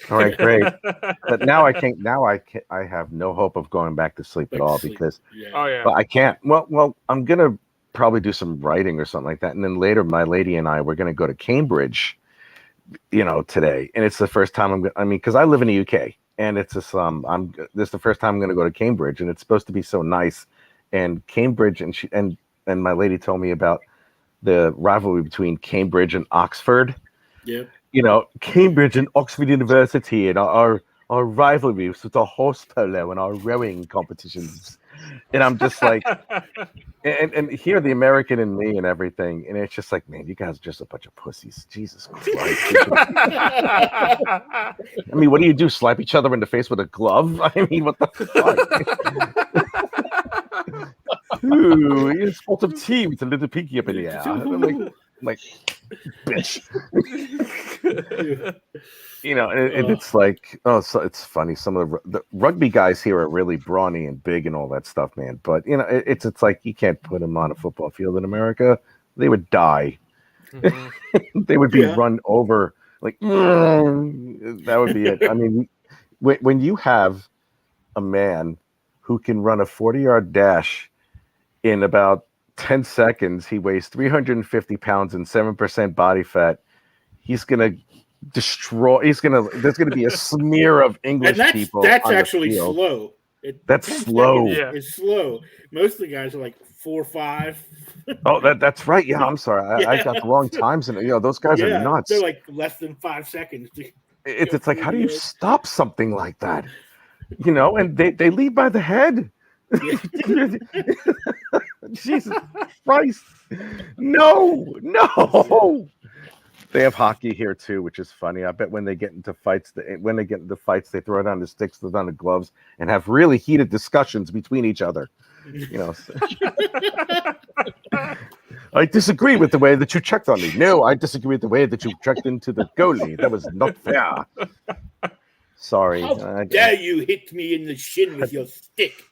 All right, great." But now I can't. Now I have no hope of going back to sleep at all because well, I can't. Well, I'm gonna probably do some writing or something like that, and then later, my lady and I we're gonna go to Cambridge, you know, today, and it's the first time because I live in the UK, and it's this is the first time I'm gonna go to Cambridge, and it's supposed to be so nice, and Cambridge, and my lady told me about the rivalry between Cambridge and Oxford. Yeah. You know, Cambridge and Oxford University and our rivalry with the horse polo and our rowing competitions. And I'm just like, and here the American in me and everything. And it's just like, man, you guys are just a bunch of pussies. Jesus Christ. I mean, what do? Slap each other in the face with a glove? I mean, what the fuck? Ooh, it's a pot of tea with a little pinky up in the air. I'm like, bitch. You know, and it's like, so it's funny. Some of the rugby guys here are really brawny and big and all that stuff, man. But you know, it's like you can't put them on a football field in America. They would die. They would be run over. Like that would be it. I mean, when you have a man who can run a 40-yard dash in about 10 seconds, he weighs 350 pounds and 7% body fat. He's going to destroy. There's going to be a smear of English people. That's actually slow. That's slow. It's slow. Most of the guys are like 4.5. Oh, that's right. Yeah, I'm sorry. I got the wrong times. And those guys are nuts. They're like less than 5 seconds. It's like, how do you stop something like that? You know, and they lead by the head. Jesus Christ. No. They have hockey here too, which is funny. I bet when they get into fights, they throw down the sticks, throw down the gloves, and have really heated discussions between each other. You know, I disagree with the way that you checked on me. No, I disagree with the way that you checked into the goalie. That was not fair. Sorry. How dare you hit me in the shin with your stick?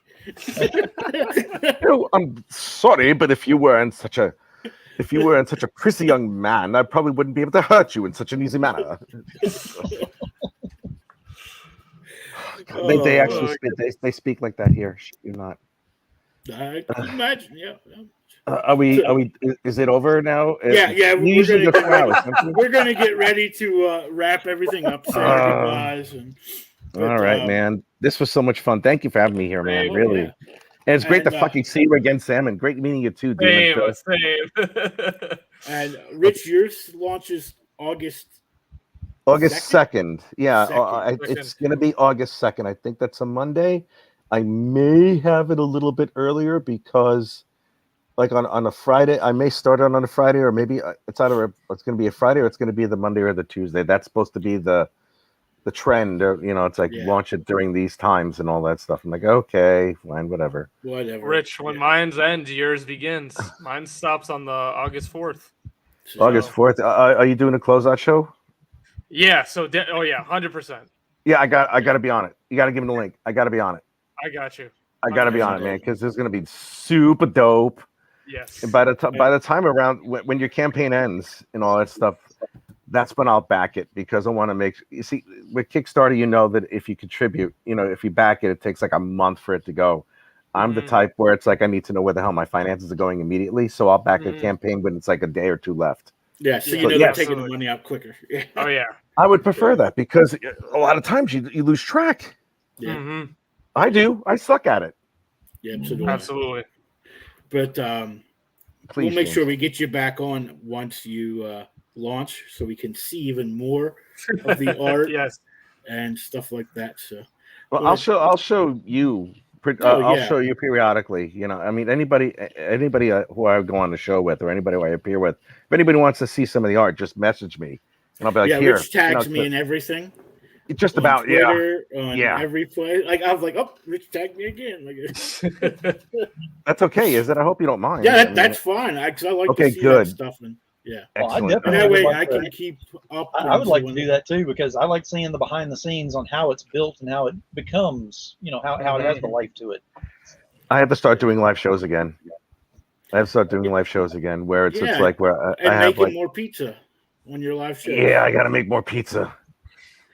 No, I'm sorry, but if you weren't such a prissy young man, I probably wouldn't be able to hurt you in such an easy manner. They actually they speak like that here. You're not. I can imagine. Yeah. Are we? Is it over now? Yeah. We're gonna get ready to wrap everything up. Say our goodbyes. All right, man. This was so much fun. Thank you for having me here, man. Really. Yeah. And it's great to fucking see you again, Sam. And great meeting you too, Demon. Same. And Rich, yours launches August 2nd. Yeah, it's going to be August 2nd. I think that's a Monday. I may have it a little bit earlier because, like on a Friday, I may start on a Friday, or maybe it's going to be a Friday, or it's going to be the Monday or the Tuesday. That's supposed to be the trend, or it's like launch it during these times and all that stuff. I'm like, okay, fine, whatever. Rich, when mine's end, yours begins. Mine stops on the August 4th. So, August 4th. Are you doing a closeout show? Yeah. So 100%. Yeah, I got to be on it. You got to give me the link. I got to be on it. I got you. I got to be on it, man, because this is going to be super dope. Yes. And by the time around when your campaign ends and all that stuff, that's when I'll back it, because I want to you see, with Kickstarter, that if you contribute, if you back it, it takes like a month for it to go. I'm the type where it's like I need to know where the hell my finances are going immediately, so I'll back a campaign when it's like a day or two left. Yeah, so they're taking the money out quicker. Oh yeah, I would prefer that, because a lot of times you lose track. Yeah, I do. I suck at it. Yeah, absolutely. But please, we'll make sure we get you back on once you launch, so we can see even more of the art and stuff like that. So, well, I'll show you. I'll show you periodically. I mean, anybody who I go on the show with, or anybody who I appear with, if anybody wants to see some of the art, just message me, and I'll be like, here. Rich tags me and everything. Just on about Twitter, on every place. Like I was like, oh, Rich tagged me again. Like, that's okay, is it? I hope you don't mind. Yeah, that's fine. Because I like to see that stuff. And well, I excellent. And that way I can keep up. I would like to do that too, because I like seeing the behind the scenes on how it's built and how it becomes, how it has the life to it. I have to start doing live shows again. Where it's like where I have making more pizza on your live show. Yeah, I got to make more pizza.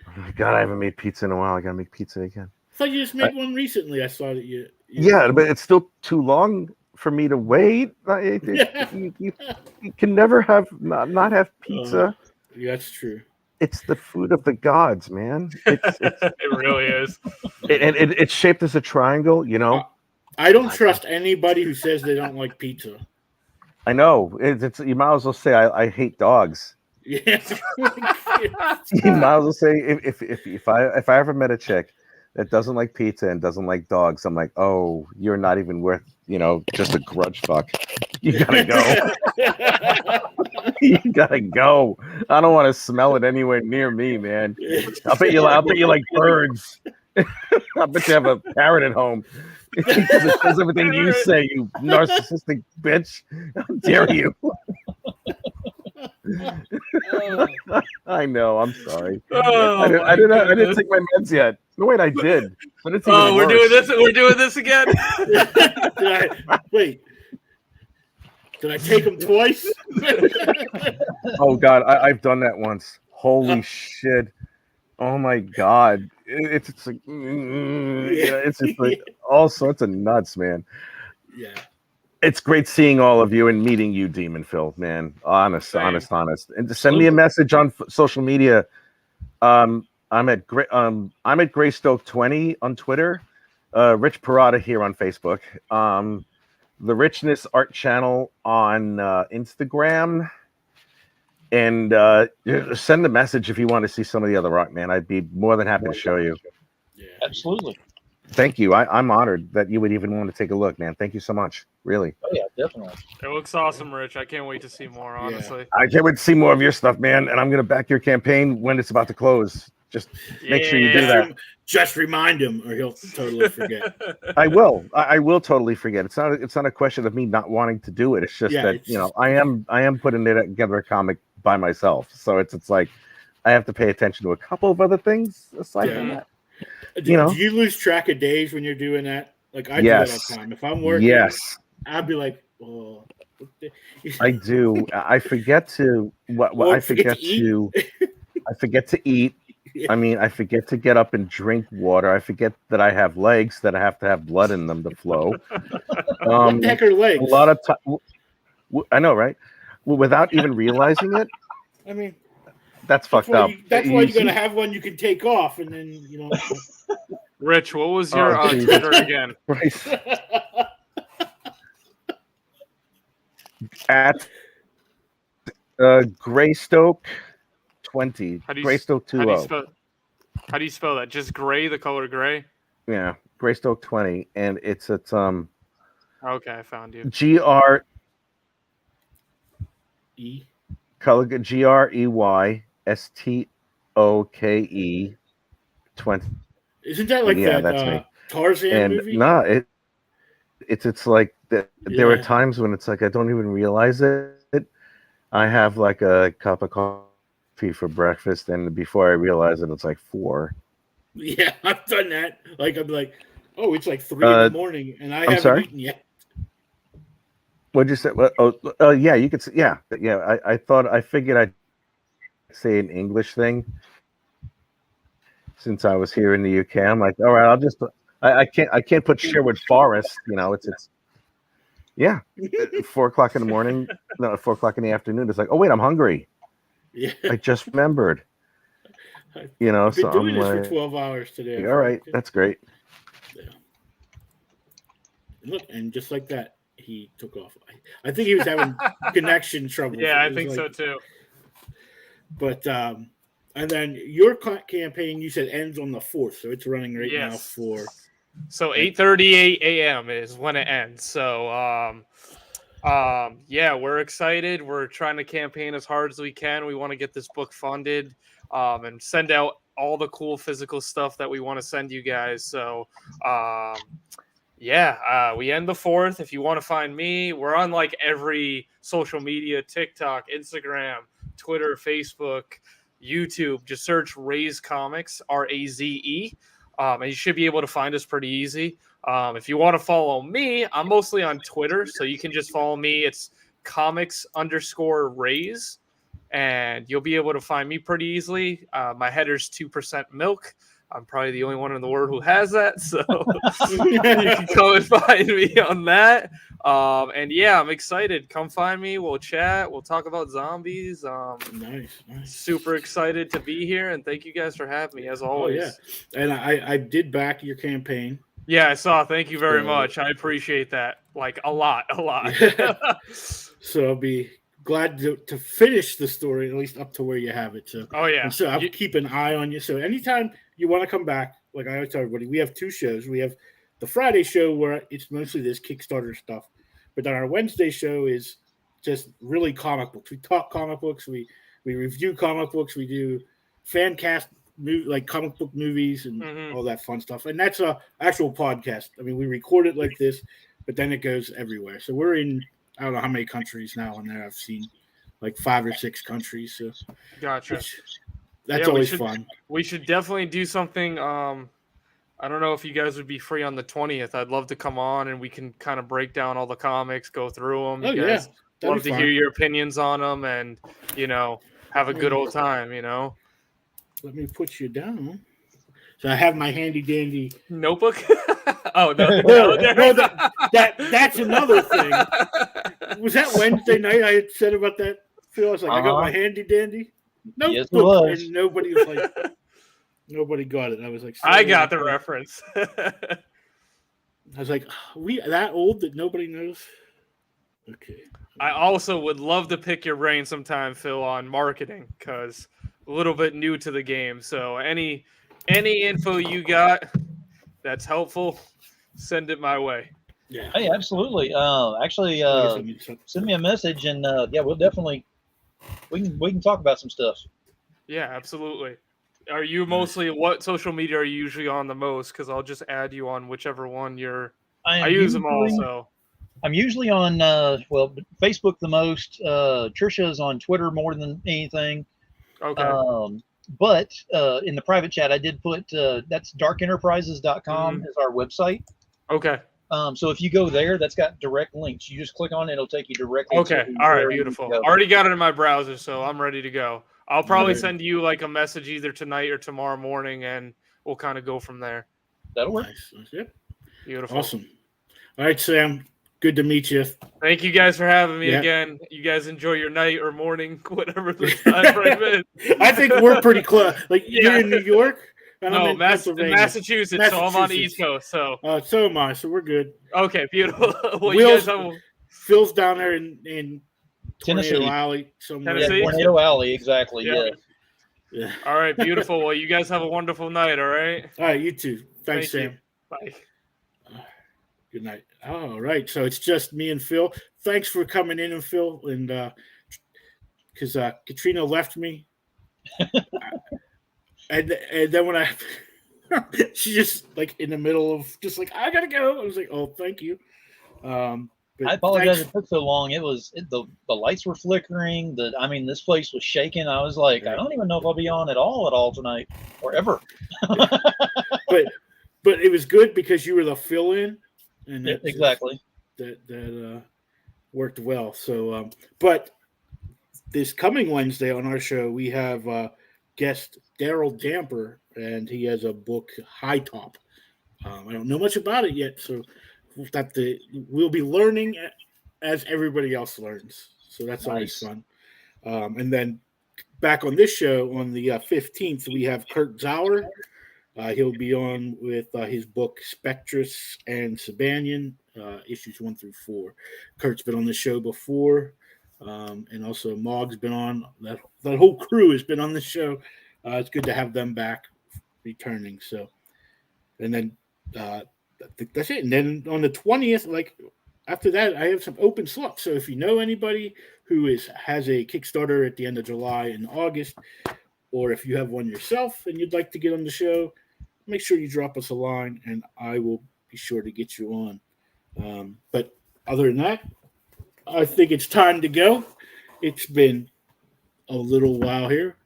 Oh my God, I haven't made pizza in a while. I got to make pizza again. I thought you just made one recently. I saw that you. Yeah, but it's still too long for me to wait. You can never not have pizza. That's true. It's the food of the gods, man. It really is. It's shaped as a triangle, I don't trust anybody who says they don't like pizza. I know. It's you might as well say I hate dogs. Yeah. You might as well say if I ever met a chick that doesn't like pizza and doesn't like dogs, I'm like, oh, you're not even worth, just a grudge fuck. You gotta go. You gotta go. I don't want to smell it anywhere near me, man. I'll bet you like birds. I bet you have a parrot at home. It says everything you say, you narcissistic bitch. How dare you? I know. I'm sorry. I didn't take my meds yet. No, wait, I did. But it's we're doing this. We're doing this again. Wait. Did I take them twice? Oh God, I've done that once. Holy shit! Oh my God, it's just like all sorts of nuts, man. Yeah. It's great seeing all of you and meeting you, Demon Phil, man. Honest. And to send me a message on social media. I'm at Greystoke 20 on Twitter. Rich Perrota here on Facebook. The Richness Art Channel on Instagram. And send a message if you want to see some of the other art, man. I'd be more than happy to show you. Yeah. Absolutely. Thank you. I'm honored that you would even want to take a look, man. Thank you so much. Really. Oh, yeah, definitely. It looks awesome, Rich. I can't wait to see more, honestly. Yeah. I can't wait to see more of your stuff, man. And I'm going to back your campaign when it's about to close. Just make sure you do that. Just remind him or he'll totally forget. I will. I will totally forget. It's not a question of me not wanting to do it. It's just that, I am putting together a comic by myself. So it's like I have to pay attention to a couple of other things aside from that. Do you lose track of days when you're doing that? Like I do that all the time. If I'm working, I'll be like, oh. I do. I forget to I forget to eat. I mean, I forget to get up and drink water. I forget that I have legs, that I have to have blood in them to flow. What the heck are legs? A lot of time. I know, right? Well, without even realizing it. I mean, that's fucked up. That's why you got to have one you can take off, and then Rich, what was your Twitter again? At Greystoke 20. Greystoke 20. How do you spell that? Just gray, the color gray? Yeah, Greystoke 20, and it's at Okay, I found you. Color GREYSTOKE 20. Isn't that like that's me. Tarzan movie? No, it's like that. Yeah. There are times when it's like I don't even realize it. I have like a cup of coffee for breakfast, and before I realize it, it's like 4. Yeah, I've done that. Like I'm like, oh, it's like 3 in the morning, and I haven't eaten yet. What'd you say? Oh, yeah, you could say, yeah. I figured I'd say an English thing since I was here in the UK. I'm like, all right, I can't put Sherwood Forest. It's 4 o'clock in the morning. No, 4 o'clock in the afternoon. It's like, oh wait, I'm hungry. Yeah, I just remembered. I've been doing this for 12 hours today. All right, that's great. Yeah. Look, and just like that, he took off. I think he was having connection trouble. Yeah, I think so too. But and then your campaign, you said ends on the 4th, so it's running right now for. So 8:38 a.m. is when it ends. So we're excited. We're trying to campaign as hard as we can. We want to get this book funded and send out all the cool physical stuff that we want to send you guys. So we end the 4th. If you want to find me, we're on like every social media, TikTok, Instagram, Twitter, Facebook, YouTube. Just search RAZE Comics, RAZE. And you should be able to find us pretty easy. If you want to follow me, I'm mostly on Twitter, so you can just follow me. It's comics_raze, and you'll be able to find me pretty easily. My header's 2% milk. I'm probably the only one in the world who has that, so you can come and find me on that. I'm excited. Come find me. We'll chat. We'll talk about zombies. Nice. Super excited to be here, and thank you guys for having me as always. Oh, yeah. And I did back your campaign. Yeah, I saw. Thank you very much. I appreciate that. Like a lot. So I'll be glad to finish the story, at least up to where you have it. So so I'll keep an eye on you. So anytime you want to come back, like I always tell everybody, we have 2 shows. We have the Friday show where it's mostly this Kickstarter stuff, but then our Wednesday show is just really comic books. We talk comic books. We review comic books. We do fan cast like comic book movies and all that fun stuff. And that's a actual podcast. I mean, we record it like this, but then it goes everywhere. So we're in, I don't know how many countries now on there. I've seen like 5 or 6 countries. So gotcha. That's always fun. We should definitely do something. I don't know if you guys would be free on the 20th. I'd love to come on and we can kind of break down all the comics, go through them. You guys love to hear your opinions on them and, have a good old time, Let me put you down. So I have my handy dandy notebook. Oh no, that's another thing. Was that Wednesday night I had said about that? Phil, I was like, I got my handy dandy notebook, yes, it was. And nobody was like, nobody got it. I was like, I got the reference. I was like, are we that old that nobody knows? Okay. I also would love to pick your brain sometime, Phil, on marketing because a little bit new to the game. So any info you got that's helpful, send it my way. Yeah. Hey, absolutely. Actually, send me a message and we'll definitely we can talk about some stuff. Yeah, absolutely. Are you mostly what social media are you usually on the most? Because I'll just add you on whichever one you're. I use them all. So I'm usually on Facebook the most. Trisha's on Twitter more than anything. Okay. But in the private chat, I did put that's darkenterprises.com is our website. Okay. So if you go there, that's got direct links. You just click on it, it'll take you directly. Okay. All right. Beautiful. Already got it in my browser, so I'm ready to go. I'll probably send you like a message either tonight or tomorrow morning, and we'll kind of go from there. That'll work. Nice. Yep. Beautiful. Awesome. All right, Sam. Good to meet you. Thank you guys for having me again. You guys enjoy your night or morning, whatever the time frame is. I think we're pretty close. Like you're in New York. And no, I'm in Massachusetts, so I'm on the East Coast. So so am I. So we're good. Okay, beautiful. Well, you guys have... Phil's down there in Tennessee. Tornado Alley. Somewhere. Yeah, Tornado Alley, exactly. Yeah. All right, beautiful. Well, you guys have a wonderful night. All right. All right, you too. Thanks, Thank Sam. you. Bye. Good night. All right, so it's just me and Phil. Thanks for coming in, and Phil, and because Katrina left me, and then when she just like in the middle of just like I gotta go. I was like, oh, thank you. I apologize it took so long. The lights were flickering. This place was shaking. I was like, I don't even know if I'll be on at all tonight or ever. but it was good because you were the fill-in, and exactly that worked well. So, but this coming Wednesday on our show, we have guest Daryl Damper, and he has a book, High Top. I don't know much about it yet, so we'll be learning as everybody else learns. So that's always fun. And then back on this show on the 15th, we have Kurt Zauer. He'll be on with his book Spectrus and Sabanian, issues 1 through 4. Kurt's been on the show before, and also Mog's been on. That whole crew has been on the show. It's good to have them back returning. So, and then I think that's it. And then on the 20th, like after that, I have some open slots. So if you know anybody who has a Kickstarter at the end of July and August, or if you have one yourself and you'd like to get on the show, make sure you drop us a line, and I will be sure to get you on. But other than that, I think it's time to go. It's been a little while here.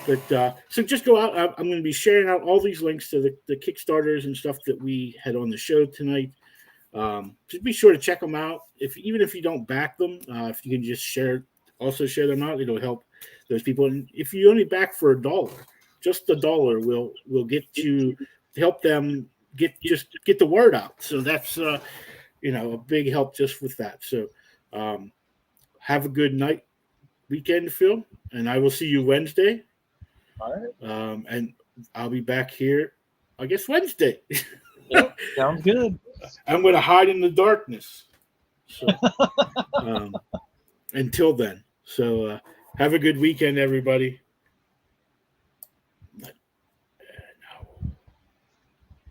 But so just go out. I'm going to be sharing out all these links to the Kickstarters and stuff that we had on the show tonight. Just be sure to check them out. Even if you don't back them, if you can just share them out, it'll help those people. And if you only back for $1, just $1 will get you, help them get the word out. So that's a big help just with that. So have a good weekend, Phil, and I will see you Wednesday. All right. And I'll be back here, I guess, Wednesday. Yep, sounds good. I'm going to hide in the darkness. So until then. So have a good weekend, everybody.